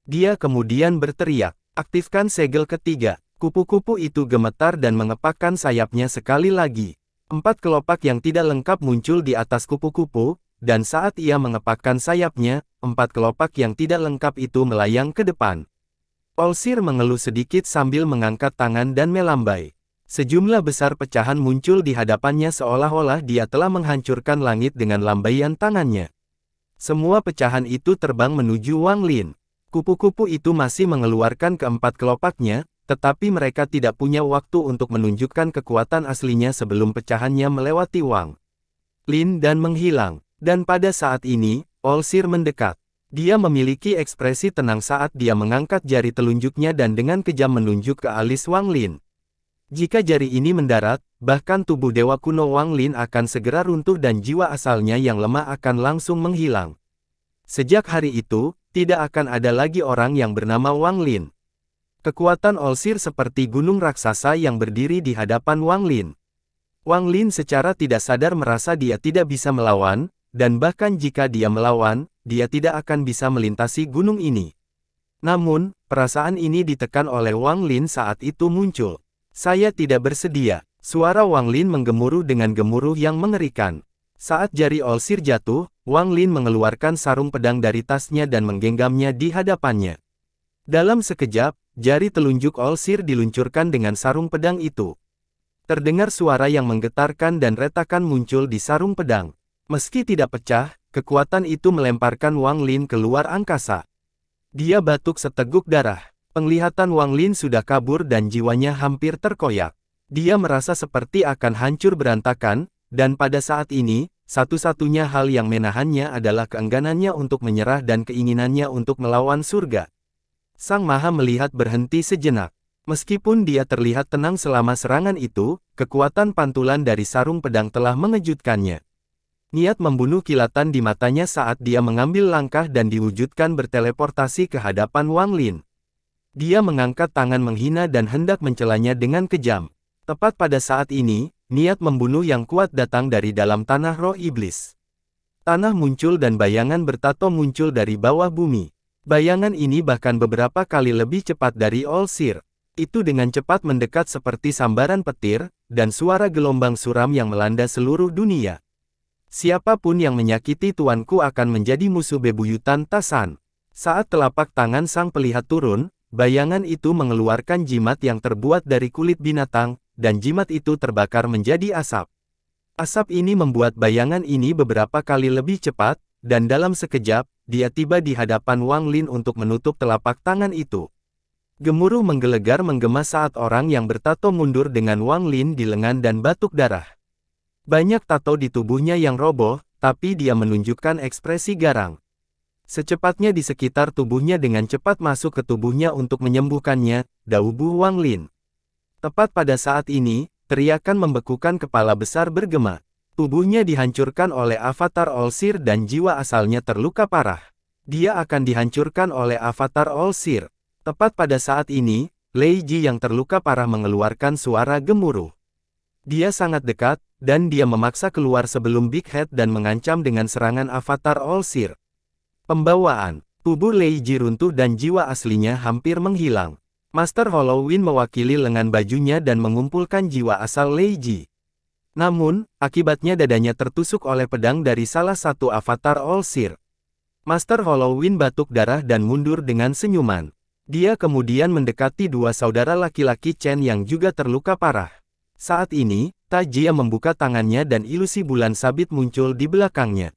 Dia kemudian berteriak, "Aktifkan segel ketiga." Kupu-kupu itu gemetar dan mengepakkan sayapnya sekali lagi. 4 kelopak yang tidak lengkap muncul di atas kupu-kupu, dan saat ia mengepakkan sayapnya, 4 kelopak yang tidak lengkap itu melayang ke depan. Olsir mengeluh sedikit sambil mengangkat tangan dan melambai. Sejumlah besar pecahan muncul di hadapannya seolah-olah dia telah menghancurkan langit dengan lambaian tangannya. Semua pecahan itu terbang menuju Wang Lin. Kupu-kupu itu masih mengeluarkan keempat kelopaknya, tetapi mereka tidak punya waktu untuk menunjukkan kekuatan aslinya sebelum pecahannya melewati Wang Lin dan menghilang. Dan pada saat ini, Olsir mendekat. Dia memiliki ekspresi tenang saat dia mengangkat jari telunjuknya dan dengan kejam menunjuk ke alis Wang Lin. Jika jari ini mendarat, bahkan tubuh dewa kuno Wang Lin akan segera runtuh dan jiwa asalnya yang lemah akan langsung menghilang. Sejak hari itu, tidak akan ada lagi orang yang bernama Wang Lin. Kekuatan Olsir seperti gunung raksasa yang berdiri di hadapan Wang Lin. Wang Lin secara tidak sadar merasa dia tidak bisa melawan, dan bahkan jika dia melawan, dia tidak akan bisa melintasi gunung ini. Namun, perasaan ini ditekan oleh Wang Lin saat itu muncul. "Saya tidak bersedia." Suara Wang Lin menggemuruh dengan gemuruh yang mengerikan. Saat jari Olsir jatuh, Wang Lin mengeluarkan sarung pedang dari tasnya dan menggenggamnya di hadapannya. Dalam sekejap, jari telunjuk Olsir diluncurkan dengan sarung pedang itu. Terdengar suara yang menggetarkan dan retakan muncul di sarung pedang. Meski tidak pecah, kekuatan itu melemparkan Wang Lin keluar angkasa. Dia batuk seteguk darah. Penglihatan Wang Lin sudah kabur dan jiwanya hampir terkoyak. Dia merasa seperti akan hancur berantakan, dan pada saat ini, satu-satunya hal yang menahannya adalah keengganannya untuk menyerah dan keinginannya untuk melawan surga. Sang Maha melihat berhenti sejenak. Meskipun dia terlihat tenang selama serangan itu, kekuatan pantulan dari sarung pedang telah mengejutkannya. Niat membunuh kilatan di matanya saat dia mengambil langkah dan diwujudkan berteleportasi ke hadapan Wang Lin. Dia mengangkat tangan menghina dan hendak mencelanya dengan kejam. Tepat pada saat ini, niat membunuh yang kuat datang dari dalam tanah roh iblis. Tanah muncul dan bayangan bertato muncul dari bawah bumi. Bayangan ini bahkan beberapa kali lebih cepat dari Olsir. Itu dengan cepat mendekat seperti sambaran petir, dan suara gelombang suram yang melanda seluruh dunia. Siapapun yang menyakiti tuanku akan menjadi musuh bebuyutan Tasan. Saat telapak tangan sang pelihat turun, bayangan itu mengeluarkan jimat yang terbuat dari kulit binatang, dan jimat itu terbakar menjadi asap. Asap ini membuat bayangan ini beberapa kali lebih cepat, dan dalam sekejap, dia tiba di hadapan Wang Lin untuk menutup telapak tangan itu. Gemuruh menggelegar menggema saat orang yang bertato mundur dengan Wang Lin di lengan dan batuk darah. Banyak tato di tubuhnya yang roboh, tapi dia menunjukkan ekspresi garang. Secepatnya di sekitar tubuhnya dengan cepat masuk ke tubuhnya untuk menyembuhkannya, daubu Wang Lin. Tepat pada saat ini, teriakan membekukan kepala besar bergema. Tubuhnya dihancurkan oleh avatar All-Seer dan jiwa asalnya terluka parah. Dia akan dihancurkan oleh avatar All-Seer. Tepat pada saat ini, Lei Ji yang terluka parah mengeluarkan suara gemuruh. Dia sangat dekat, dan dia memaksa keluar sebelum Big Head dan mengancam dengan serangan avatar All-Seer. Pembawaan. Tubuh Lei Ji runtuh dan jiwa aslinya hampir menghilang. Master Halloween mewakili lengan bajunya dan mengumpulkan jiwa asal Lei Ji. Namun, akibatnya dadanya tertusuk oleh pedang dari salah satu avatar All-Seer. Master Halloween batuk darah dan mundur dengan senyuman. Dia kemudian mendekati dua saudara laki-laki Chen yang juga terluka parah. Saat ini, Ta Jia membuka tangannya dan ilusi bulan sabit muncul di belakangnya.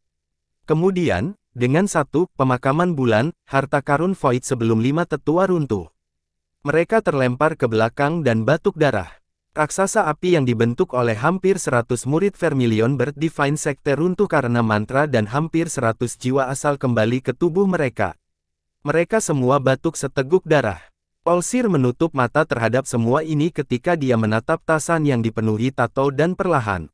Kemudian, dengan satu pemakaman bulan, harta karun Void sebelum 5 tetua runtuh. Mereka terlempar ke belakang dan batuk darah. Raksasa api yang dibentuk oleh hampir 100 murid Vermilion Bird Divine Sekte runtuh karena mantra dan hampir 100 jiwa asal kembali ke tubuh mereka. Mereka semua batuk seteguk darah. All-Seer menutup mata terhadap semua ini ketika dia menatap tasan yang dipenuhi tato dan perlahan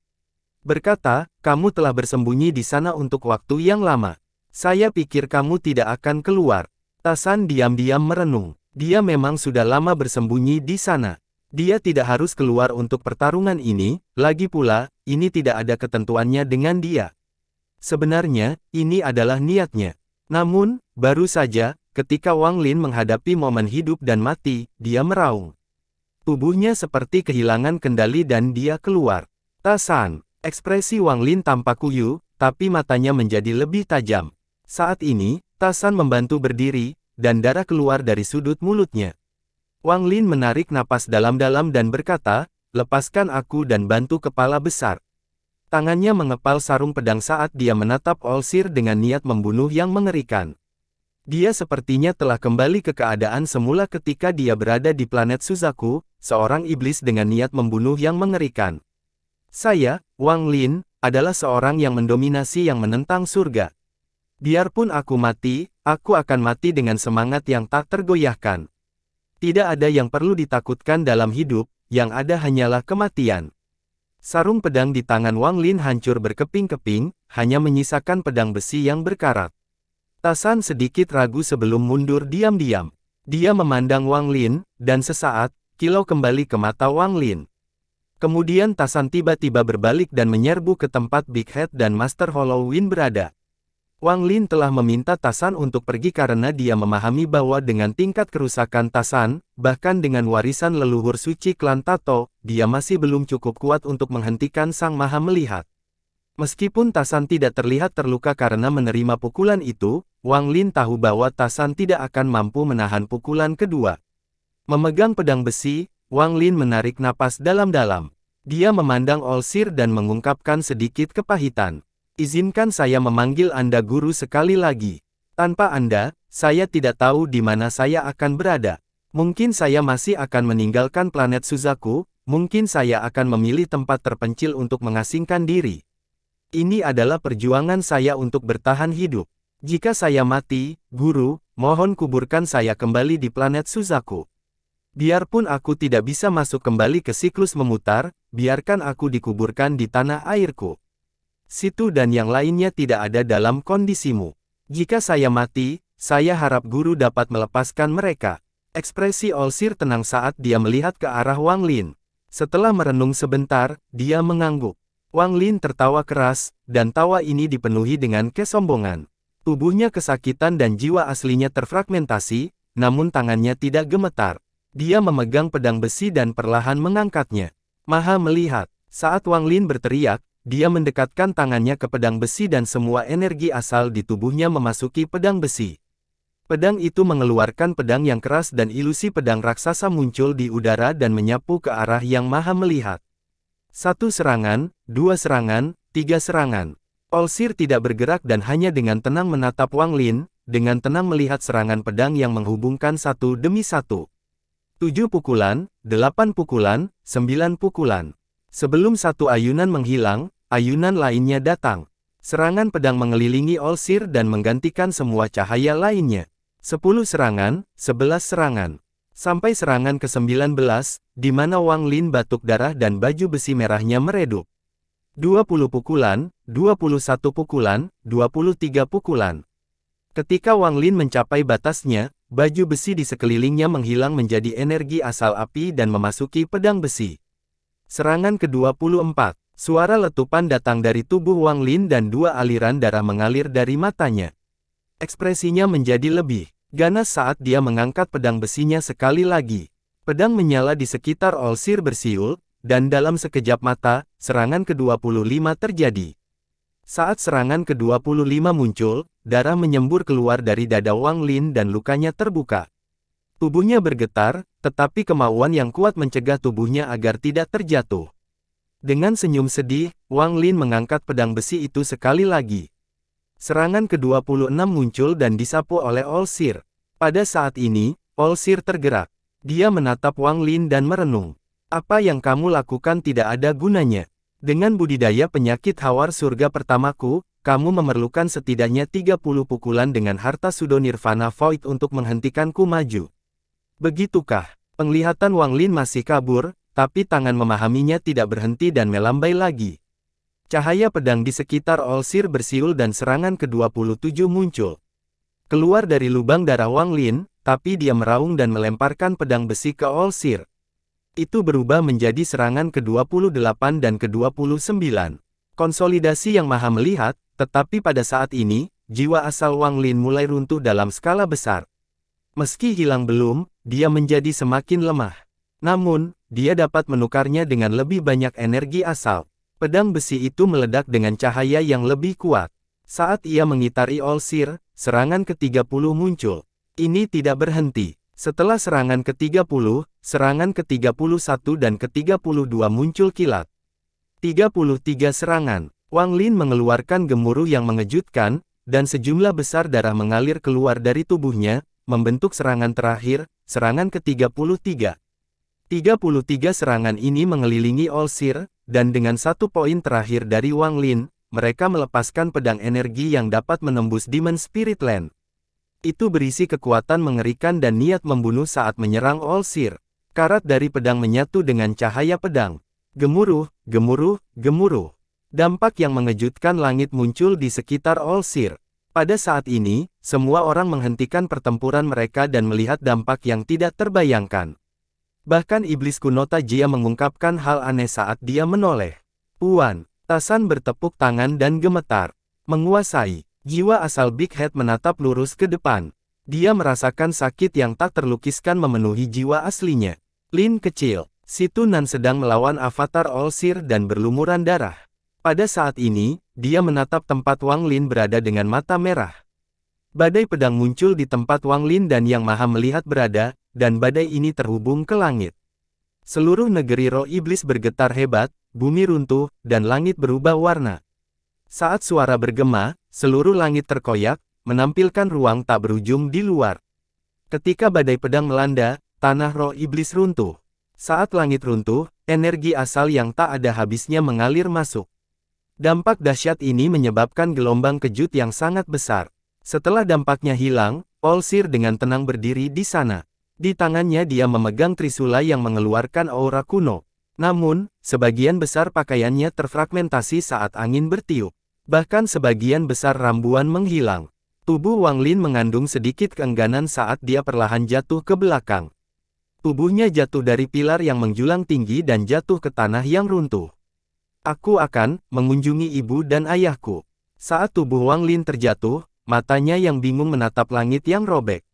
berkata, kamu telah bersembunyi di sana untuk waktu yang lama. Saya pikir kamu tidak akan keluar. Tasan diam-diam merenung. Dia memang sudah lama bersembunyi di sana. Dia tidak harus keluar untuk pertarungan ini, lagi pula, ini tidak ada ketentuannya dengan dia. Sebenarnya, ini adalah niatnya. Namun, baru saja, ketika Wang Lin menghadapi momen hidup dan mati, dia meraung. Tubuhnya seperti kehilangan kendali dan dia keluar. Tasan, ekspresi Wang Lin tampak kuyu, tapi matanya menjadi lebih tajam. Saat ini, Tasan membantu berdiri, dan darah keluar dari sudut mulutnya. Wang Lin menarik napas dalam-dalam dan berkata, lepaskan aku dan bantu kepala besar. Tangannya mengepal sarung pedang saat dia menatap All-Seer dengan niat membunuh yang mengerikan. Dia sepertinya telah kembali ke keadaan semula ketika dia berada di planet Suzaku, seorang iblis dengan niat membunuh yang mengerikan. Saya, Wang Lin, adalah seorang yang mendominasi yang menentang surga. Biarpun aku mati, aku akan mati dengan semangat yang tak tergoyahkan. Tidak ada yang perlu ditakutkan dalam hidup, yang ada hanyalah kematian. Sarung pedang di tangan Wang Lin hancur berkeping-keping, hanya menyisakan pedang besi yang berkarat. Tasan sedikit ragu sebelum mundur diam-diam. Dia memandang Wang Lin, dan sesaat, kilau kembali ke mata Wang Lin. Kemudian Tasan tiba-tiba berbalik dan menyerbu ke tempat Big Head dan Master Halloween berada. Wang Lin telah meminta Tasan untuk pergi karena dia memahami bahwa dengan tingkat kerusakan Tasan, bahkan dengan warisan leluhur suci klan Tato, dia masih belum cukup kuat untuk menghentikan Sang Maha Melihat. Meskipun Tasan tidak terlihat terluka karena menerima pukulan itu, Wang Lin tahu bahwa Tasan tidak akan mampu menahan pukulan kedua. Memegang pedang besi, Wang Lin menarik napas dalam-dalam. Dia memandang All-Seer dan mengungkapkan sedikit kepahitan. Izinkan saya memanggil Anda guru sekali lagi. Tanpa Anda, saya tidak tahu di mana saya akan berada. Mungkin saya masih akan meninggalkan planet Suzaku, mungkin saya akan memilih tempat terpencil untuk mengasingkan diri. Ini adalah perjuangan saya untuk bertahan hidup. Jika saya mati, guru, mohon kuburkan saya kembali di planet Suzaku. Biarpun aku tidak bisa masuk kembali ke siklus memutar, biarkan aku dikuburkan di tanah airku. Situ dan yang lainnya tidak ada dalam kondisimu. Jika saya mati, saya harap guru dapat melepaskan mereka. Ekspresi All-Seer tenang saat dia melihat ke arah Wang Lin. Setelah merenung sebentar, dia mengangguk. Wang Lin tertawa keras, dan tawa ini dipenuhi dengan kesombongan. Tubuhnya kesakitan dan jiwa aslinya terfragmentasi, namun tangannya tidak gemetar. Dia memegang pedang besi dan perlahan mengangkatnya. Maha Melihat. Saat Wang Lin berteriak, dia mendekatkan tangannya ke pedang besi dan semua energi asal di tubuhnya memasuki pedang besi. Pedang itu mengeluarkan pedang yang keras dan ilusi pedang raksasa muncul di udara dan menyapu ke arah Yang Maha Melihat. 1 serangan, 2 serangan, 3 serangan. Olsir tidak bergerak dan hanya dengan tenang menatap Wang Lin, dengan tenang melihat serangan pedang yang menghubungkan satu demi satu. 7 pukulan, 8 pukulan, 9 pukulan. Sebelum satu ayunan menghilang, ayunan lainnya datang. Serangan pedang mengelilingi Olsir dan menggantikan semua cahaya lainnya. 10 serangan, 11 serangan. Sampai serangan ke-19, di mana Wang Lin batuk darah dan baju besi merahnya meredup. 20 pukulan, 21 pukulan, 23 pukulan. Ketika Wang Lin mencapai batasnya, baju besi di sekelilingnya menghilang menjadi energi asal api dan memasuki pedang besi. Serangan ke-24. Suara letupan datang dari tubuh Wang Lin dan dua aliran darah mengalir dari matanya. Ekspresinya menjadi lebih ganas saat dia mengangkat pedang besinya sekali lagi. Pedang menyala di sekitar Olsir bersiul, dan dalam sekejap mata, serangan ke-25 terjadi. Saat serangan ke-25 muncul, darah menyembur keluar dari dada Wang Lin dan lukanya terbuka. Tubuhnya bergetar, tetapi kemauan yang kuat mencegah tubuhnya agar tidak terjatuh. Dengan senyum sedih, Wang Lin mengangkat pedang besi itu sekali lagi. Serangan ke-26 muncul dan disapu oleh Olsir. Pada saat ini, Olsir tergerak. Dia menatap Wang Lin dan merenung. Apa yang kamu lakukan tidak ada gunanya. Dengan budidaya penyakit hawar surga pertamaku, kamu memerlukan setidaknya 30 pukulan dengan harta Sudo Nirvana Void untuk menghentikanku maju. Begitukah? Penglihatan Wang Lin masih kabur, tapi tangan memahaminya tidak berhenti dan melambai lagi. Cahaya pedang di sekitar Olsir bersiul dan serangan ke-27 muncul. Keluar dari lubang darah Wang Lin, tapi dia meraung dan melemparkan pedang besi ke Olsir. Itu berubah menjadi serangan ke-28 dan ke-29. Konsolidasi yang maha melihat, tetapi pada saat ini, jiwa asal Wang Lin mulai runtuh dalam skala besar. Meski hilang belum, dia menjadi semakin lemah. Namun, dia dapat menukarnya dengan lebih banyak energi asal. Pedang besi itu meledak dengan cahaya yang lebih kuat. Saat ia mengitari Olsir, serangan ke-30 muncul. Ini tidak berhenti. Setelah serangan ke-30, serangan ke-31 dan ke-32 muncul kilat. 33 serangan. Wang Lin mengeluarkan gemuruh yang mengejutkan, dan sejumlah besar darah mengalir keluar dari tubuhnya, membentuk serangan terakhir, serangan ke-33. 33 serangan ini mengelilingi Olsir, dan dengan satu poin terakhir dari Wang Lin, mereka melepaskan pedang energi yang dapat menembus Demon Spirit Land. Itu berisi kekuatan mengerikan dan niat membunuh saat menyerang Olsir. Karat dari pedang menyatu dengan cahaya pedang. Gemuruh, gemuruh, gemuruh. Dampak yang mengejutkan langit muncul di sekitar Olsir. Pada saat ini, semua orang menghentikan pertempuran mereka dan melihat dampak yang tidak terbayangkan. Bahkan iblis kuno Tajia mengungkapkan hal aneh saat dia menoleh. Puan, Tasan bertepuk tangan dan gemetar. Menguasai. Jiwa asal Big Head menatap lurus ke depan. Dia merasakan sakit yang tak terlukiskan memenuhi jiwa aslinya. Lin kecil. Si Tunan sedang melawan avatar Olsir dan berlumuran darah. Pada saat ini, dia menatap tempat Wang Lin berada dengan mata merah. Badai pedang muncul di tempat Wang Lin dan Yang Maha Melihat berada, dan badai ini terhubung ke langit. Seluruh negeri roh iblis bergetar hebat, bumi runtuh, dan langit berubah warna. Saat suara bergema, seluruh langit terkoyak, menampilkan ruang tak berujung di luar. Ketika badai pedang melanda, tanah roh iblis runtuh. Saat langit runtuh, energi asal yang tak ada habisnya mengalir masuk. Dampak dahsyat ini menyebabkan gelombang kejut yang sangat besar. Setelah dampaknya hilang, Olsir dengan tenang berdiri di sana. Di tangannya dia memegang trisula yang mengeluarkan aura kuno. Namun, sebagian besar pakaiannya terfragmentasi saat angin bertiup. Bahkan sebagian besar rambuan menghilang. Tubuh Wang Lin mengandung sedikit keengganan saat dia perlahan jatuh ke belakang. Tubuhnya jatuh dari pilar yang menjulang tinggi dan jatuh ke tanah yang runtuh. Aku akan mengunjungi ibu dan ayahku. Saat tubuh Wang Lin terjatuh, matanya yang bingung menatap langit yang robek.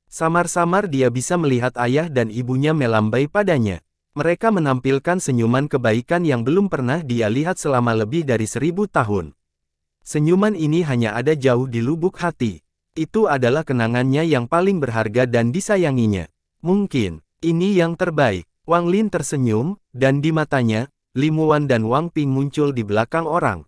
Samar-samar dia bisa melihat ayah dan ibunya melambai padanya. Mereka menampilkan senyuman kebaikan yang belum pernah dia lihat selama lebih dari 1000 tahun. Senyuman ini hanya ada jauh di lubuk hati. Itu adalah kenangannya yang paling berharga dan disayanginya. Mungkin, ini yang terbaik. Wang Lin tersenyum, dan di matanya, Li Muan dan Wang Ping muncul di belakang orang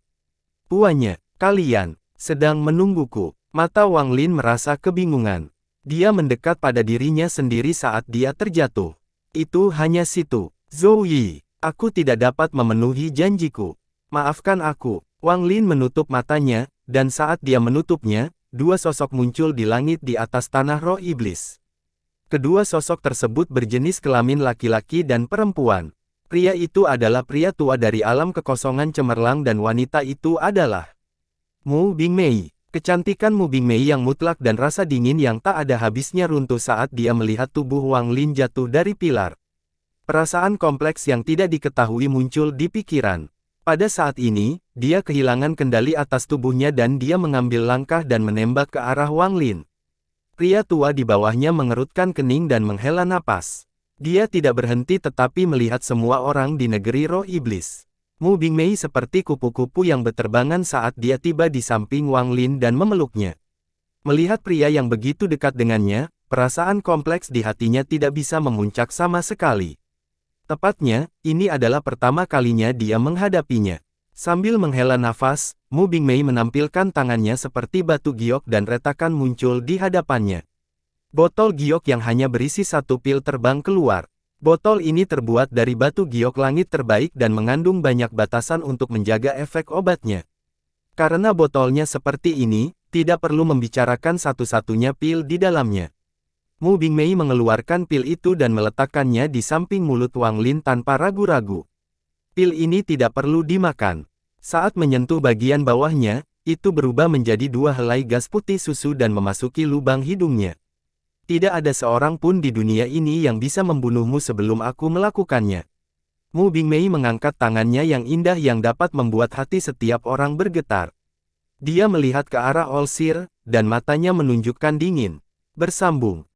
tuanya. Kalian sedang menungguku. Mata Wang Lin merasa kebingungan. Dia mendekat pada dirinya sendiri saat dia terjatuh. Itu hanya situ. Zhou Yi, aku tidak dapat memenuhi janjiku. Maafkan aku. Wang Lin menutup matanya, dan saat dia menutupnya, dua sosok muncul di langit di atas tanah roh iblis. Kedua sosok tersebut berjenis kelamin laki-laki dan perempuan. Pria itu adalah pria tua dari alam kekosongan cemerlang dan wanita itu adalah Mu Bingmei. Kecantikan Mu Bingmei yang mutlak dan rasa dingin yang tak ada habisnya runtuh saat dia melihat tubuh Wang Lin jatuh dari pilar. Perasaan kompleks yang tidak diketahui muncul di pikiran. Pada saat ini, dia kehilangan kendali atas tubuhnya dan dia mengambil langkah dan menembak ke arah Wang Lin. Pria tua di bawahnya mengerutkan kening dan menghela napas. Dia tidak berhenti tetapi melihat semua orang di negeri roh iblis. Mu Bingmei seperti kupu-kupu yang berterbangan saat dia tiba di samping Wang Lin dan memeluknya. Melihat pria yang begitu dekat dengannya, perasaan kompleks di hatinya tidak bisa memuncak sama sekali. Tepatnya, ini adalah pertama kalinya dia menghadapinya. Sambil menghela nafas, Mu Bingmei menampilkan tangannya seperti batu giok dan retakan muncul di hadapannya. Botol giok yang hanya berisi satu pil terbang keluar. Botol ini terbuat dari batu giok langit terbaik dan mengandung banyak batasan untuk menjaga efek obatnya. Karena botolnya seperti ini, tidak perlu membicarakan satu-satunya pil di dalamnya. Mu Bingmei mengeluarkan pil itu dan meletakkannya di samping mulut Wang Lin tanpa ragu-ragu. Pil ini tidak perlu dimakan. Saat menyentuh bagian bawahnya, itu berubah menjadi dua helai gas putih susu dan memasuki lubang hidungnya. Tidak ada seorang pun di dunia ini yang bisa membunuhmu sebelum aku melakukannya. Mu Bingmei mengangkat tangannya yang indah yang dapat membuat hati setiap orang bergetar. Dia melihat ke arah Olsir, dan matanya menunjukkan dingin. Bersambung.